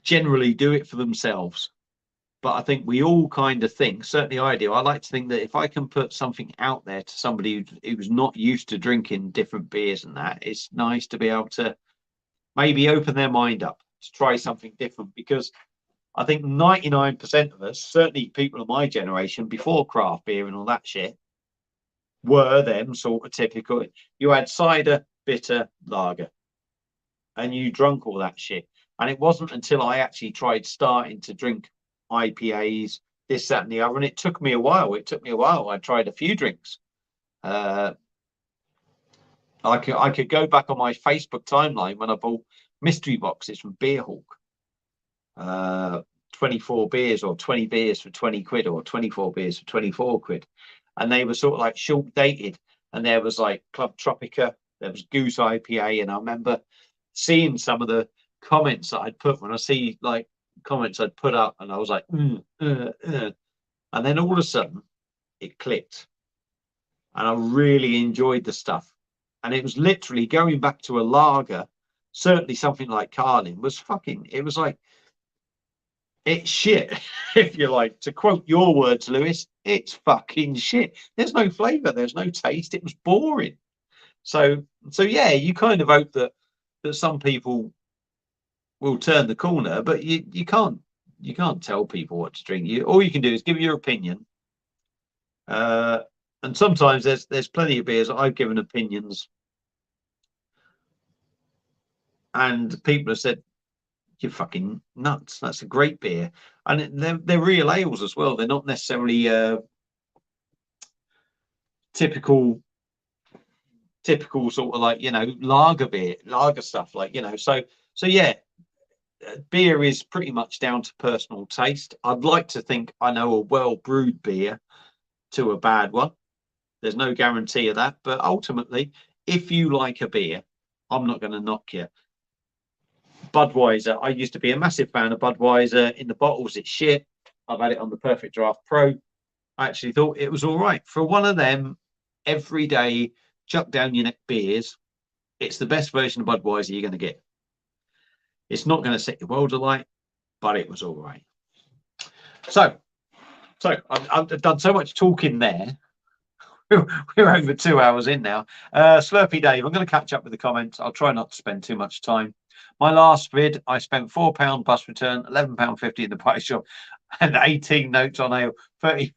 generally do it for themselves. But I think we all kind of think, certainly I do, I like to think that if I can put something out there to somebody who's not used to drinking different beers and that, it's nice to be able to maybe open their mind up to try something different. Because I think 99% of us, certainly people of my generation, before craft beer and all that shit, were them sort of typical. You had cider, bitter, lager, and you drunk all that shit. And it wasn't until I actually tried starting to drink IPAs, this, that, and the other, and it took me a while. I tried a few drinks. I could go back on my Facebook timeline when I bought mystery boxes from Beer Hawk, 24 beers or 20 beers for 20 quid, or 24 beers for 24 quid, and they were sort of like short dated. And there was like Club Tropica, there was Goose IPA, and I remember seeing some of the comments that I'd put when I see like comments I'd put up, and I was like, and then all of a sudden it clicked, and I really enjoyed the stuff. And it was literally going back to a lager, certainly something like Carlin was fucking, it was like, it's shit. If you like, to quote your words, Lewis, it's fucking shit. There's no flavor, there's no taste, it was boring. So yeah, you kind of hope that some people will turn the corner, but you can't tell people what to drink. All you can do is give your opinion. And sometimes there's plenty of beers that I've given opinions, and people have said, "You're fucking nuts. That's a great beer." And they're real ales as well. They're not necessarily typical sort of like, lager beer, lager stuff, like, so yeah. Beer is pretty much down to personal taste. I'd like to think I know a well-brewed beer to a bad one. There's no guarantee of that, but ultimately, if you like a beer, I'm not going to knock you. Budweiser, I used to be a massive fan of Budweiser. In the bottles, it's shit. I've had it on the Perfect Draft Pro. I actually thought it was all right. For one of them everyday chuck down your neck beers, it's the best version of Budweiser you're going to get. It's not going to set your world alight, but it was all right. So I've done so much talking there. We're over 2 hours in now. Slurpy Dave, I'm going to catch up with the comments. I'll try not to spend too much time. My last vid, I spent £4 bus return, £11.50 in the price shop, and 18 notes on ale. 30.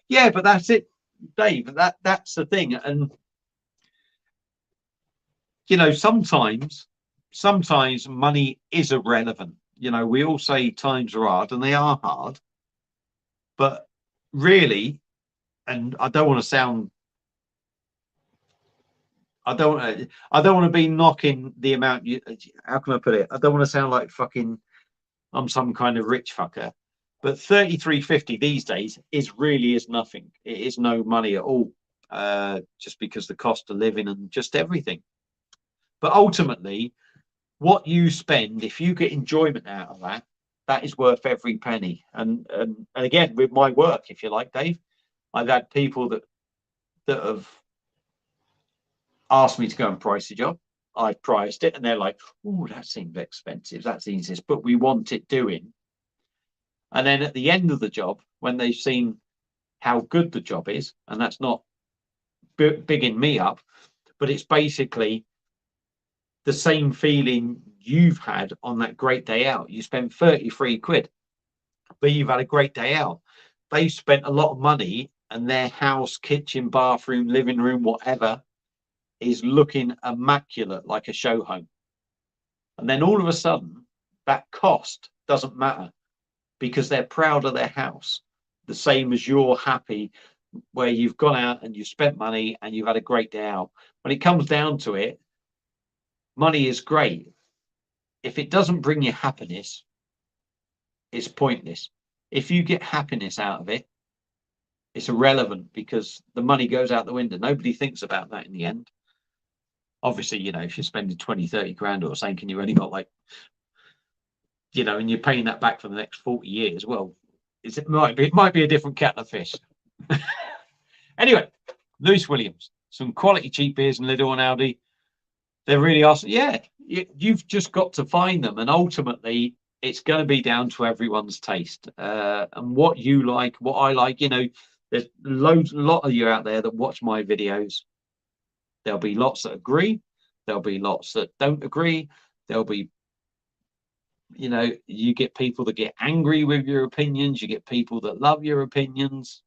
Yeah, but that's it, Dave. That's the thing. And sometimes money is irrelevant. We all say times are hard, and they are hard. But really, and I don't want to be knocking the amount how can I put it? I don't want to sound like fucking I'm some kind of rich fucker. But 33.50 these days is nothing. It is no money at all. just because the cost of living and just everything. But ultimately, what you spend, if you get enjoyment out of that, that is worth every penny. And again, with my work, if you like, Dave, I've had people that have asked me to go and price a job. I've priced it and they're like, oh, that seems expensive. That's easy, but we want it doing. And then at the end of the job, when they've seen how good the job is, and that's not bigging me up, but it's basically the same feeling you've had on that great day out. You spent 33 quid, but you've had a great day out. They've spent a lot of money and their house, kitchen, bathroom, living room, whatever, is looking immaculate like a show home. And then all of a sudden, that cost doesn't matter because they're proud of their house, the same as you're happy where you've gone out and you've spent money and you've had a great day out. When it comes down to it, money is great. If it doesn't bring you happiness, it's pointless. If you get happiness out of it, it's irrelevant because the money goes out the window. Nobody thinks about that in the end. Obviously, you know, if you're spending 20, 30 grand or something, and you've only got like, you know, and you're paying that back for the next 40 years, well, it might be a different kettle of fish. Anyway, Lewis Williams, some quality cheap beers in Lidl and Aldi. They're really awesome. Yeah, you've just got to find them, and ultimately, it's going to be down to everyone's taste and what you like, what I like. You know, there's a lot of you out there that watch my videos. There'll be lots that agree. There'll be lots that don't agree. There'll be, you know, you get people that get angry with your opinions. You get people that love your opinions.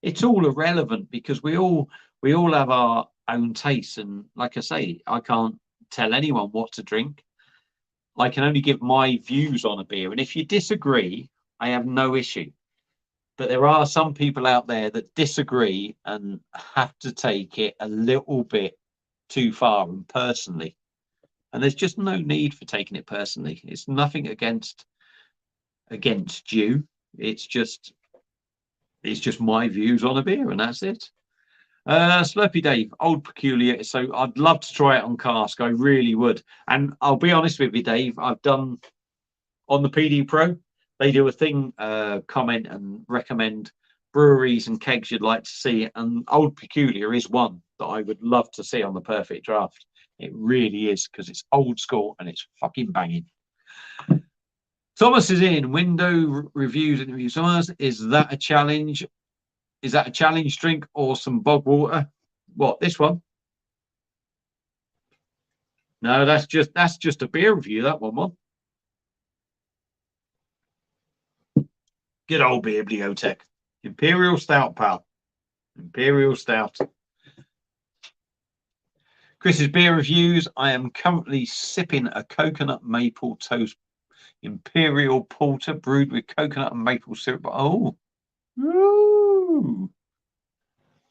It's all irrelevant because we all have our own tastes. And like I say, I can't tell anyone what to drink. I can only give my views on a beer. And if you disagree, I have no issue. But there are some people out there that disagree and have to take it a little bit too far and personally. And there's just no need for taking it personally. It's nothing against you. It's just my views on a beer, and that's it. Slurpy Dave, Old Peculiar. So I'd love to try it on cask. I really would. And I'll be honest with you, Dave, I've done on the PD Pro. They do a thing, comment and recommend breweries and kegs you'd like to see. And Old Peculiar is one that I would love to see on the Perfect Draft. It really is, because it's old school and it's fucking banging. Thomas is in. Window reviews interview. Thomas, is that a challenge? Is that a challenge drink or some bog water? What, this one? No, that's just a beer review, that one. Good old Bibliotech. Imperial Stout, pal. Imperial Stout. Chris's beer reviews. I am currently sipping a coconut maple toast Imperial Porter brewed with coconut and maple syrup. Oh. Ooh.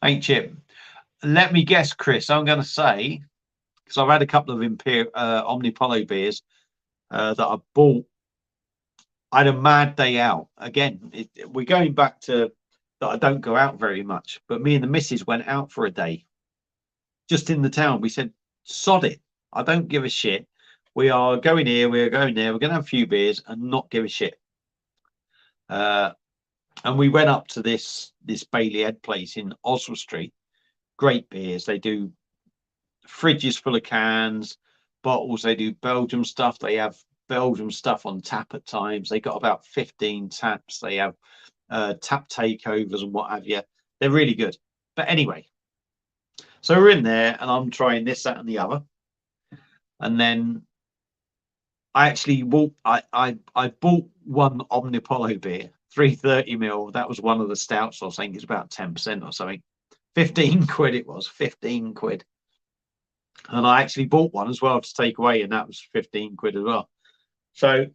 Ain't chip. Let me guess, Chris. I'm going to say, because I've had a couple of Omnipollo beers that I bought. I had a mad day out. Again, we're going back to that I don't go out very much, but me and the missus went out for a day. Just in the town. We said, sod it. I don't give a shit. We are going here, we're going there. We're going to have a few beers and not give a shit. And we went up to this Bailey Head place in Oswald Street. Great beers. They do fridges full of cans, bottles. They do Belgium stuff. They have Belgium stuff on tap at times. They got about 15 taps. They have tap takeovers and what have you. They're really good. But anyway, so we're in there and I'm trying this, that, and the other. And then I actually I bought one Omnipollo beer, 330ml. That was one of the stouts. I think it's about 10% or something. 15 quid it was, 15 quid. And I actually bought one as well to take away, and that was 15 quid as well. So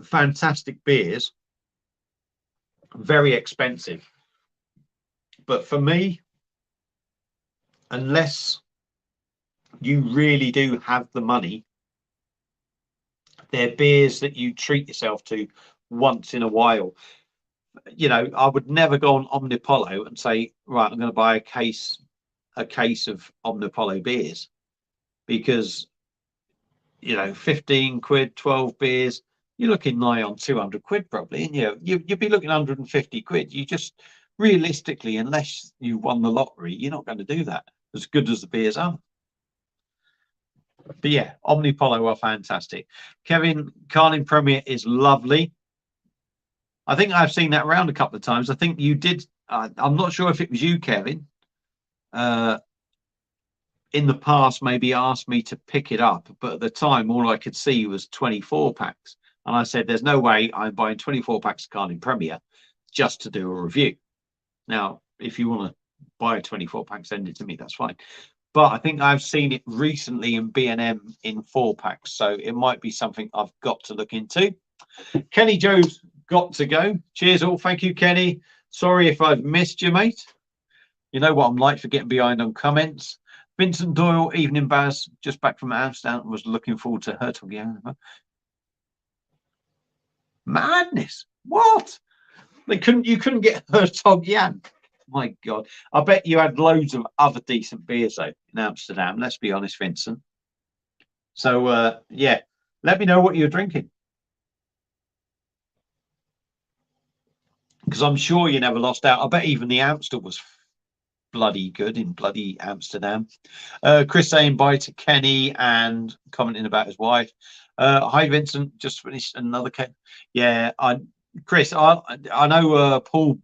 fantastic beers, very expensive. But for me, unless you really do have the money, they're beers that you treat yourself to once in a while. you know, I would never go on Omnipollo and say, right, I'm going to buy a case of Omnipollo beers, because, you know, 15 quid, 12 beers, you're looking nigh on 200 quid probably, and you'd be looking 150 quid. You just, realistically, unless you won the lottery, you're not going to do that, as good as the beers are. But yeah, Omnipollo are fantastic. Kevin, Carling Premier is lovely. I think I've seen that around a couple of times. I think you did. I'm not sure if it was you, Kevin, in the past maybe asked me to pick it up, but at the time all I could see was 24 packs, and I said there's no way I'm buying 24 packs of Carling Premier just to do a review. Now if you want to buy a 24 pack, send it to me, that's fine, but I think I've seen it recently in B&M in 4 packs, so it might be something I've got to look into. Kenny Joe's got to go. Cheers all. Thank you, Kenny. Sorry if I've missed you, mate. You know what I'm like for getting behind on comments. Vincent Doyle, evening Baz, just back from Amsterdam, was looking forward to Hertog Jan. Madness. What? You couldn't get Hertog Jan. My God. I bet you had loads of other decent beers though in Amsterdam. Let's be honest, Vincent. So yeah, let me know what you're drinking, because I'm sure you never lost out. I bet even the Amstel was bloody good in bloody Amsterdam. Chris saying bye to Kenny and commenting about his wife. Hi Vincent, just finished another yeah, Chris, I know Paul,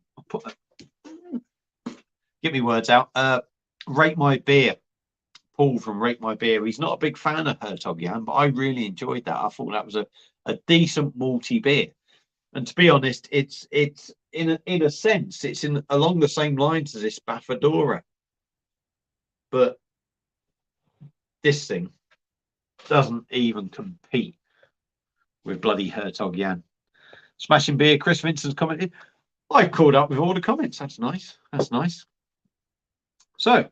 get me words out, Rate My Beer, Paul from Rate My Beer, he's not a big fan of Hertog Jan, but I really enjoyed that. I thought that was a decent malty beer, and to be honest, it's in a sense it's along the same lines as this Bafadora, but this thing doesn't even compete with bloody Hertog Jan. Smashing beer. Chris Vincent's commented, I caught up with all the comments. That's nice. That's nice. So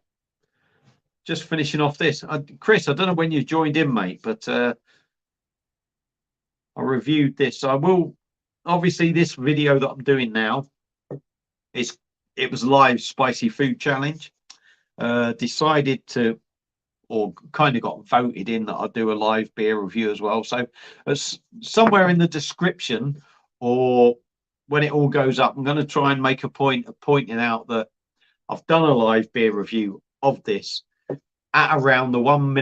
just finishing off this, Chris, I don't know when you joined in, mate, but I reviewed this. So I will, obviously this video that I'm doing now it was live spicy food challenge. Decided to, or kind of got voted in, that I'll do a live beer review as well. So somewhere in the description, or when it all goes up, I'm going to try and make a point of pointing out that I've done a live beer review of this at around the 1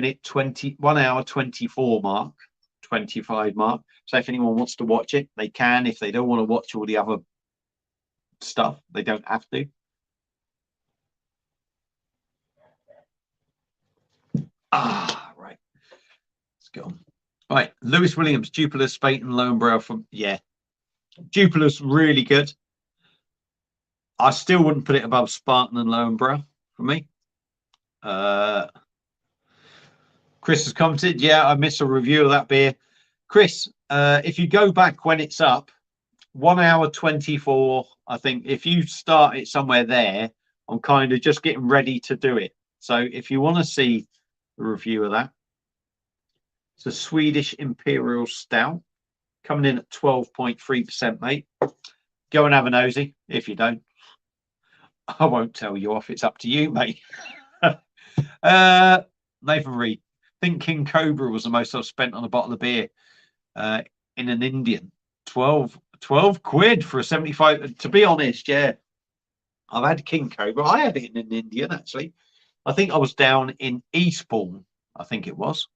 hour 24 mark, 25 mark. So if anyone wants to watch it, they can. If they don't want to watch all the other stuff, they don't have to. Right, let's go on. Right, Lewis Williams, Jupiler, Spaten, Lowenbrow from, yeah, Jupiler's really good. I still wouldn't put it above Spartan and Lowenbrow for me. Chris has commented, yeah, I missed a review of that beer. Chris, if you go back when it's up, 1 hour 24, I think if you start it somewhere there, I'm kind of just getting ready to do it. So if you want to see the review of that, it's a Swedish Imperial Stout coming in at 12.3%, mate. Go and have a nosy. If you don't, I won't tell you off. It's up to you, mate. Nathan Reed, I think King Cobra was the most I've spent on a bottle of beer in an Indian. 12 quid for a 75. To be honest, yeah, I've had King Cobra. I had it in an Indian, actually. I think I was down in Eastbourne, I think it was.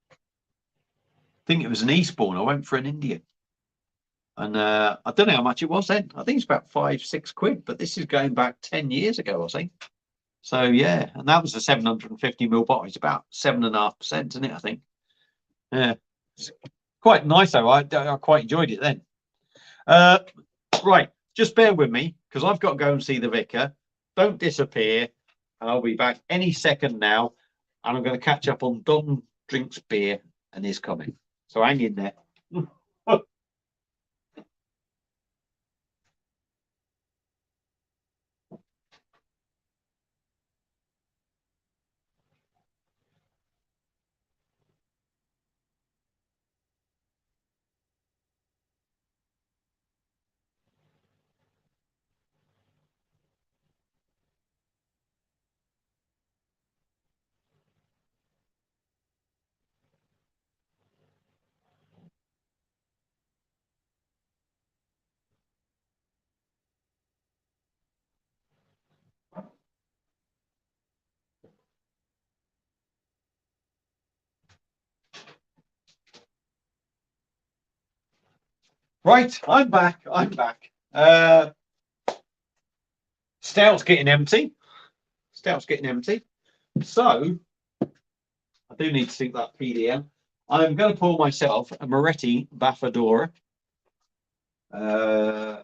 I think it was an Eastbourne. I went for an Indian. And I don't know how much it was then. I think it's about 5-6 quid, but this is going back 10 years ago, I think. So yeah, and that was a 750ml bottle. It's about 7.5%, isn't it? I think. Yeah, it's quite nice though. I quite enjoyed it then. Right, just bear with me because I've got to go and see the vicar. Don't disappear, and I'll be back any second now. And I'm going to catch up on Don Drinks Beer and his comment. So hang in there. Right, I'm back. I'm back. Stout's getting empty. Stout's getting empty. So I do need to sink that PDM. I'm going to pour myself a Moretti Baffadora. And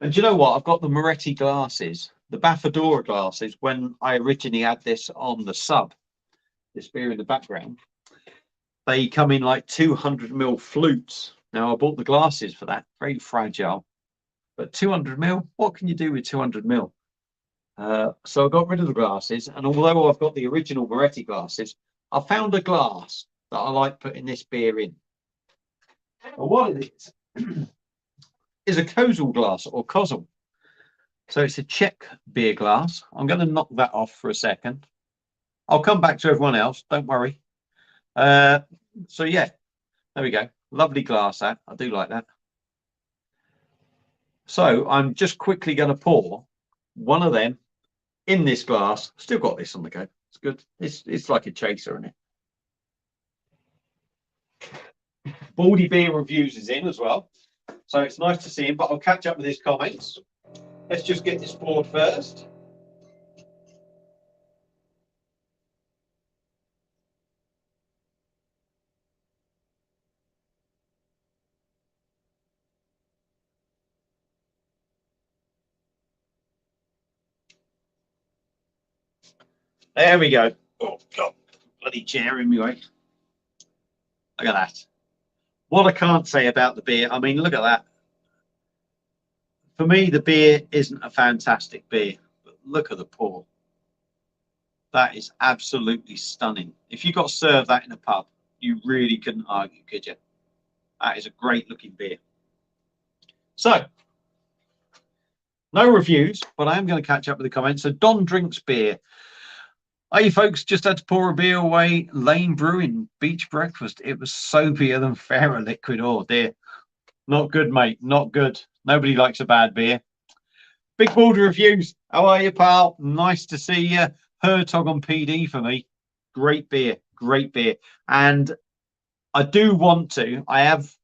do you know what? I've got the Moretti glasses, the Baffadora glasses, when I originally had this on the sub, this beer in the background. They come in like 200ml flutes. Now, I bought the glasses for that, very fragile. But 200ml, what can you do with 200ml? So I got rid of the glasses. And although I've got the original Moretti glasses, I found a glass that I like putting this beer in. And what it is a Kozel glass or Kozel. So it's a Czech beer glass. I'm going to knock that off for a second. I'll come back to everyone else. Don't worry. So yeah, there we go. Lovely glass that. I do like that. So I'm just quickly going to pour one of them in this glass. Still got this on the go. It's good. It's like a chaser, isn't it? Baldy Beer Reviews is in as well. So it's nice to see him, but I'll catch up with his comments. Let's just get this poured first. There we go. Oh, God. Bloody chair in my way. Look at that. What I can't say about the beer, I mean, look at that. For me, the beer isn't a fantastic beer, but look at the pour. That is absolutely stunning. If you got served that in a pub, you really couldn't argue, could you? That is a great looking beer. So, no reviews, but I am going to catch up with the comments. So, Don drinks beer. Hey, folks, just had to pour a beer away. Lane Brewing, beach breakfast. It was soapier than fairer liquid. Oh, dear. Not good, mate. Not good. Nobody likes a bad beer. Big Boulder Reviews. How are you, pal? Nice to see you. Hertog on PD for me. Great beer. Great beer. And I do want to. I have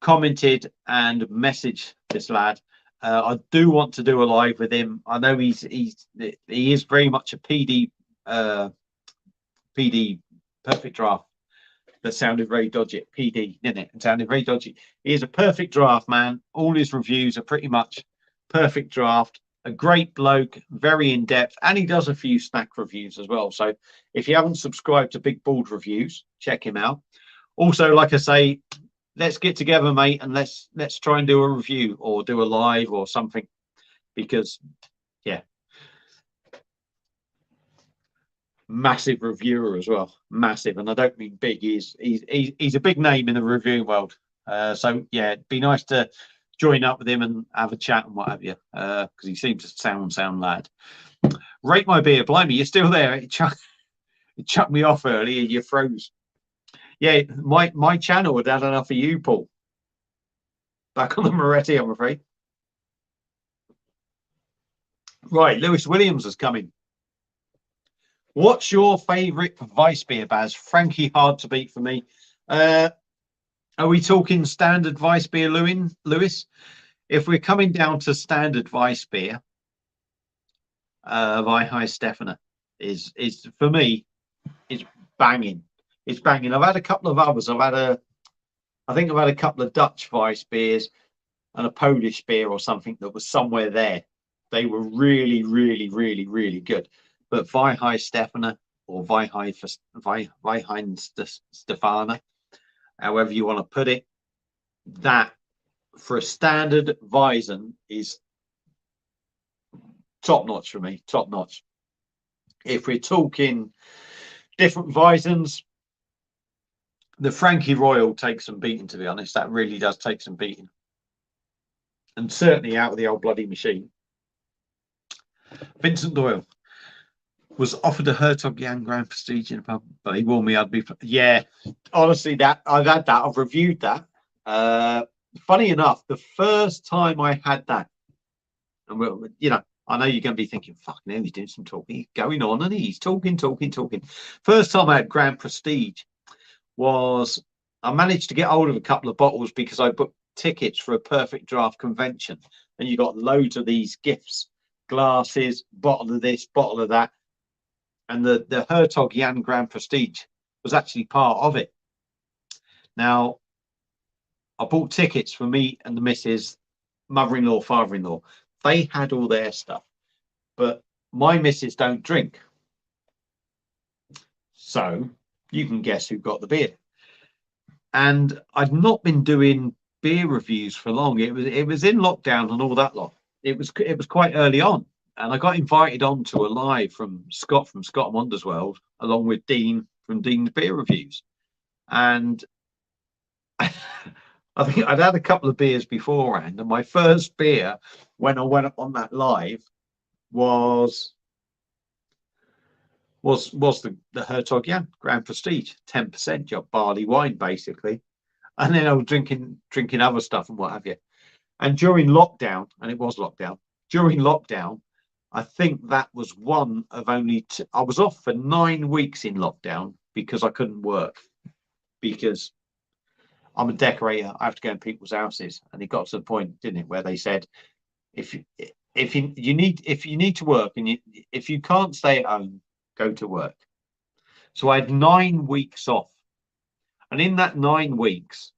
commented and messaged this lad. I do want to do a live with him. I know he is very much a PD perfect draft. That sounded very dodgy. PD, didn't it? It sounded very dodgy. He is a perfect draft man. All his reviews are pretty much perfect draft. A great bloke, very in depth, and he does a few snack reviews as well. So if you haven't subscribed to Big Bald Reviews, check him out. Also, like I say, let's get together, mate, and let's try and do a review or do a live or something, because yeah, massive reviewer as well, massive, and I don't mean big. He's a big name in the reviewing world. So yeah, it'd be nice to join up with him and have a chat and what have you, because he seems a sound lad. Rate my beer, blimey, you're still there. It chucked me off early and you froze. Yeah, my channel would have had enough of you, Paul. Back on the Moretti, I'm afraid. Right, Lewis Williams is coming. What's your favourite Weiss beer, Baz? Frankie, hard to beat for me. Are we talking standard Weiss beer, Lewis? If we're coming down to standard Weiss beer, Weihai Stefana is for me is banging. It's banging. I've had a couple of others. I think I've had a couple of Dutch Weiss beers and a Polish beer or something that was somewhere there. They were really, really, really, really good. But Weihai Stefana or Weihai Stefana, however you want to put it, that for a standard Weizen is top notch for me. Top notch. If we're talking different Weizens, the Frankie Royal takes some beating, to be honest. That really does take some beating. And certainly out of the old bloody machine. Vincent Doyle was offered a Hertog Jan Grand Prestige in a pub, but he warned me I'd be... Yeah, honestly, that I've had that. I've reviewed that. Funny enough, the first time I had that, and you know, I know you're going to be thinking, fucking hell, he's doing some talking. He's going on and he's talking. First time I had Grand Prestige was I managed to get hold of a couple of bottles because I booked tickets for a Perfect Draft convention, and you got loads of these gifts, glasses, bottle of this, bottle of that, and the Hertog Jan Grand Prestige was actually part of it. Now, I bought tickets for me and the missus, mother-in-law, father-in-law. They had all their stuff, but my missus don't drink. So you can guess who got the beer. And I'd not been doing beer reviews for long. It was in lockdown and all that lot. It was quite early on, and I got invited on to a live from Scott and Wonders World, along with Dean from Dean's Beer Reviews. And I think I'd had a couple of beers beforehand, and my first beer when I went up on that live was the Hertog Jan Grand Prestige, 10% job barley wine basically, and then I was drinking other stuff and what have you. And during lockdown, and it was lockdown, during lockdown, I think that was one of only two. I was off for 9 weeks in lockdown because I couldn't work, because I'm a decorator. I have to go in people's houses, and it got to the point, didn't it, where they said, if you need to work, and if you can't stay at home, go to work. So I had 9 weeks off, and in that 9 weeks,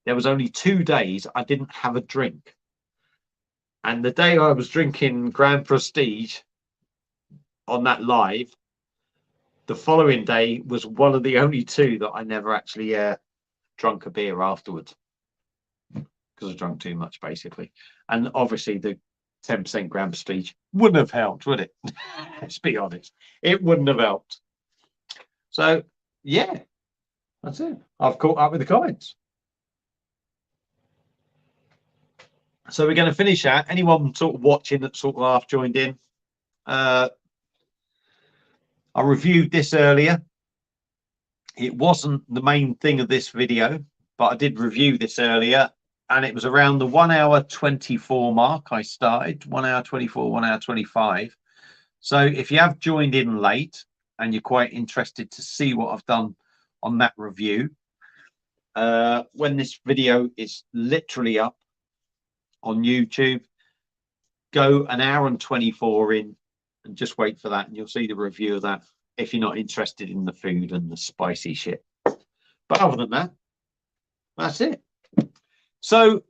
there was only 2 days I didn't have a drink. And the day I was drinking Grand Prestige on that live, the following day was one of the only 2 that I never actually drunk a beer afterwards, because I drank too much basically. And obviously the 10% Grand Prestige wouldn't have helped, would it? Let's be honest, it wouldn't have helped. So yeah, that's it. I've caught up with the comments. So we're going to finish out. Anyone sort of watching that sort of half joined in, I reviewed this earlier. It wasn't the main thing of this video, but I did review this earlier, and it was around the 1 hour 24 mark. I started 1 hour 24, 1 hour 25. So if you have joined in late and you're quite interested to see what I've done on that review, when this video is literally up on YouTube, go 1 hour and 24 in and just wait for that, and you'll see the review of that if you're not interested in the food and the spicy shit. But other than that, that's it. So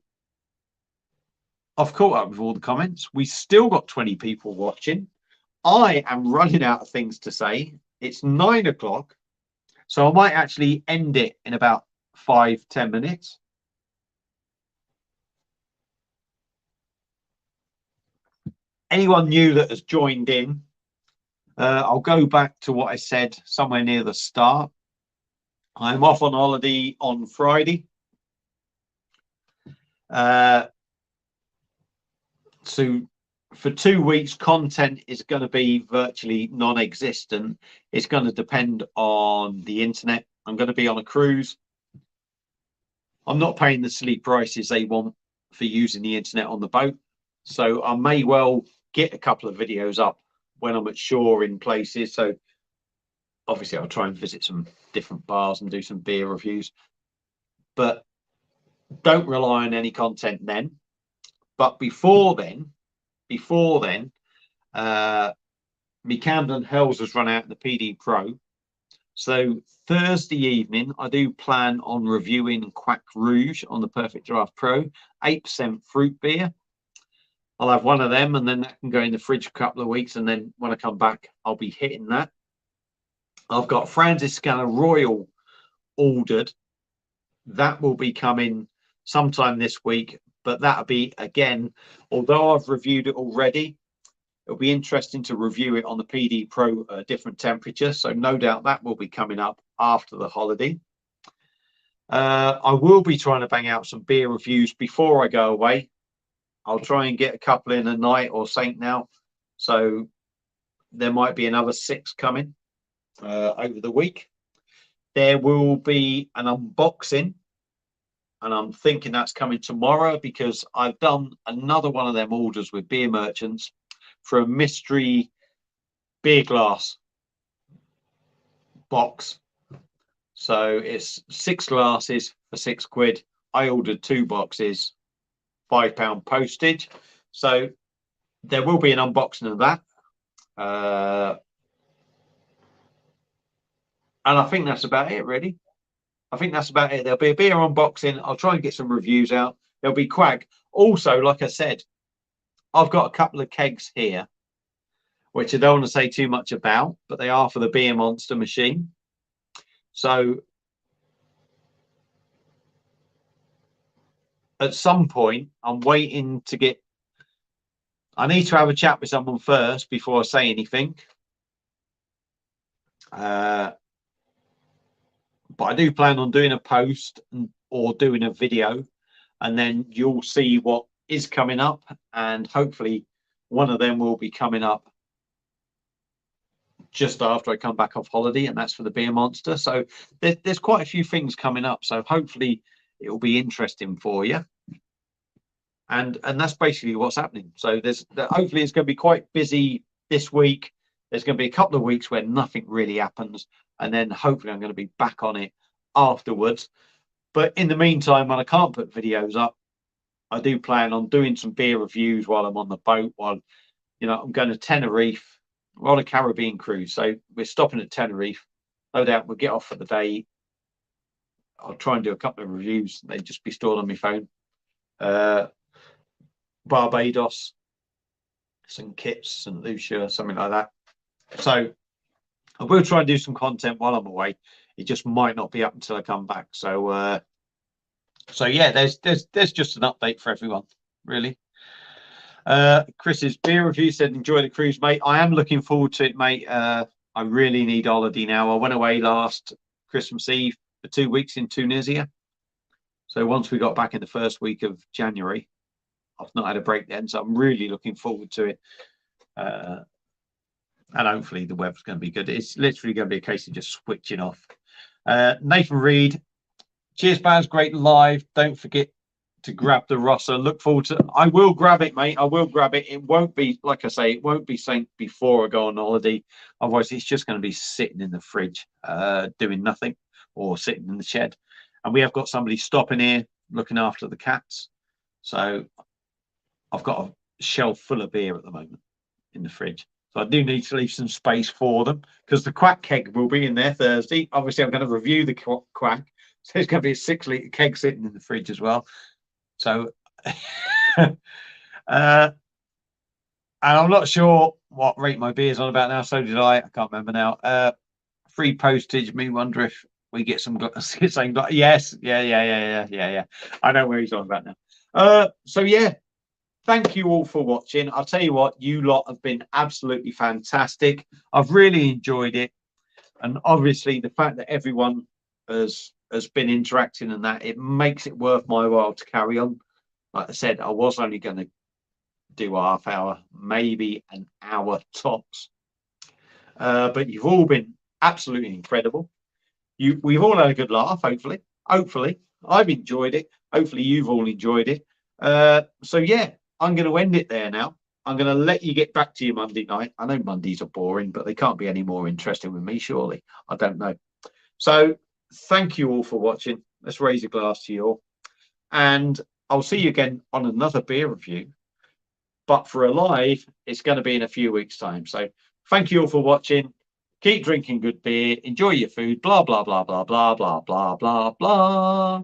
I've caught up with all the comments. We still got 20 people watching. I am running out of things to say. It's 9 o'clock, so I might actually end it in about 5-10 minutes. Anyone new that has joined in, I'll go back to what I said somewhere near the start. I'm off on holiday on Friday. So for 2 weeks, content is going to be virtually non-existent. It's going to depend on the internet. I'm going to be on a cruise. I'm not paying the silly prices they want for using the internet on the boat. So I may well get a couple of videos up when I'm at shore in places. So obviously I'll try and visit some different bars and do some beer reviews, but don't rely on any content then. But before then, me Camden Hells has run out in the PD Pro. So Thursday evening, I do plan on reviewing Quack Rouge on the Perfect Draft Pro, 8% fruit beer. I'll have one of them, and then that can go in the fridge a couple of weeks, and then when I come back, I'll be hitting that. I've got Franziskaner Royal ordered. That will be coming sometime this week, but that'll be, again, although I've reviewed it already, it'll be interesting to review it on the PD Pro at a different temperature. So no doubt that will be coming up after the holiday. I will be trying to bang out some beer reviews before I go away. I'll try and get a couple in a night or something now. So there might be another 6 coming over the week. There will be an unboxing, and I'm thinking that's coming tomorrow, because I've done another one of them orders with beer merchants for a mystery beer glass box. So it's 6 glasses for £6. I ordered 2 boxes, £5 postage. So there will be an unboxing of that. And I think that's about it, really. I think that's about it. There'll be a beer unboxing. I'll try and get some reviews out. There'll be quag. Also, like I said, I've got a couple of kegs here, which I don't want to say too much about, but they are for the Beer Monster machine. So at some point, I'm waiting to get... I need to have a chat with someone first before I say anything. But I do plan on doing a post or doing a video, and then you'll see what is coming up, and hopefully one of them will be coming up just after I come back off holiday, and that's for the Beer Monster. So there's quite a few things coming up, so hopefully it will be interesting for you. And that's basically what's happening. So hopefully it's going to be quite busy this week. There's going to be a couple of weeks where nothing really happens, and then hopefully I'm going to be back on it afterwards. But in the meantime, when I can't put videos up, I do plan on doing some beer reviews while I'm on the boat. While, you know, I'm going to Tenerife. We're on a Caribbean cruise, so we're stopping at Tenerife. No doubt we'll get off for the day. I'll try and do a couple of reviews. They'd just be stored on my phone. Barbados, St Kitts, St Lucia, something like that. So I will try and do some content while I'm away. It just might not be up until I come back. So yeah, there's just an update for everyone, really. Chris's beer review said, enjoy the cruise, mate. I am looking forward to it, mate. I really need holiday now. I went away last Christmas Eve for 2 weeks in Tunisia. So once we got back in the first week of January, I've not had a break then. So I'm really looking forward to it. And hopefully the weather's going to be good. It's literally going to be a case of just switching off. Nathan Reed, cheers, Baz. Great live. Don't forget to grab the Rossa. Look forward to... I will grab it, mate. I will grab it. It won't be, like I say, it won't be something before I go on holiday. Otherwise, it's just going to be sitting in the fridge, doing nothing, or sitting in the shed. And we have got somebody stopping here looking after the cats. So I've got a shelf full of beer at the moment in the fridge. So I do need to leave some space for them, because the quack keg will be in there Thursday. Obviously, I'm going to review the quack. So there's going to be a 6-litre keg sitting in the fridge as well. So, and I'm not sure what rate my beer's on about now. So did I. I can't remember now. Free postage. Me wonder if we get some. Yes. Yeah. I know where he's on about now. So yeah. Thank you all for watching. I'll tell you what, you lot have been absolutely fantastic. I've really enjoyed it. And obviously the fact that everyone has been interacting and that, it makes it worth my while to carry on. Like I said, I was only going to do a half hour, maybe an hour tops. But you've all been absolutely incredible. We've all had a good laugh, hopefully. Hopefully. I've enjoyed it. Hopefully you've all enjoyed it. So yeah. I'm going to end it there now. I'm going to let you get back to your Monday night. I know Mondays are boring, but they can't be any more interesting with me, surely. I don't know. So thank you all for watching. Let's raise a glass to you all. And I'll see you again on another beer review. But for a live, it's going to be in a few weeks' time. So thank you all for watching. Keep drinking good beer. Enjoy your food. Blah, blah, blah, blah, blah, blah, blah, blah, blah.